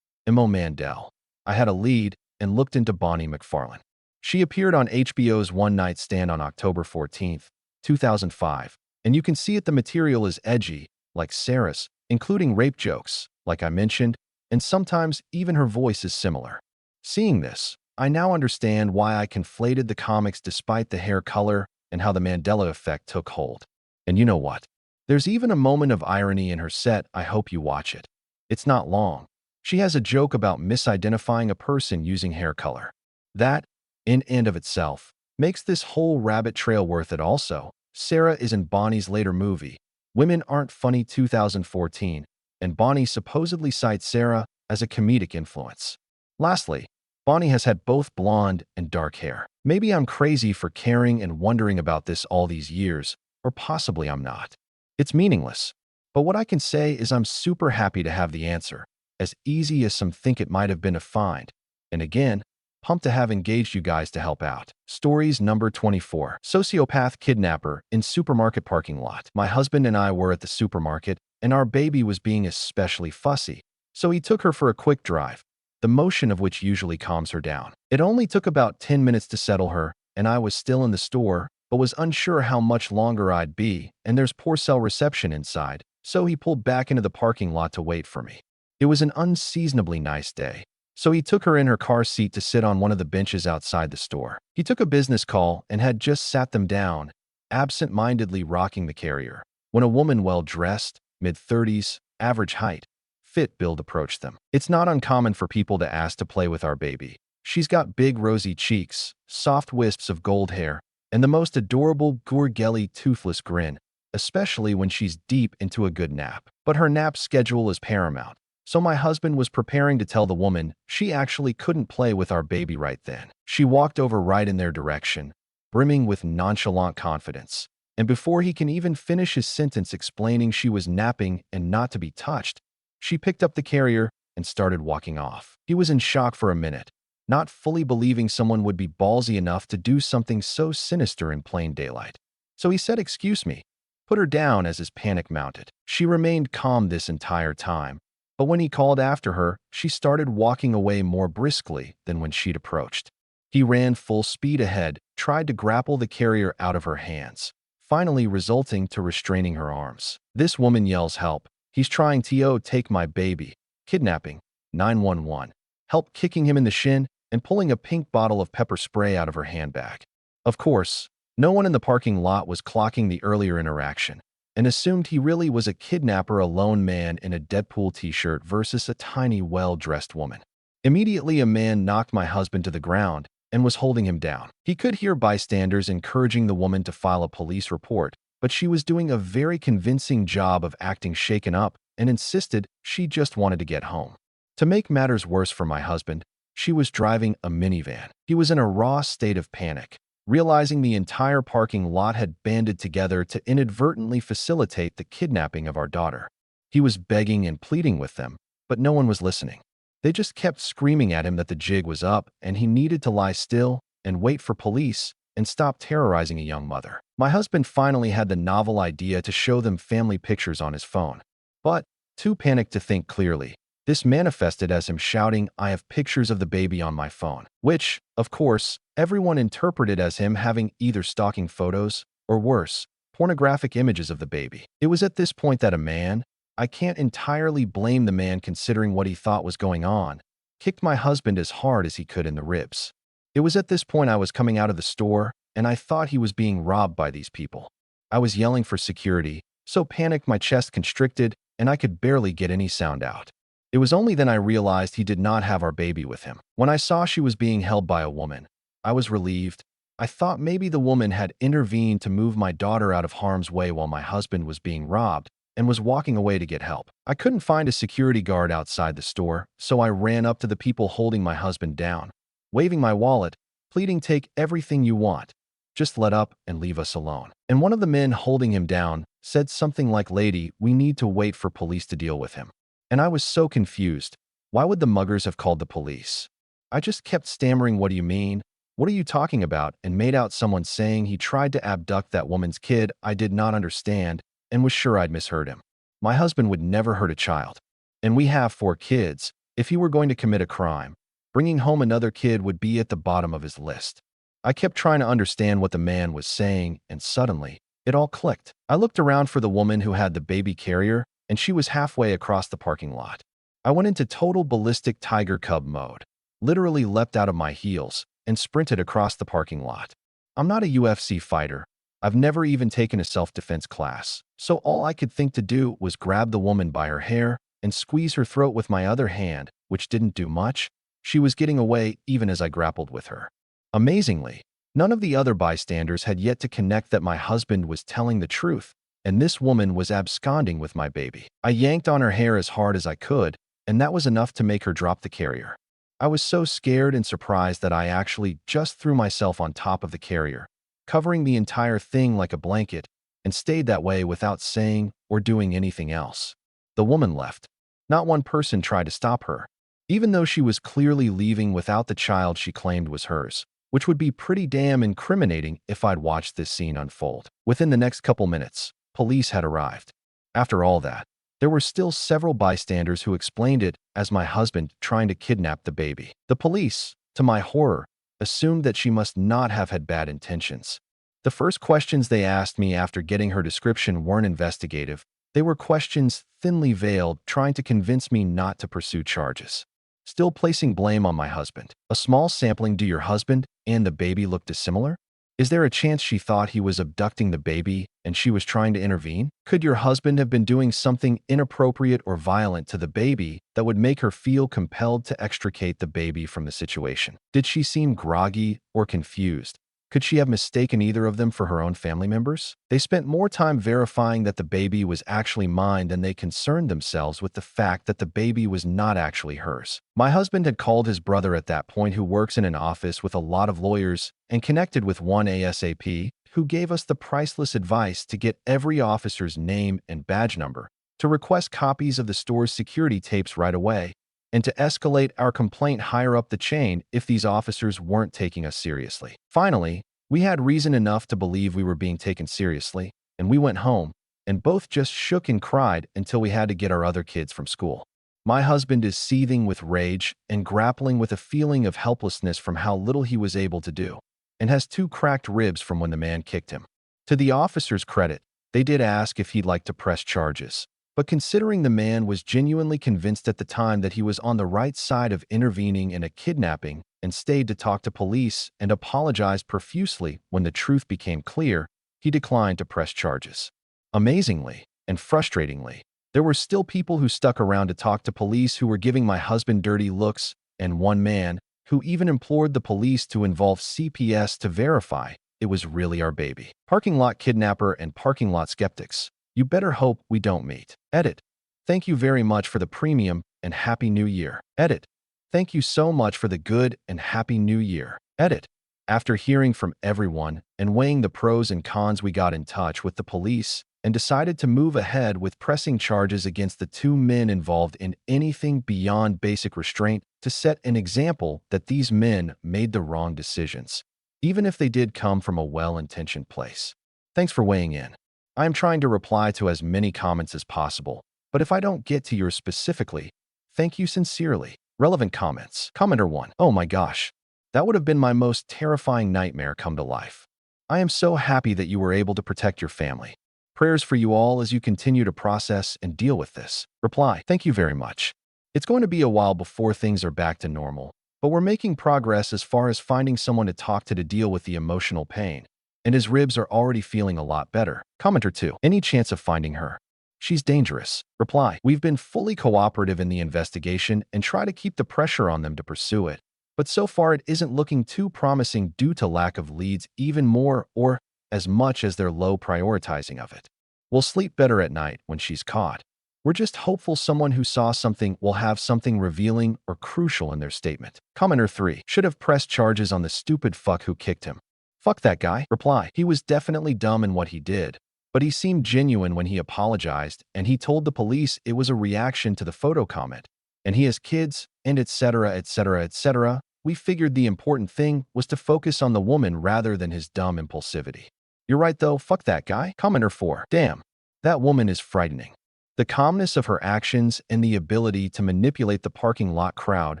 Mo Mandel, I had a lead and looked into Bonnie McFarlane. She appeared on HBO's One Night Stand on October 14th, 2005, and you can see it the material is edgy, like Sarah's, including rape jokes, like I mentioned, and sometimes even her voice is similar. Seeing this, I now understand why I conflated the comics despite the hair color and how the Mandela effect took hold. And you know what? There's even a moment of irony in her set. I hope you watch it. It's not long. She has a joke about misidentifying a person using hair color. That, in and of itself, makes this whole rabbit trail worth it also. Sarah is in Bonnie's later movie, Women Aren't Funny 2014, and Bonnie supposedly cites Sarah as a comedic influence. Lastly, Bonnie has had both blonde and dark hair. Maybe I'm crazy for caring and wondering about this all these years, or possibly I'm not. It's meaningless. But what I can say is I'm super happy to have the answer, as easy as some think it might have been to find. And again, pumped to have engaged you guys to help out. Stories number 24. Sociopath kidnapper in supermarket parking lot. My husband and I were at the supermarket, and our baby was being especially fussy, so he took her for a quick drive, the motion of which usually calms her down. It only took about 10 minutes to settle her, and I was still in the store, but was unsure how much longer I'd be, and there's poor cell reception inside, so he pulled back into the parking lot to wait for me. It was an unseasonably nice day, so he took her in her car seat to sit on one of the benches outside the store. He took a business call and had just sat them down, absent-mindedly rocking the carrier, when a woman well-dressed, mid-30s, average height, fit build approached them. It's not uncommon for people to ask to play with our baby. She's got big rosy cheeks, soft wisps of gold hair, and the most adorable Gourgelly toothless grin, especially when she's deep into a good nap. But her nap schedule is paramount, so my husband was preparing to tell the woman she actually couldn't play with our baby right then. She walked over right in their direction, brimming with nonchalant confidence, and before he can even finish his sentence explaining she was napping and not to be touched, she picked up the carrier and started walking off. He was in shock for a minute, not fully believing someone would be ballsy enough to do something so sinister in plain daylight. So he said, "Excuse me," put her down as his panic mounted. She remained calm this entire time, but when he called after her, she started walking away more briskly than when she'd approached. He ran full speed ahead, tried to grapple the carrier out of her hands, finally resulting to restraining her arms. This woman yells help. He's trying to take my baby. Kidnapping. 911. Help kicking him in the shin and pulling a pink bottle of pepper spray out of her handbag. Of course, no one in the parking lot was clocking the earlier interaction and assumed he really was a kidnapper, a lone man in a Deadpool t-shirt versus a tiny, well-dressed woman. Immediately, a man knocked my husband to the ground and was holding him down. He could hear bystanders encouraging the woman to file a police report, but she was doing a very convincing job of acting shaken up and insisted she just wanted to get home. To make matters worse for my husband, she was driving a minivan. He was in a raw state of panic, realizing the entire parking lot had banded together to inadvertently facilitate the kidnapping of our daughter. He was begging and pleading with them, but no one was listening. They just kept screaming at him that the jig was up and he needed to lie still and wait for police and stop terrorizing a young mother. My husband finally had the novel idea to show them family pictures on his phone, but, too panicked to think clearly, this manifested as him shouting, "I have pictures of the baby on my phone," which, of course, everyone interpreted as him having either stalking photos or worse, pornographic images of the baby. It was at this point that a man, I can't entirely blame the man considering what he thought was going on, kicked my husband as hard as he could in the ribs. It was at this point I was coming out of the store, and I thought he was being robbed by these people. I was yelling for security, so panicked my chest constricted, and I could barely get any sound out. It was only then I realized he did not have our baby with him. When I saw she was being held by a woman, I was relieved. I thought maybe the woman had intervened to move my daughter out of harm's way while my husband was being robbed and was walking away to get help. I couldn't find a security guard outside the store, so I ran up to the people holding my husband down, waving my wallet, pleading, "Take everything you want. Just let up and leave us alone." And one of the men holding him down said something like, "Lady, we need to wait for police to deal with him." And I was so confused. Why would the muggers have called the police? I just kept stammering, "What do you mean? What are you talking about?" and made out someone saying he tried to abduct that woman's kid. I did not understand and was sure I'd misheard him. My husband would never hurt a child. And we have 4 kids. If he were going to commit a crime, bringing home another kid would be at the bottom of his list. I kept trying to understand what the man was saying, and suddenly, it all clicked. I looked around for the woman who had the baby carrier, and she was halfway across the parking lot. I went into total ballistic tiger cub mode, literally leapt out of my heels, and sprinted across the parking lot. I'm not a UFC fighter. I've never even taken a self-defense class, so all I could think to do was grab the woman by her hair and squeeze her throat with my other hand, which didn't do much. She was getting away even as I grappled with her. Amazingly, none of the other bystanders had yet to connect that my husband was telling the truth, and this woman was absconding with my baby. I yanked on her hair as hard as I could, and that was enough to make her drop the carrier. I was so scared and surprised that I actually just threw myself on top of the carrier, covering the entire thing like a blanket, and stayed that way without saying or doing anything else. The woman left. Not one person tried to stop her, even though she was clearly leaving without the child she claimed was hers, which would be pretty damn incriminating if I'd watched this scene unfold. Within the next couple minutes, police had arrived. After all that, there were still several bystanders who explained it as my husband trying to kidnap the baby. The police, to my horror, assumed that she must not have had bad intentions. The first questions they asked me after getting her description weren't investigative. They were questions thinly veiled, trying to convince me not to pursue charges. Still placing blame on my husband. A small sampling. Do your husband and the baby look dissimilar? Is there a chance she thought he was abducting the baby and she was trying to intervene? Could your husband have been doing something inappropriate or violent to the baby that would make her feel compelled to extricate the baby from the situation? Did she seem groggy or confused? Could she have mistaken either of them for her own family members? They spent more time verifying that the baby was actually mine than they concerned themselves with the fact that the baby was not actually hers. My husband had called his brother at that point, who works in an office with a lot of lawyers, and connected with one ASAP, who gave us the priceless advice to get every officer's name and badge number, to request copies of the store's security tapes right away, and to escalate our complaint higher up the chain if these officers weren't taking us seriously. Finally, we had reason enough to believe we were being taken seriously, and we went home, and both just shook and cried until we had to get our other kids from school. My husband is seething with rage and grappling with a feeling of helplessness from how little he was able to do, and has 2 cracked ribs from when the man kicked him. To the officer's credit, they did ask if he'd like to press charges. But considering the man was genuinely convinced at the time that he was on the right side of intervening in a kidnapping and stayed to talk to police and apologized profusely when the truth became clear, he declined to press charges. Amazingly and frustratingly, there were still people who stuck around to talk to police who were giving my husband dirty looks, and one man who even implored the police to involve CPS to verify it was really our baby. Parking lot kidnapper and parking lot skeptics. You better hope we don't meet. Edit. Thank you very much for the premium and Happy New Year. Edit. Thank you so much for the good and Happy New Year. Edit. After hearing from everyone and weighing the pros and cons, we got in touch with the police and decided to move ahead with pressing charges against the 2 men involved in anything beyond basic restraint, to set an example that these men made the wrong decisions, even if they did come from a well-intentioned place. Thanks for weighing in. I am trying to reply to as many comments as possible, but if I don't get to yours specifically, thank you sincerely. Relevant comments. Commenter 1. Oh my gosh. That would have been my most terrifying nightmare come to life. I am so happy that you were able to protect your family. Prayers for you all as you continue to process and deal with this. Reply. Thank you very much. It's going to be a while before things are back to normal, but we're making progress as far as finding someone to talk to deal with the emotional pain, and his ribs are already feeling a lot better. Commenter 2. Any chance of finding her? She's dangerous. Reply. We've been fully cooperative in the investigation and try to keep the pressure on them to pursue it. But so far it isn't looking too promising due to lack of leads even more or as much as their low prioritizing of it. We'll sleep better at night when she's caught. We're just hopeful someone who saw something will have something revealing or crucial in their statement. Commenter 3. Should have pressed charges on the stupid fuck who kicked him. Fuck that guy. Reply. He was definitely dumb in what he did, but he seemed genuine when he apologized and he told the police it was a reaction to the photo comment. And he has kids and etc. etc. etc. We figured the important thing was to focus on the woman rather than his dumb impulsivity. You're right though, fuck that guy. Commenter 4. Damn, that woman is frightening. The calmness of her actions and the ability to manipulate the parking lot crowd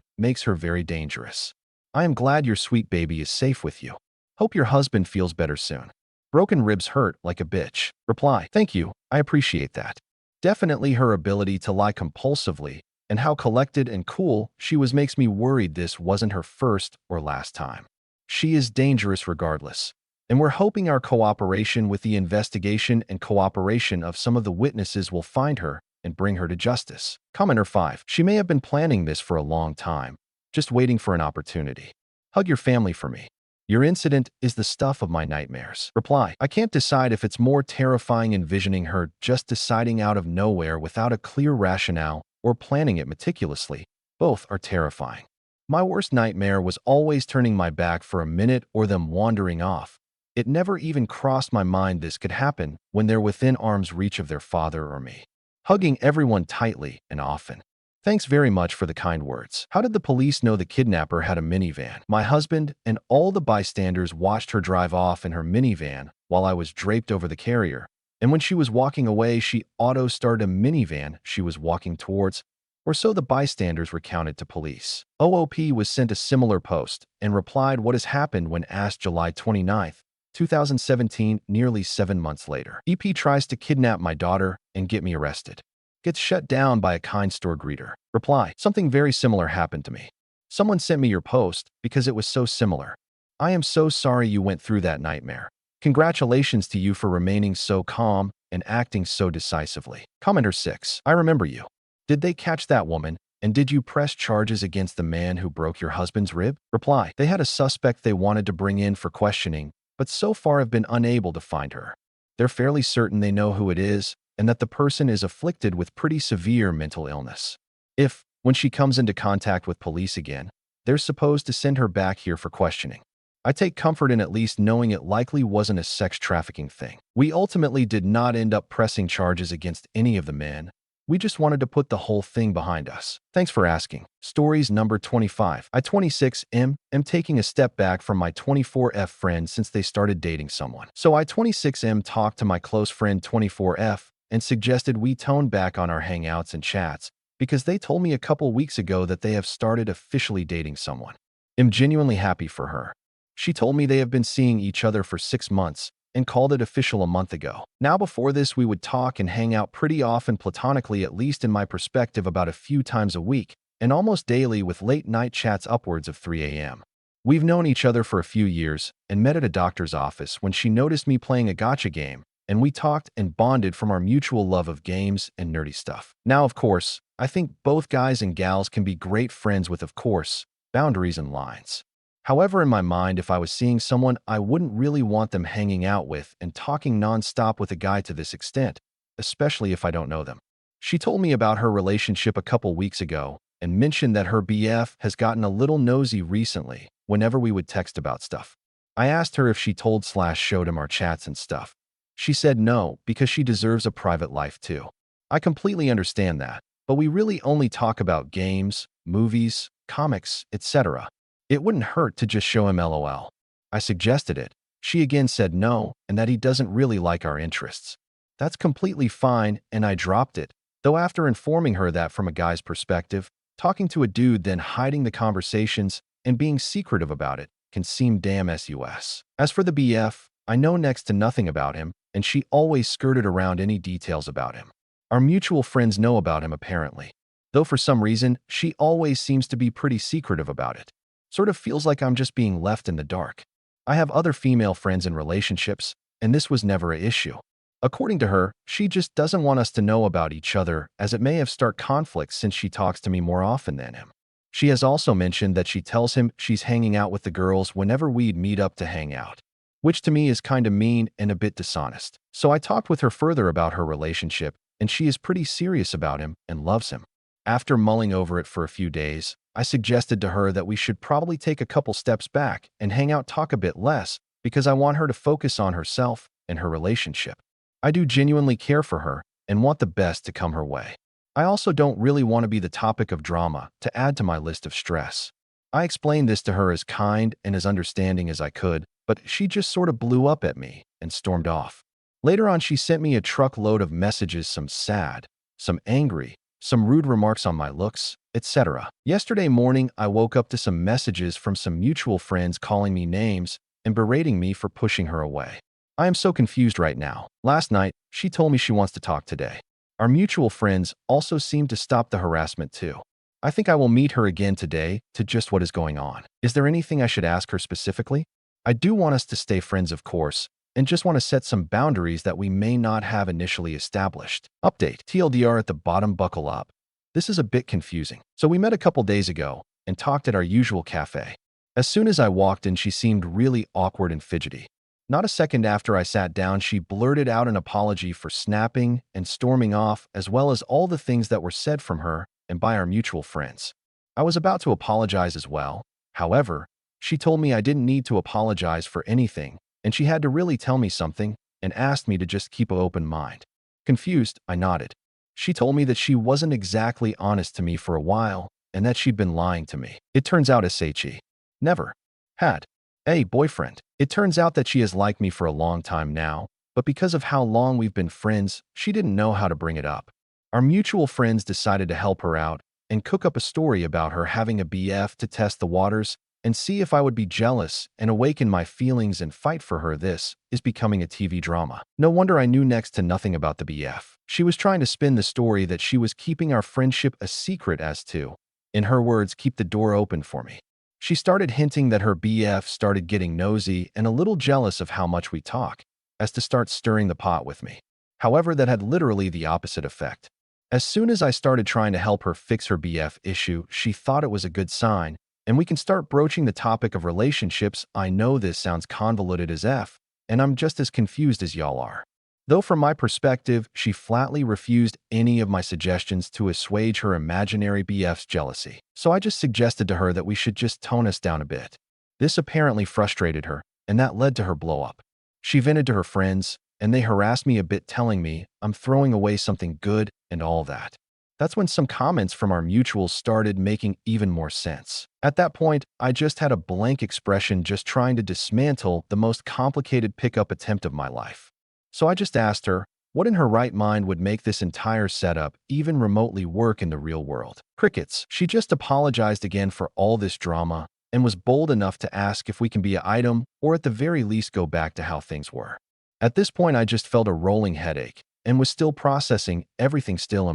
makes her very dangerous. I am glad your sweet baby is safe with you. Hope your husband feels better soon. Broken ribs hurt like a bitch. Reply. Thank you, I appreciate that. Definitely her ability to lie compulsively and how collected and cool she was makes me worried this wasn't her first or last time. She is dangerous regardless. And we're hoping our cooperation with the investigation and cooperation of some of the witnesses will find her and bring her to justice. Commenter 5. She may have been planning this for a long time, just waiting for an opportunity. Hug your family for me. Your incident is the stuff of my nightmares. Reply. I can't decide if it's more terrifying envisioning her just deciding out of nowhere without a clear rationale or planning it meticulously. Both are terrifying. My worst nightmare was always turning my back for a minute or them wandering off. It never even crossed my mind this could happen when they're within arm's reach of their father or me. Hugging everyone tightly and often. Thanks very much for the kind words. How did the police know the kidnapper had a minivan? My husband and all the bystanders watched her drive off in her minivan while I was draped over the carrier. And when she was walking away, she auto-started a minivan she was walking towards, or so the bystanders recounted to police. OOP was sent a similar post and replied what has happened when asked July 29th. 2017, nearly 7 months later. EP tries to kidnap my daughter and get me arrested. Gets shut down by a kind store greeter. Reply. Something very similar happened to me. Someone sent me your post because it was so similar. I am so sorry you went through that nightmare. Congratulations to you for remaining so calm and acting so decisively. Commenter 6. I remember you. Did they catch that woman? And did you press charges against the man who broke your husband's rib? Reply. They had a suspect they wanted to bring in for questioning, but so far have been unable to find her. They're fairly certain they know who it is and that the person is afflicted with pretty severe mental illness. If, when she comes into contact with police again, they're supposed to send her back here for questioning. I take comfort in at least knowing it likely wasn't a sex trafficking thing. We ultimately did not end up pressing charges against any of the men. We just wanted to put the whole thing behind us. Thanks for asking. Stories number 25. I 26M am taking a step back from my 24F friend since they started dating someone. So I 26M talked to my close friend 24F and suggested we tone back on our hangouts and chats because they told me a couple weeks ago that they have started officially dating someone. I'm genuinely happy for her. She told me they have been seeing each other for 6 months and called it official a month ago. Now before this we would talk and hang out pretty often platonically, at least in my perspective, about a few times a week and almost daily with late night chats upwards of 3 a.m. We've known each other for a few years and met at a doctor's office when she noticed me playing a gacha game, and we talked and bonded from our mutual love of games and nerdy stuff. Now, of course, I think both guys and gals can be great friends with, of course, boundaries and lines. However, in my mind, if I was seeing someone, I wouldn't really want them hanging out with and talking non-stop with a guy to this extent, especially if I don't know them. She told me about her relationship a couple weeks ago and mentioned that her BF has gotten a little nosy recently whenever we would text about stuff. I asked her if she told/showed him our chats and stuff. She said no, because she deserves a private life too. I completely understand that, but we really only talk about games, movies, comics, etc. It wouldn't hurt to just show him LOL. I suggested it. She again said no, and that he doesn't really like our interests. That's completely fine, and I dropped it, though after informing her that from a guy's perspective, talking to a dude then hiding the conversations and being secretive about it can seem damn sus. As for the BF, I know next to nothing about him, and she always skirted around any details about him. Our mutual friends know about him apparently, though for some reason, she always seems to be pretty secretive about it. Sort of feels like I'm just being left in the dark. I have other female friends in relationships, and this was never an issue. According to her, she just doesn't want us to know about each other as it may have start conflicts since she talks to me more often than him. She has also mentioned that she tells him she's hanging out with the girls whenever we'd meet up to hang out, which to me is kinda mean and a bit dishonest. So I talked with her further about her relationship, and she is pretty serious about him and loves him. After mulling over it for a few days, I suggested to her that we should probably take a couple steps back and hang out talk a bit less because I want her to focus on herself and her relationship. I do genuinely care for her and want the best to come her way. I also don't really want to be the topic of drama to add to my list of stress. I explained this to her as kind and as understanding as I could, but she just sort of blew up at me and stormed off. Later on, she sent me a truckload of messages, some sad, some angry, some rude remarks on my looks, etc. Yesterday morning, I woke up to some messages from some mutual friends calling me names and berating me for pushing her away. I am so confused right now. Last night, she told me she wants to talk today. Our mutual friends also seem to stop the harassment too. I think I will meet her again today to just what is going on. Is there anything I should ask her specifically? I do want us to stay friends, of course, and just want to set some boundaries that we may not have initially established. Update. TLDR at the bottom, buckle up. This is a bit confusing. So we met a couple days ago and talked at our usual cafe. As soon as I walked in, she seemed really awkward and fidgety. Not a second after I sat down, she blurted out an apology for snapping and storming off, as well as all the things that were said from her and by our mutual friends. I was about to apologize as well. However, she told me I didn't need to apologize for anything, and she had to really tell me something and asked me to just keep an open mind. Confused, I nodded. She told me that she wasn't exactly honest to me for a while and that she'd been lying to me. It turns out she never had a boyfriend. It turns out that she has liked me for a long time now, but because of how long we've been friends, she didn't know how to bring it up. Our mutual friends decided to help her out and cook up a story about her having a BF to test the waters and see if I would be jealous and awaken my feelings and fight for her. This is becoming a TV drama. No wonder I knew next to nothing about the BF. She was trying to spin the story that she was keeping our friendship a secret as to, in her words, keep the door open for me. She started hinting that her BF started getting nosy and a little jealous of how much we talk, as to start stirring the pot with me. However, that had literally the opposite effect. As soon as I started trying to help her fix her BF issue, she thought it was a good sign, and we can start broaching the topic of relationships. I know this sounds convoluted as F, and I'm just as confused as y'all are. Though from my perspective, she flatly refused any of my suggestions to assuage her imaginary BF's jealousy. So I just suggested to her that we should just tone us down a bit. This apparently frustrated her, and that led to her blow-up. She vented to her friends, and they harassed me a bit, telling me I'm throwing away something good and all that. That's when some comments from our mutuals started making even more sense. At that point, I just had a blank expression, just trying to dismantle the most complicated pickup attempt of my life. So I just asked her, what in her right mind would make this entire setup even remotely work in the real world? Crickets. She just apologized again for all this drama and was bold enough to ask if we can be an item or at the very least go back to how things were. At this point, I just felt a rolling headache and was still processing everything. Still,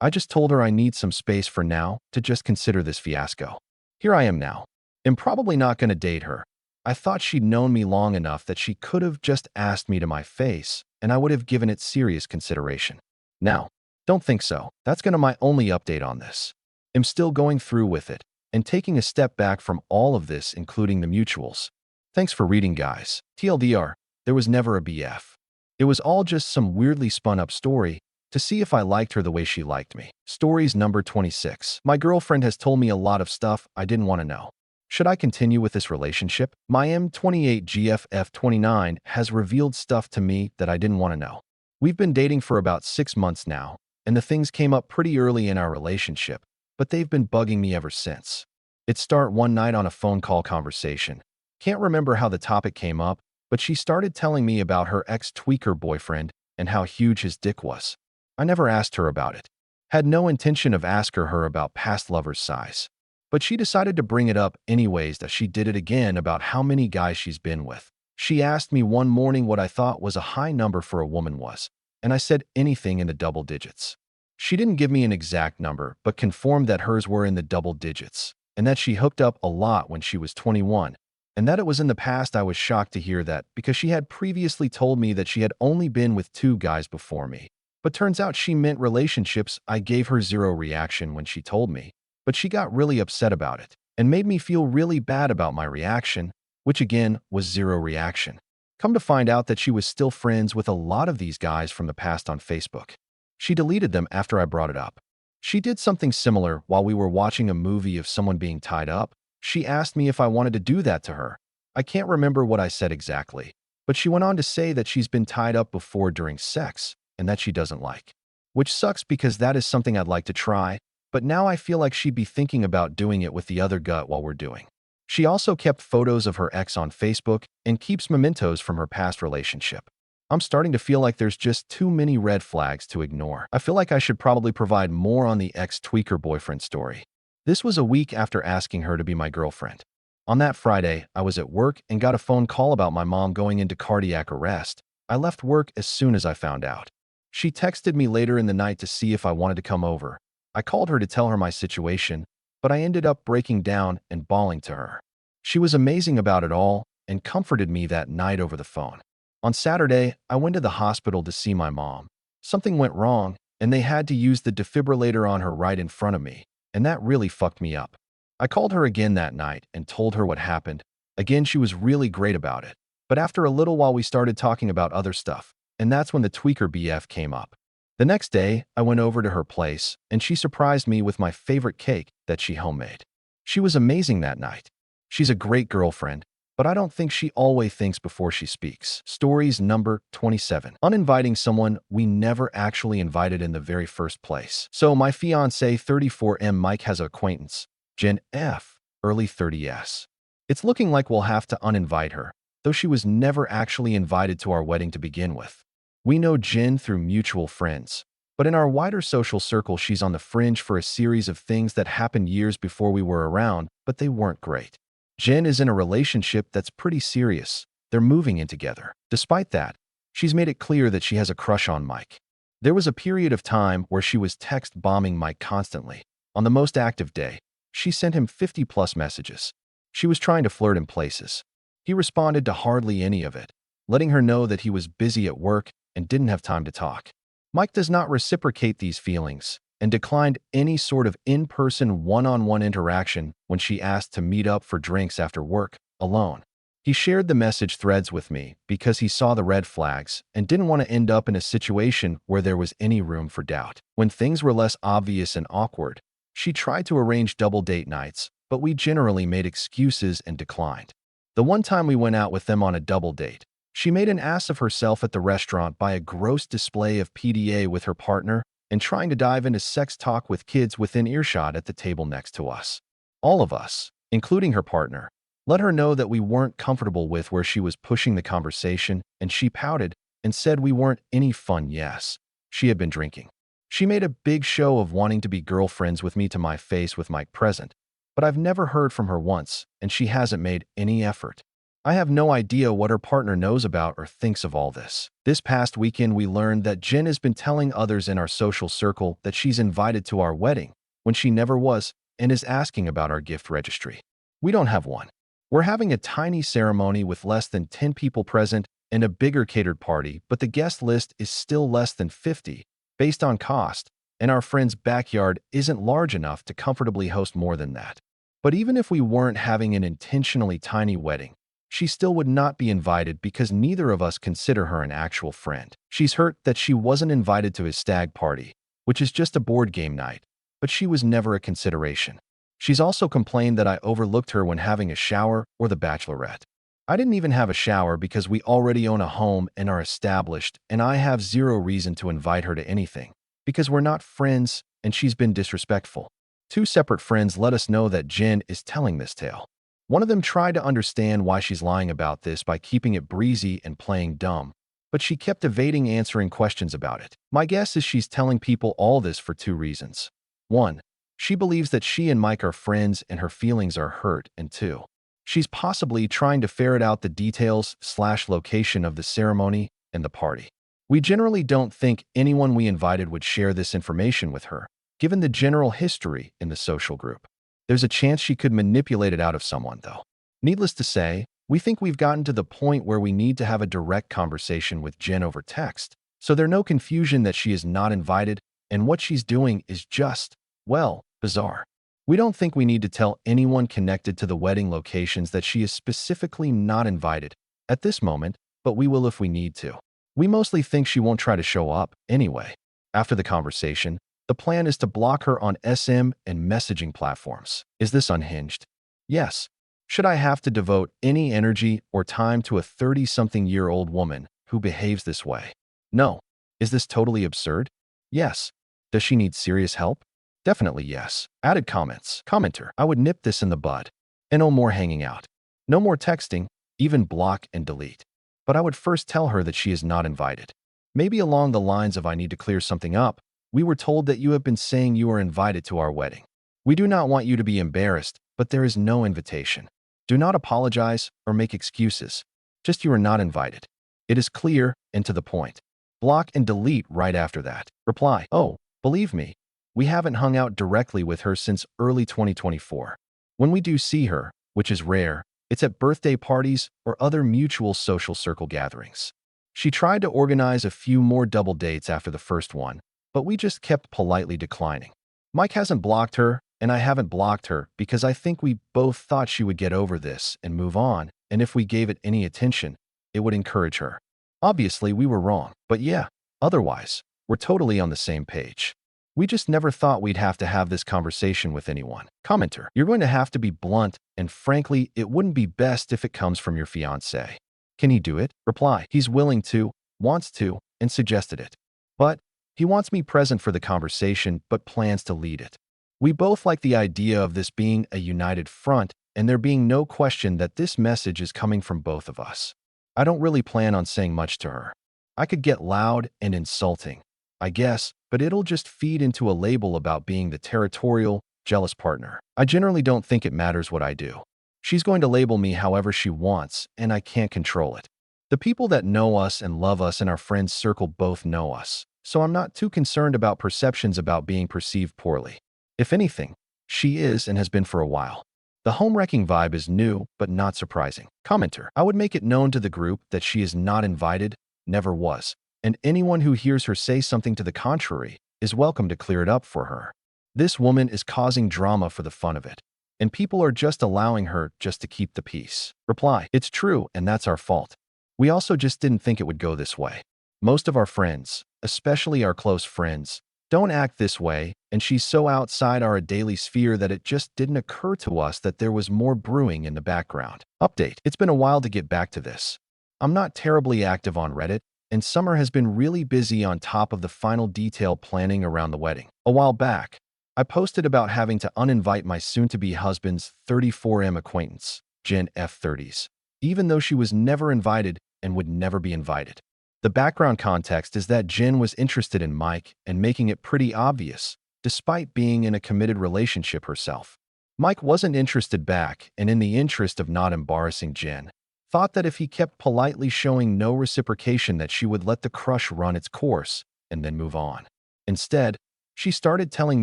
I just told her I need some space for now to just consider this fiasco. Here I am now. I'm probably not going to date her. I thought she'd known me long enough that she could have just asked me to my face, and I would have given it serious consideration. Now, don't think so. That's gonna my only update on this. I'm still going through with it, and taking a step back from all of this, including the mutuals. Thanks for reading, guys. TLDR, there was never a BF. It was all just some weirdly spun up story to see if I liked her the way she liked me. Stories number 26. My girlfriend has told me a lot of stuff I didn't want to know. Should I continue with this relationship? My M28GFF29 has revealed stuff to me that I didn't want to know. We've been dating for about 6 months now, and the things came up pretty early in our relationship, but they've been bugging me ever since. It started one night on a phone call conversation. Can't remember how the topic came up, but she started telling me about her ex-tweaker boyfriend and how huge his dick was. I never asked her about it. Had no intention of asking her about past lovers' size. But she decided to bring it up anyways, that she did it again about how many guys she's been with. She asked me one morning what I thought was a high number for a woman was, and I said anything in the double digits. She didn't give me an exact number, but confirmed that hers were in the double digits, and that she hooked up a lot when she was 21, And that it was in the past, I was shocked to hear that because she had previously told me that she had only been with 2 guys before me. But turns out she meant relationships. I gave her zero reaction when she told me, but she got really upset about it and made me feel really bad about my reaction, which again was zero reaction. Come to find out that she was still friends with a lot of these guys from the past on Facebook. She deleted them after I brought it up. She did something similar while we were watching a movie of someone being tied up. She asked me if I wanted to do that to her. I can't remember what I said exactly, but she went on to say that she's been tied up before during sex and that she doesn't like. Which sucks because that is something I'd like to try, but now I feel like she'd be thinking about doing it with the other gut while we're doing. She also kept photos of her ex on Facebook and keeps mementos from her past relationship. I'm starting to feel like there's just too many red flags to ignore. I feel like I should probably provide more on the ex-tweaker boyfriend story. This was a week after asking her to be my girlfriend. On that Friday, I was at work and got a phone call about my mom going into cardiac arrest. I left work as soon as I found out. She texted me later in the night to see if I wanted to come over. I called her to tell her my situation, but I ended up breaking down and bawling to her. She was amazing about it all and comforted me that night over the phone. On Saturday, I went to the hospital to see my mom. Something went wrong, and they had to use the defibrillator on her right in front of me, and that really fucked me up. I called her again that night and told her what happened. Again, she was really great about it. But after a little while, we started talking about other stuff, and that's when the tweaker BF came up. The next day, I went over to her place, and she surprised me with my favorite cake that she homemade. She was amazing that night. She's a great girlfriend, but I don't think she always thinks before she speaks. Stories number 27. Uninviting someone we never actually invited in the very first place. So my fiancé 34M Mike has an acquaintance, Jen F, early 30s. It's looking like we'll have to uninvite her, though she was never actually invited to our wedding to begin with. We know Jen through mutual friends, but in our wider social circle, she's on the fringe for a series of things that happened years before we were around, but they weren't great. Jen is in a relationship that's pretty serious. They're moving in together. Despite that, she's made it clear that she has a crush on Mike. There was a period of time where she was text bombing Mike constantly. On the most active day, she sent him 50+ messages. She was trying to flirt in places. He responded to hardly any of it, letting her know that he was busy at work and didn't have time to talk. Mike does not reciprocate these feelings and declined any sort of in-person one-on-one interaction when she asked to meet up for drinks after work, alone. He shared the message threads with me because he saw the red flags and didn't want to end up in a situation where there was any room for doubt. When things were less obvious and awkward, she tried to arrange double date nights, but we generally made excuses and declined. The one time we went out with them on a double date, she made an ass of herself at the restaurant by a gross display of PDA with her partner and trying to dive into sex talk with kids within earshot at the table next to us. All of us, including her partner, let her know that we weren't comfortable with where she was pushing the conversation, and she pouted and said we weren't any fun. Yes, she had been drinking. She made a big show of wanting to be girlfriends with me to my face with Mike present, but I've never heard from her once, and she hasn't made any effort. I have no idea what her partner knows about or thinks of all this. This past weekend, we learned that Jen has been telling others in our social circle that she's invited to our wedding when she never was and is asking about our gift registry. We don't have one. We're having a tiny ceremony with less than 10 people present and a bigger catered party, but the guest list is still less than 50 based on cost, and our friend's backyard isn't large enough to comfortably host more than that. But even if we weren't having an intentionally tiny wedding, she still would not be invited because neither of us consider her an actual friend. She's hurt that she wasn't invited to his stag party, which is just a board game night, but she was never a consideration. She's also complained that I overlooked her when having a shower or the bachelorette. I didn't even have a shower because we already own a home and are established, and I have zero reason to invite her to anything because we're not friends and she's been disrespectful. 2 separate friends let us know that Jen is telling this tale. One of them tried to understand why she's lying about this by keeping it breezy and playing dumb, but she kept evading answering questions about it. My guess is she's telling people all this for 2 reasons. 1, she believes that she and Mike are friends and her feelings are hurt, and 2, she's possibly trying to ferret out the details/location of the ceremony and the party. We generally don't think anyone we invited would share this information with her, given the general history in the social group. There's a chance she could manipulate it out of someone, though. Needless to say, we think we've gotten to the point where we need to have a direct conversation with Jen over text, so there's no confusion that she is not invited and what she's doing is just, well, bizarre. We don't think we need to tell anyone connected to the wedding locations that she is specifically not invited at this moment, but we will if we need to. We mostly think she won't try to show up anyway. After the conversation, the plan is to block her on SM and messaging platforms. Is this unhinged? Yes. Should I have to devote any energy or time to a 30-something-year-old woman who behaves this way? No. Is this totally absurd? Yes. Does she need serious help? Definitely yes. Added comments. Commenter. I would nip this in the bud. And no more hanging out. No more texting, even block and delete. But I would first tell her that she is not invited. Maybe along the lines of I need to clear something up. We were told that you have been saying you are invited to our wedding. We do not want you to be embarrassed, but there is no invitation. Do not apologize or make excuses. Just you are not invited. It is clear and to the point. Block and delete right after that. Reply. Oh, believe me, we haven't hung out directly with her since early 2024. When we do see her, which is rare, it's at birthday parties or other mutual social circle gatherings. She tried to organize a few more double dates after the first one, but we just kept politely declining. Mike hasn't blocked her, and I haven't blocked her because I think we both thought she would get over this and move on, and if we gave it any attention, it would encourage her. Obviously, we were wrong, but yeah, otherwise, we're totally on the same page. We just never thought we'd have to have this conversation with anyone. Commenter. You're going to have to be blunt, and frankly, it wouldn't be best if it comes from your fiancé. Can he do it? Reply. He's willing to, wants to, and suggested it. But he wants me present for the conversation, but plans to lead it. We both like the idea of this being a united front, and there being no question that this message is coming from both of us. I don't really plan on saying much to her. I could get loud and insulting, I guess, but it'll just feed into a label about being the territorial, jealous partner. I generally don't think it matters what I do. She's going to label me however she wants, and I can't control it. The people that know us and love us in our friends' circle both know us, so I'm not too concerned about perceptions about being perceived poorly. If anything, she is and has been for a while. The home-wrecking vibe is new, but not surprising. Commenter. I would make it known to the group that she is not invited, never was, and anyone who hears her say something to the contrary is welcome to clear it up for her. This woman is causing drama for the fun of it, and people are just allowing her just to keep the peace. Reply. It's true, and that's our fault. We also just didn't think it would go this way. Most of our friends, especially our close friends, don't act this way, and she's so outside our daily sphere that it just didn't occur to us that there was more brewing in the background. Update. It's been a while to get back to this. I'm not terribly active on Reddit, and summer has been really busy on top of the final detail planning around the wedding. A while back, I posted about having to uninvite my soon-to-be husband's 34M acquaintance, Jen F30s, even though she was never invited and would never be invited. The background context is that Jen was interested in Mike and making it pretty obvious, despite being in a committed relationship herself. Mike wasn't interested back, and in the interest of not embarrassing Jen, thought that if he kept politely showing no reciprocation that she would let the crush run its course and then move on. Instead, she started telling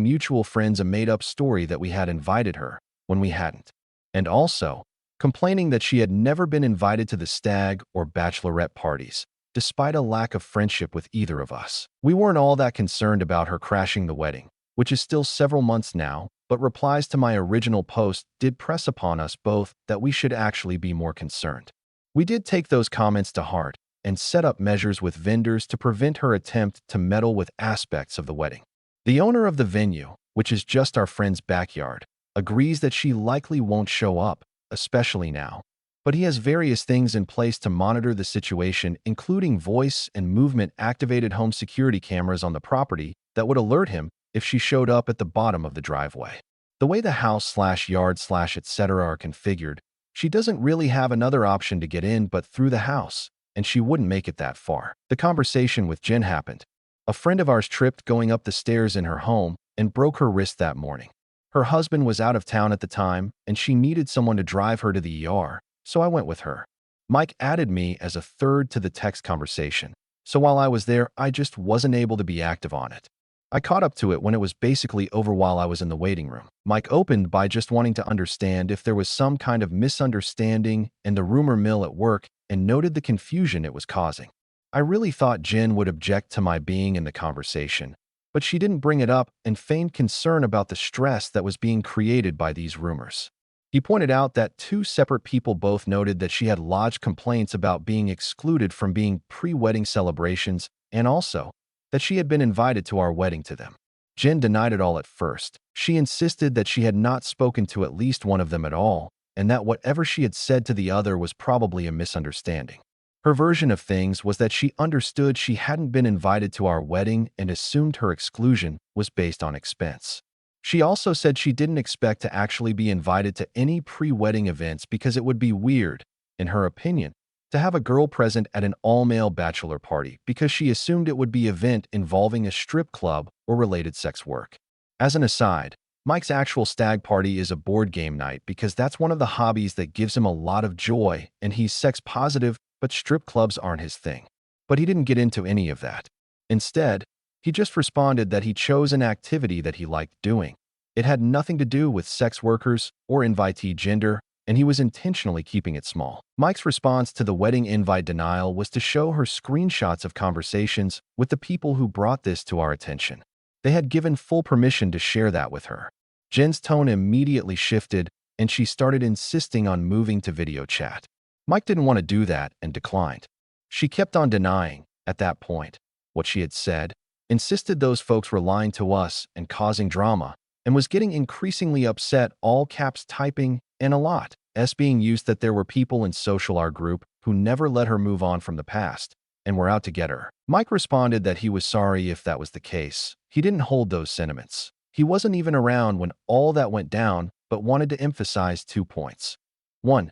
mutual friends a made-up story that we had invited her when we hadn't, and also complaining that she had never been invited to the stag or bachelorette parties, despite a lack of friendship with either of us. We weren't all that concerned about her crashing the wedding, which is still several months now, but replies to my original post did press upon us both that we should actually be more concerned. We did take those comments to heart and set up measures with vendors to prevent her attempt to meddle with aspects of the wedding. The owner of the venue, which is just our friend's backyard, agrees that she likely won't show up, especially now. But he has various things in place to monitor the situation, including voice and movement-activated home security cameras on the property that would alert him if she showed up at the bottom of the driveway. The way the house/yard/etc. are configured, she doesn't really have another option to get in but through the house, and she wouldn't make it that far. The conversation with Jen happened. A friend of ours tripped going up the stairs in her home and broke her wrist that morning. Her husband was out of town at the time, and she needed someone to drive her to the ER, so I went with her. Mike added me as a third to the text conversation, so while I was there, I just wasn't able to be active on it. I caught up to it when it was basically over while I was in the waiting room. Mike opened by just wanting to understand if there was some kind of misunderstanding in the rumor mill at work and noted the confusion it was causing. I really thought Jen would object to my being in the conversation, but she didn't bring it up and feigned concern about the stress that was being created by these rumors. He pointed out that two separate people both noted that she had lodged complaints about being excluded from being pre-wedding celebrations and also that she had been invited to our wedding to them. Jen denied it all at first. She insisted that she had not spoken to at least one of them at all, and that whatever she had said to the other was probably a misunderstanding. Her version of things was that she understood she hadn't been invited to our wedding and assumed her exclusion was based on expense. She also said she didn't expect to actually be invited to any pre-wedding events because it would be weird, in her opinion, to have a girl present at an all-male bachelor party because she assumed it would be an event involving a strip club or related sex work. As an aside, Mike's actual stag party is a board game night because that's one of the hobbies that gives him a lot of joy, and he's sex positive, but strip clubs aren't his thing. But he didn't get into any of that. Instead, he just responded that he chose an activity that he liked doing. It had nothing to do with sex workers or invitee gender, and he was intentionally keeping it small. Mike's response to the wedding invite denial was to show her screenshots of conversations with the people who brought this to our attention. They had given full permission to share that with her. Jen's tone immediately shifted, and she started insisting on moving to video chat. Mike didn't want to do that and declined. She kept on denying, at that point, what she had said, insisted those folks were lying to us and causing drama, and was getting increasingly upset, all caps typing, and a lot s being used that there were people in social our group who never let her move on from the past and were out to get her. Mike responded that he was sorry if that was the case. He didn't hold those sentiments. He wasn't even around when all that went down, but wanted to emphasize 2 points. 1.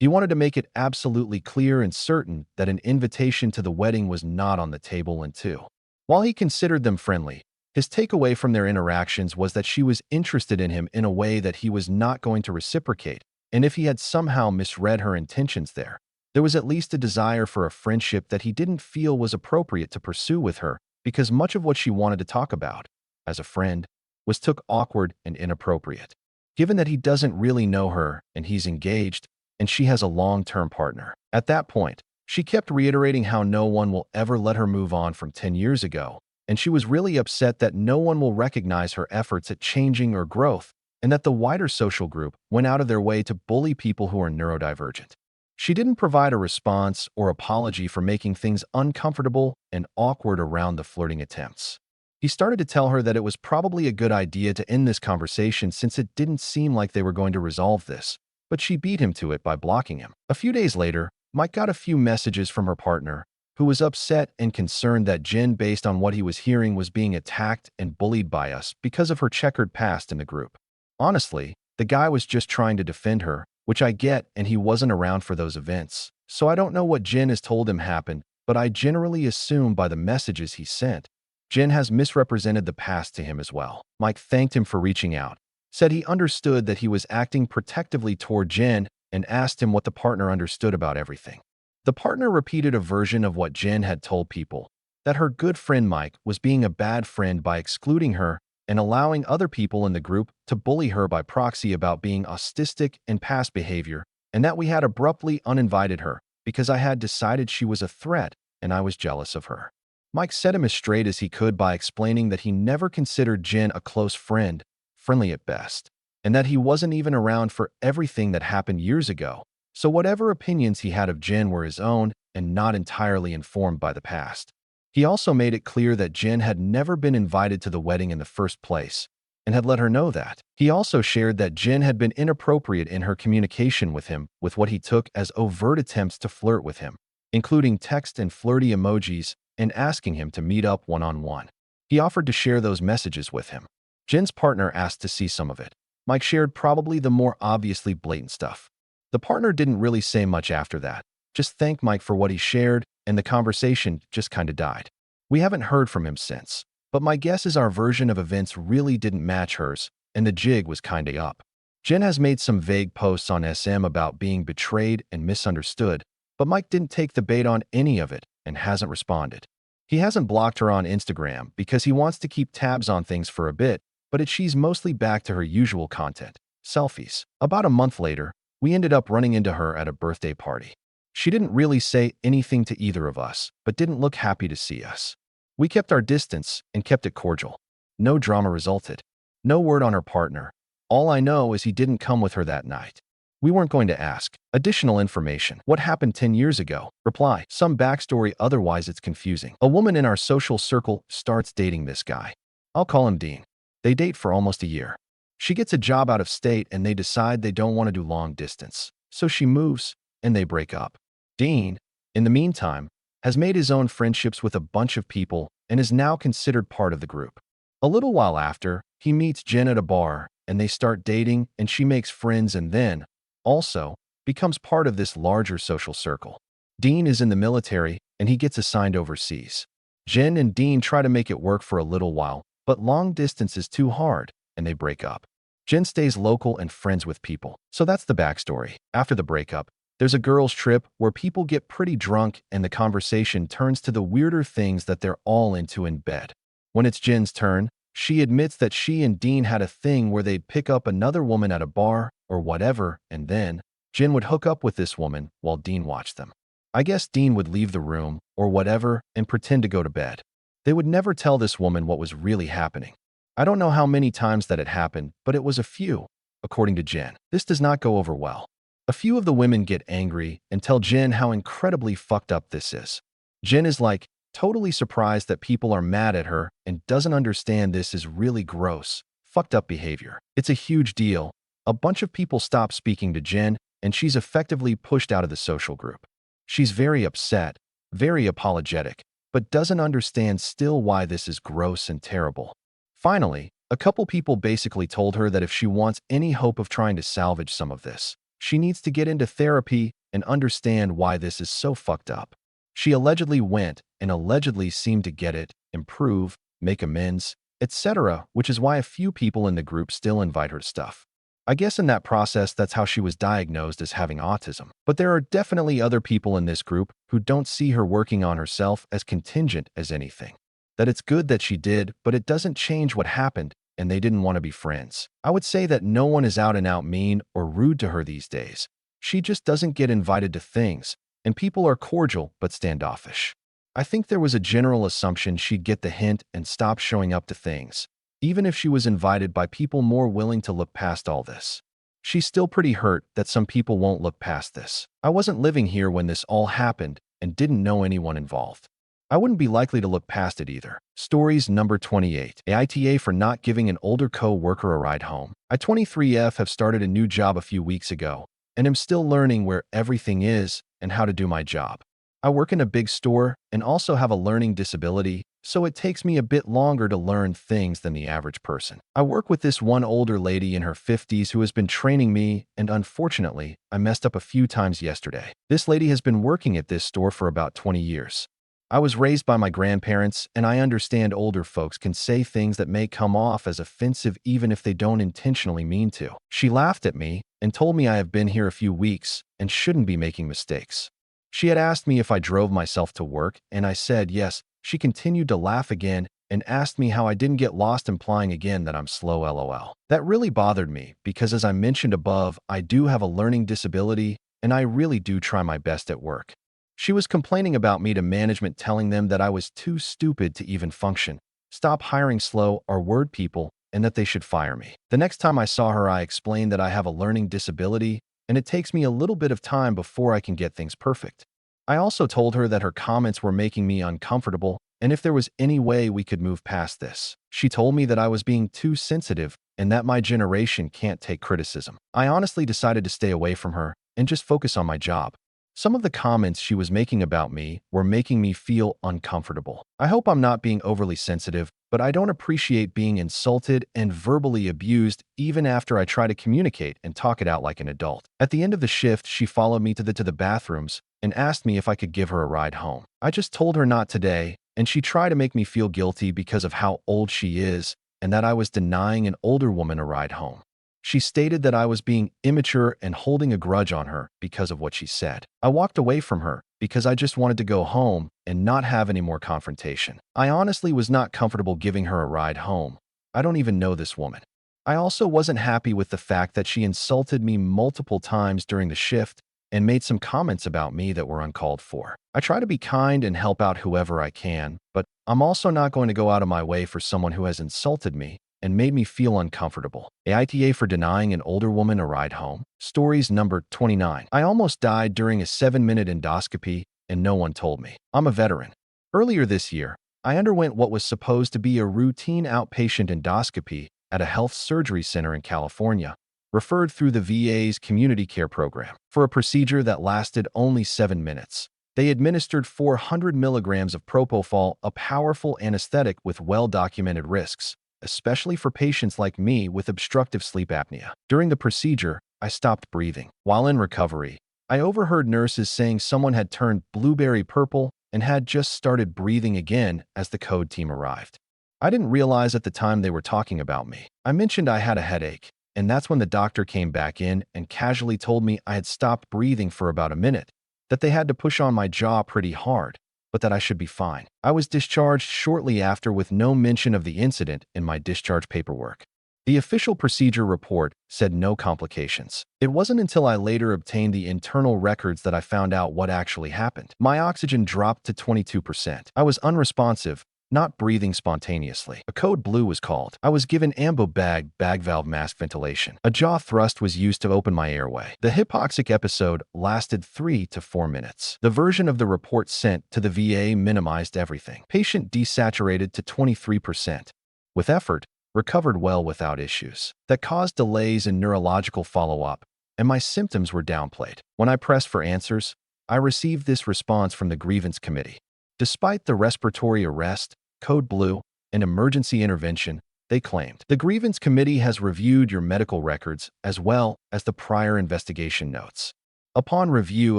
He wanted to make it absolutely clear and certain that an invitation to the wedding was not on the table, and 2. While he considered them friendly, his takeaway from their interactions was that she was interested in him in a way that he was not going to reciprocate, and if he had somehow misread her intentions there was at least a desire for a friendship that he didn't feel was appropriate to pursue with her because much of what she wanted to talk about, as a friend, was took awkward and inappropriate. Given that he doesn't really know her and he's engaged, and she has a long-term partner. At that point, she kept reiterating how no one will ever let her move on from 10 years ago, and she was really upset that no one will recognize her efforts at changing or growth, and that the wider social group went out of their way to bully people who are neurodivergent. She didn't provide a response or apology for making things uncomfortable and awkward around the flirting attempts. He started to tell her that it was probably a good idea to end this conversation since it didn't seem like they were going to resolve this, but she beat him to it by blocking him. A few days later, Mike got a few messages from her partner, who was upset and concerned that Jen, based on what he was hearing, was being attacked and bullied by us because of her checkered past in the group. Honestly, the guy was just trying to defend her, which I get, and he wasn't around for those events. So I don't know what Jen has told him happened, but I generally assume by the messages he sent, Jen has misrepresented the past to him as well. Mike thanked him for reaching out, said he understood that he was acting protectively toward Jen, and asked him what the partner understood about everything. The partner repeated a version of what Jen had told people, that her good friend Mike was being a bad friend by excluding her and allowing other people in the group to bully her by proxy about being autistic and past behavior, and that we had abruptly uninvited her because I had decided she was a threat and I was jealous of her. Mike set him as straight as he could by explaining that he never considered Jen a close friend, friendly at best, and that he wasn't even around for everything that happened years ago, so whatever opinions he had of Jen were his own and not entirely informed by the past. He also made it clear that Jen had never been invited to the wedding in the first place, and had let her know that. He also shared that Jen had been inappropriate in her communication with him with what he took as overt attempts to flirt with him, including text and flirty emojis, and asking him to meet up one-on-one. He offered to share those messages with him. Jen's partner asked to see some of it. Mike shared probably the more obviously blatant stuff. The partner didn't really say much after that, just thanked Mike for what he shared, and the conversation just kinda died. We haven't heard from him since, but my guess is our version of events really didn't match hers, and the jig was kinda up. Jen has made some vague posts on SM about being betrayed and misunderstood, but Mike didn't take the bait on any of it and hasn't responded. He hasn't blocked her on Instagram because he wants to keep tabs on things for a bit, but she's mostly back to her usual content, selfies. About a month later, we ended up running into her at a birthday party. She didn't really say anything to either of us, but didn't look happy to see us. We kept our distance and kept it cordial. No drama resulted. No word on her partner. All I know is he didn't come with her that night. We weren't going to ask. Additional information. What happened 10 years ago? Reply. Some backstory, otherwise it's confusing. A woman in our social circle starts dating this guy. I'll call him Dean. They date for almost a year. She gets a job out of state and they decide they don't want to do long distance. So she moves and they break up. Dean, in the meantime, has made his own friendships with a bunch of people and is now considered part of the group. A little while after, he meets Jen at a bar and they start dating and she makes friends and then, also, becomes part of this larger social circle. Dean is in the military and he gets assigned overseas. Jen and Dean try to make it work for a little while, but long distance is too hard and they break up. Jen stays local and friends with people. So that's the backstory. After the breakup, there's a girls' trip where people get pretty drunk and the conversation turns to the weirder things that they're all into in bed. When it's Jen's turn, she admits that she and Dean had a thing where they'd pick up another woman at a bar or whatever, and then Jen would hook up with this woman while Dean watched them. I guess Dean would leave the room or whatever and pretend to go to bed. They would never tell this woman what was really happening. I don't know how many times that it happened, but it was a few, according to Jen. This does not go over well. A few of the women get angry and tell Jen how incredibly fucked up this is. Jen is like, totally surprised that people are mad at her and doesn't understand this is really gross, fucked up behavior. It's a huge deal. A bunch of people stop speaking to Jen and she's effectively pushed out of the social group. She's very upset, very apologetic, but doesn't understand still why this is gross and terrible. Finally, a couple people basically told her that if she wants any hope of trying to salvage some of this, she needs to get into therapy and understand why this is so fucked up. She allegedly went and allegedly seemed to get it, improve, make amends, etc., which is why a few people in the group still invite her to stuff. I guess in that process, that's how she was diagnosed as having autism. But there are definitely other people in this group who don't see her working on herself as contingent as anything. That it's good that she did, but it doesn't change what happened, and they didn't want to be friends. I would say that no one is out and out mean or rude to her these days. She just doesn't get invited to things, and people are cordial but standoffish. I think there was a general assumption she'd get the hint and stop showing up to things, even if she was invited by people more willing to look past all this. She's still pretty hurt that some people won't look past this. I wasn't living here when this all happened and didn't know anyone involved. I wouldn't be likely to look past it either. Stories number 28. Aita for not giving an older co-worker a ride home. I 23F have started a new job a few weeks ago and am still learning where everything is and how to do my job. I work in a big store and also have a learning disability, so it takes me a bit longer to learn things than the average person. I work with this one older lady in her 50s who has been training me, and unfortunately, I messed up a few times yesterday. This lady has been working at this store for about 20 years. I was raised by my grandparents, and I understand older folks can say things that may come off as offensive even if they don't intentionally mean to. She laughed at me and told me I have been here a few weeks and shouldn't be making mistakes. She had asked me if I drove myself to work, and I said yes. She continued to laugh again and asked me how I didn't get lost, implying again that I'm slow lol. That really bothered me because, as I mentioned above, I do have a learning disability and I really do try my best at work. She was complaining about me to management, telling them that I was too stupid to even function, stop hiring slow or word people, and that they should fire me. The next time I saw her, I explained that I have a learning disability and it takes me a little bit of time before I can get things perfect. I also told her that her comments were making me uncomfortable and if there was any way we could move past this. She told me that I was being too sensitive and that my generation can't take criticism. I honestly decided to stay away from her and just focus on my job. Some of the comments she was making about me were making me feel uncomfortable. I hope I'm not being overly sensitive, but I don't appreciate being insulted and verbally abused even after I try to communicate and talk it out like an adult. At the end of the shift, she followed me to the bathrooms and asked me if I could give her a ride home. I just told her not today, and she tried to make me feel guilty because of how old she is and that I was denying an older woman a ride home. She stated that I was being immature and holding a grudge on her because of what she said. I walked away from her because I just wanted to go home and not have any more confrontation. I honestly was not comfortable giving her a ride home. I don't even know this woman. I also wasn't happy with the fact that she insulted me multiple times during the shift and made some comments about me that were uncalled for. I try to be kind and help out whoever I can, but I'm also not going to go out of my way for someone who has insulted me and made me feel uncomfortable. Aita for denying an older woman a ride home. Stories number 29. I almost died during a 7-minute endoscopy and no one told me. I'm a veteran. Earlier this year, I underwent what was supposed to be a routine outpatient endoscopy at a health surgery center in California, referred through the VA's community care program. For a procedure that lasted only 7 minutes, they administered 400 milligrams of propofol, a powerful anesthetic with well-documented risks, especially for patients like me with obstructive sleep apnea. During the procedure, I stopped breathing. While in recovery, I overheard nurses saying someone had turned blueberry purple and had just started breathing again as the code team arrived. I didn't realize at the time they were talking about me. I mentioned I had a headache, and that's when the doctor came back in and casually told me I had stopped breathing for about a minute, that they had to push on my jaw pretty hard, but that I should be fine. I was discharged shortly after with no mention of the incident in my discharge paperwork. The official procedure report said no complications. It wasn't until I later obtained the internal records that I found out what actually happened. My oxygen dropped to 22%. I was unresponsive, not breathing spontaneously. A code blue was called. I was given ambo bag valve mask ventilation. A jaw thrust was used to open my airway. The hypoxic episode lasted 3 to 4 minutes. The version of the report sent to the VA minimized everything. Patient desaturated to 23%. With effort, recovered well without issues. That caused delays in neurological follow-up, and my symptoms were downplayed. When I pressed for answers, I received this response from the grievance committee. Despite the respiratory arrest, code blue, and emergency intervention, they claimed. The grievance committee has reviewed your medical records as well as the prior investigation notes. Upon review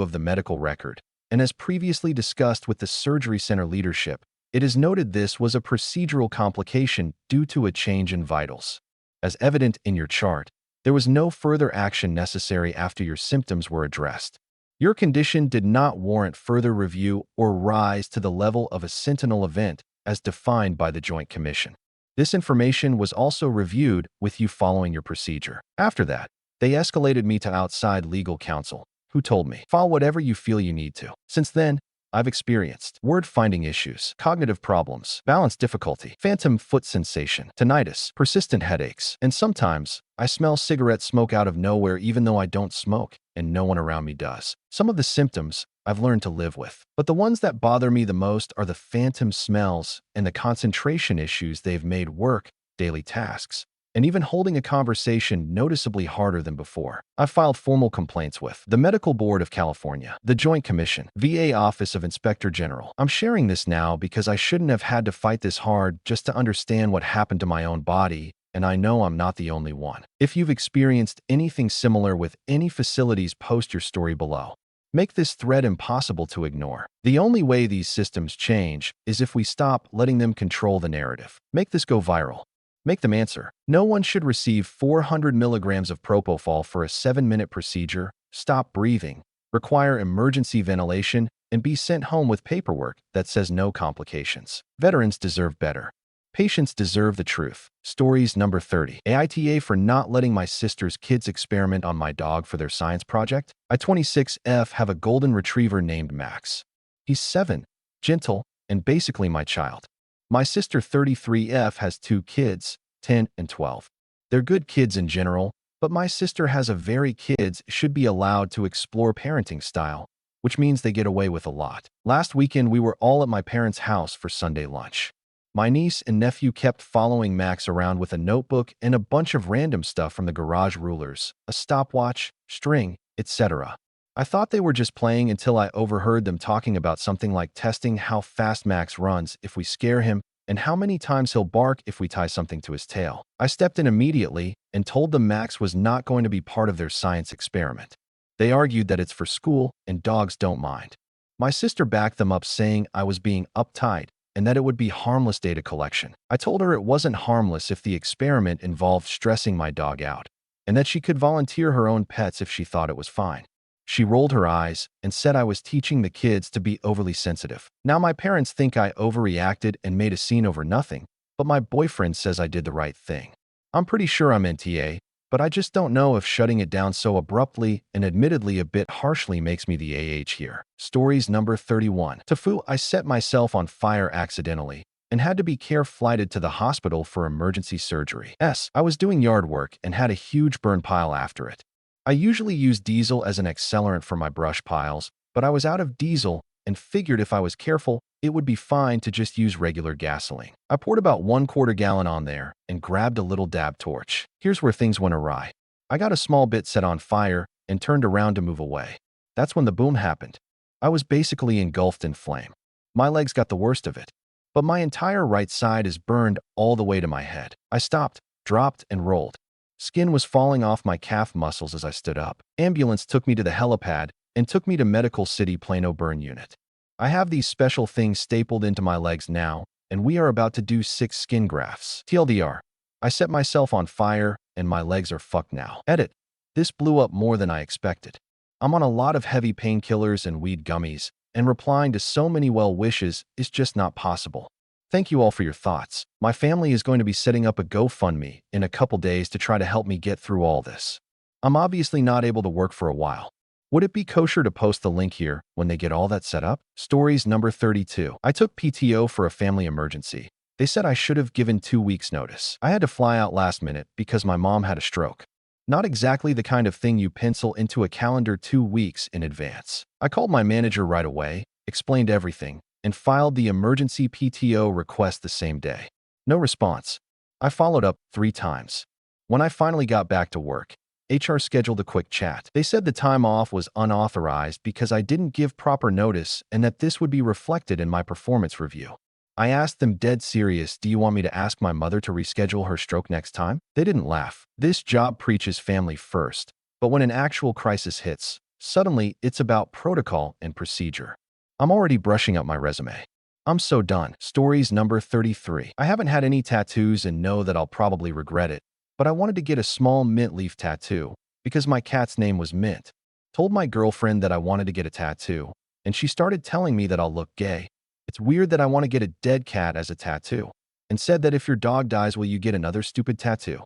of the medical record, and as previously discussed with the surgery center leadership, it is noted this was a procedural complication due to a change in vitals. As evident in your chart, there was no further action necessary after your symptoms were addressed. Your condition did not warrant further review or rise to the level of a sentinel event as defined by the Joint Commission. This information was also reviewed with you following your procedure. After that, they escalated me to outside legal counsel, who told me, file whatever you feel you need to. Since then, I've experienced word-finding issues, cognitive problems, balance difficulty, phantom foot sensation, tinnitus, persistent headaches, and sometimes I smell cigarette smoke out of nowhere even though I don't smoke and no one around me does. Some of the symptoms I've learned to live with, but the ones that bother me the most are the phantom smells and the concentration issues they've made work, daily tasks, and even holding a conversation noticeably harder than before. I've filed formal complaints with the Medical Board of California, the Joint Commission, VA Office of Inspector General. I'm sharing this now because I shouldn't have had to fight this hard just to understand what happened to my own body, and I know I'm not the only one. If you've experienced anything similar with any facilities, post your story below. Make this thread impossible to ignore. The only way these systems change is if we stop letting them control the narrative. Make this go viral. Make them answer. No one should receive 400 milligrams of propofol for a 7-minute procedure, stop breathing, require emergency ventilation, and be sent home with paperwork that says no complications. Veterans deserve better. Patients deserve the truth. Stories number 30. Aita for not letting my sister's kids experiment on my dog for their science project. I, 26F, have a golden retriever named Max. He's 7, gentle, and basically my child. My sister, 33F, has 2 kids, 10 and 12. They're good kids in general, but my sister has a very kids should be allowed to explore parenting style, which means they get away with a lot. Last weekend, we were all at my parents' house for Sunday lunch. My niece and nephew kept following Max around with a notebook and a bunch of random stuff from the garage, rulers, a stopwatch, string, etc. I thought they were just playing until I overheard them talking about something like testing how fast Max runs if we scare him and how many times he'll bark if we tie something to his tail. I stepped in immediately and told them Max was not going to be part of their science experiment. They argued that it's for school and dogs don't mind. My sister backed them up, saying I was being uptight and that it would be harmless data collection. I told her it wasn't harmless if the experiment involved stressing my dog out, and that she could volunteer her own pets if she thought it was fine. She rolled her eyes and said I was teaching the kids to be overly sensitive. Now my parents think I overreacted and made a scene over nothing, but my boyfriend says I did the right thing. I'm pretty sure I'm NTA, but I just don't know if shutting it down so abruptly and admittedly a bit harshly makes me the AH here. Stories number 31. Tofu, I set myself on fire accidentally and had to be flighted to the hospital for emergency surgery. I was doing yard work and had a huge burn pile after it. I usually use diesel as an accelerant for my brush piles, but I was out of diesel and figured if I was careful, it would be fine to just use regular gasoline. I poured about 1/4 gallon on there and grabbed a little dab torch. Here's where things went awry. I got a small bit set on fire and turned around to move away. That's when the boom happened. I was basically engulfed in flame. My legs got the worst of it, but my entire right side is burned all the way to my head. I stopped, dropped, and rolled. Skin was falling off my calf muscles as I stood up. Ambulance took me to the helipad and took me to Medical City Plano Burn Unit. I have these special things stapled into my legs now, and we are about to do 6 skin grafts. TLDR, I set myself on fire and my legs are fucked now. Edit. This blew up more than I expected. I'm on a lot of heavy painkillers and weed gummies, and replying to so many well wishes is just not possible. Thank you all for your thoughts. My family is going to be setting up a GoFundMe in a couple days to try to help me get through all this. I'm obviously not able to work for a while. Would it be kosher to post the link here when they get all that set up? Stories number 32. I took PTO for a family emergency. They said I should have given 2 weeks notice. I had to fly out last minute because my mom had a stroke. Not exactly the kind of thing you pencil into a calendar 2 weeks in advance. I called my manager right away, explained everything, and filed the emergency PTO request the same day. No response. I followed up 3 times. When I finally got back to work, HR scheduled a quick chat. They said the time off was unauthorized because I didn't give proper notice and that this would be reflected in my performance review. I asked them dead serious, do you want me to ask my mother to reschedule her stroke next time? They didn't laugh. This job preaches family first, but when an actual crisis hits, suddenly it's about protocol and procedure. I'm already brushing up my resume. I'm so done. Stories number 33. I haven't had any tattoos and know that I'll probably regret it, but I wanted to get a small mint leaf tattoo because my cat's name was Mint. Told my girlfriend that I wanted to get a tattoo, and she started telling me that I'll look gay. It's weird that I want to get a dead cat as a tattoo, and said that if your dog dies, will you get another stupid tattoo?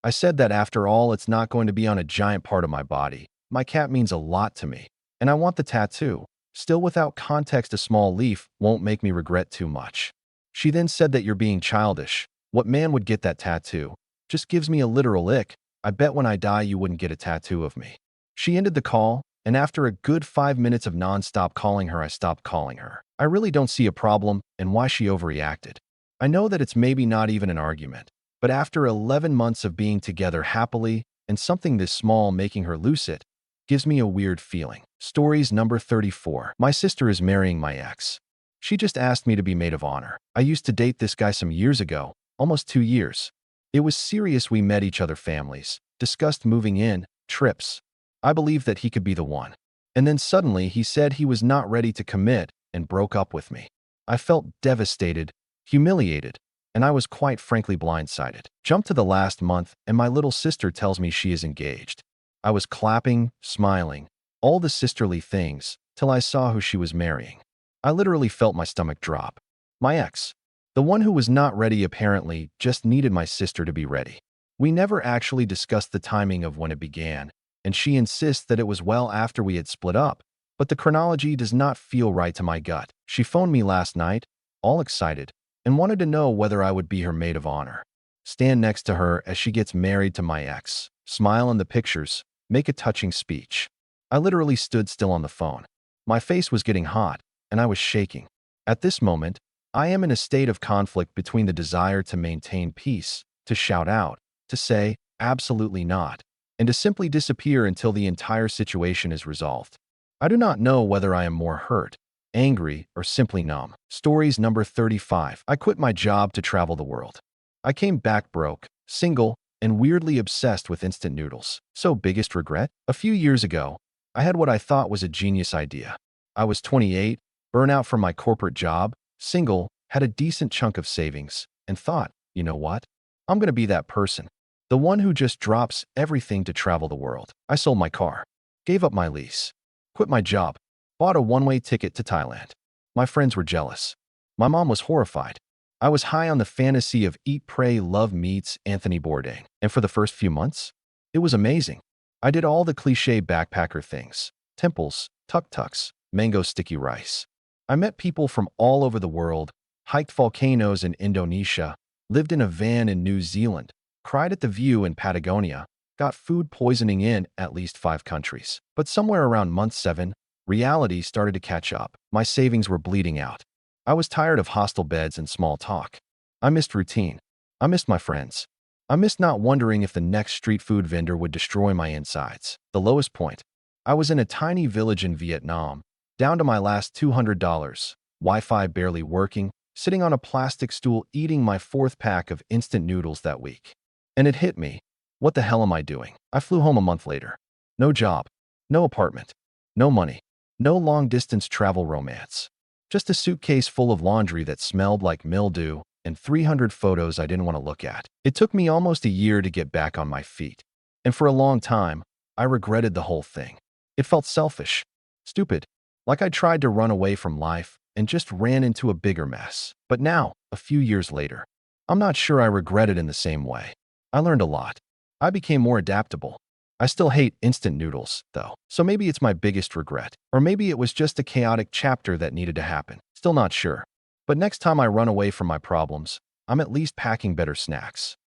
I said that after all, it's not going to be on a giant part of my body. My cat means a lot to me, and I want the tattoo. Still, without context, a small leaf won't make me regret too much. She then said that you're being childish. What man would get that tattoo? Just gives me a literal ick. I bet when I die you wouldn't get a tattoo of me. She ended the call, and after a good 5 minutes of non-stop calling her, I stopped calling her. I really don't see a problem and why she overreacted. I know that it's maybe not even an argument, but after 11 months of being together happily and something this small making her lose it, gives me a weird feeling. Stories number 34. My sister is marrying my ex. She just asked me to be maid of honor. I used to date this guy some years ago, almost 2 years. It was serious. We met each other families, discussed moving in, trips. I believed that he could be the one. And then suddenly he said he was not ready to commit and broke up with me. I felt devastated, humiliated, and I was quite frankly blindsided. Jump to the last month and my little sister tells me she is engaged. I was clapping, smiling, all the sisterly things, till I saw who she was marrying. I literally felt my stomach drop. My ex, the one who was not ready apparently, just needed my sister to be ready. We never actually discussed the timing of when it began, and she insists that it was well after we had split up, but the chronology does not feel right to my gut. She phoned me last night, all excited, and wanted to know whether I would be her maid of honor. Stand next to her as she gets married to my ex, smile in the pictures, make a touching speech. I literally stood still on the phone. My face was getting hot, and I was shaking. At this moment, I am in a state of conflict between the desire to maintain peace, to shout out, to say, absolutely not, and to simply disappear until the entire situation is resolved. I do not know whether I am more hurt, angry, or simply numb. Stories number 35. I quit my job to travel the world. I came back broke, single, and weirdly obsessed with instant noodles. So, biggest regret? A few years ago, I had what I thought was a genius idea. I was 28, burnout from my corporate job, single, had a decent chunk of savings, and thought, you know what? I'm going to be that person. The one who just drops everything to travel the world. I sold my car. Gave up my lease. Quit my job. Bought a one-way ticket to Thailand. My friends were jealous. My mom was horrified. I was high on the fantasy of eat, pray, love meets Anthony Bourdain. And for the first few months, it was amazing. I did all the cliché backpacker things. Temples, tuk-tuks, mango sticky rice. I met people from all over the world, hiked volcanoes in Indonesia, lived in a van in New Zealand, cried at the View in Patagonia, got food poisoning in at least 5 countries. But somewhere around month 7, reality started to catch up. My savings were bleeding out. I was tired of hostel beds and small talk. I missed routine. I missed my friends. I missed not wondering if the next street food vendor would destroy my insides. The lowest point. I was in a tiny village in Vietnam, down to my last $200, Wi-Fi barely working, sitting on a plastic stool eating my 4th pack of instant noodles that week. And it hit me. What the hell am I doing? I flew home a month later. No job. No apartment. No money. No long-distance travel romance. Just a suitcase full of laundry that smelled like mildew and 300 photos I didn't want to look at. It took me almost a year to get back on my feet. And for a long time, I regretted the whole thing. It felt selfish. Stupid. Like I tried to run away from life and just ran into a bigger mess. But now, a few years later, I'm not sure I regret it in the same way. I learned a lot. I became more adaptable. I still hate instant noodles, though. So maybe it's my biggest regret. Or maybe it was just a chaotic chapter that needed to happen. Still not sure. But next time I run away from my problems, I'm at least packing better snacks.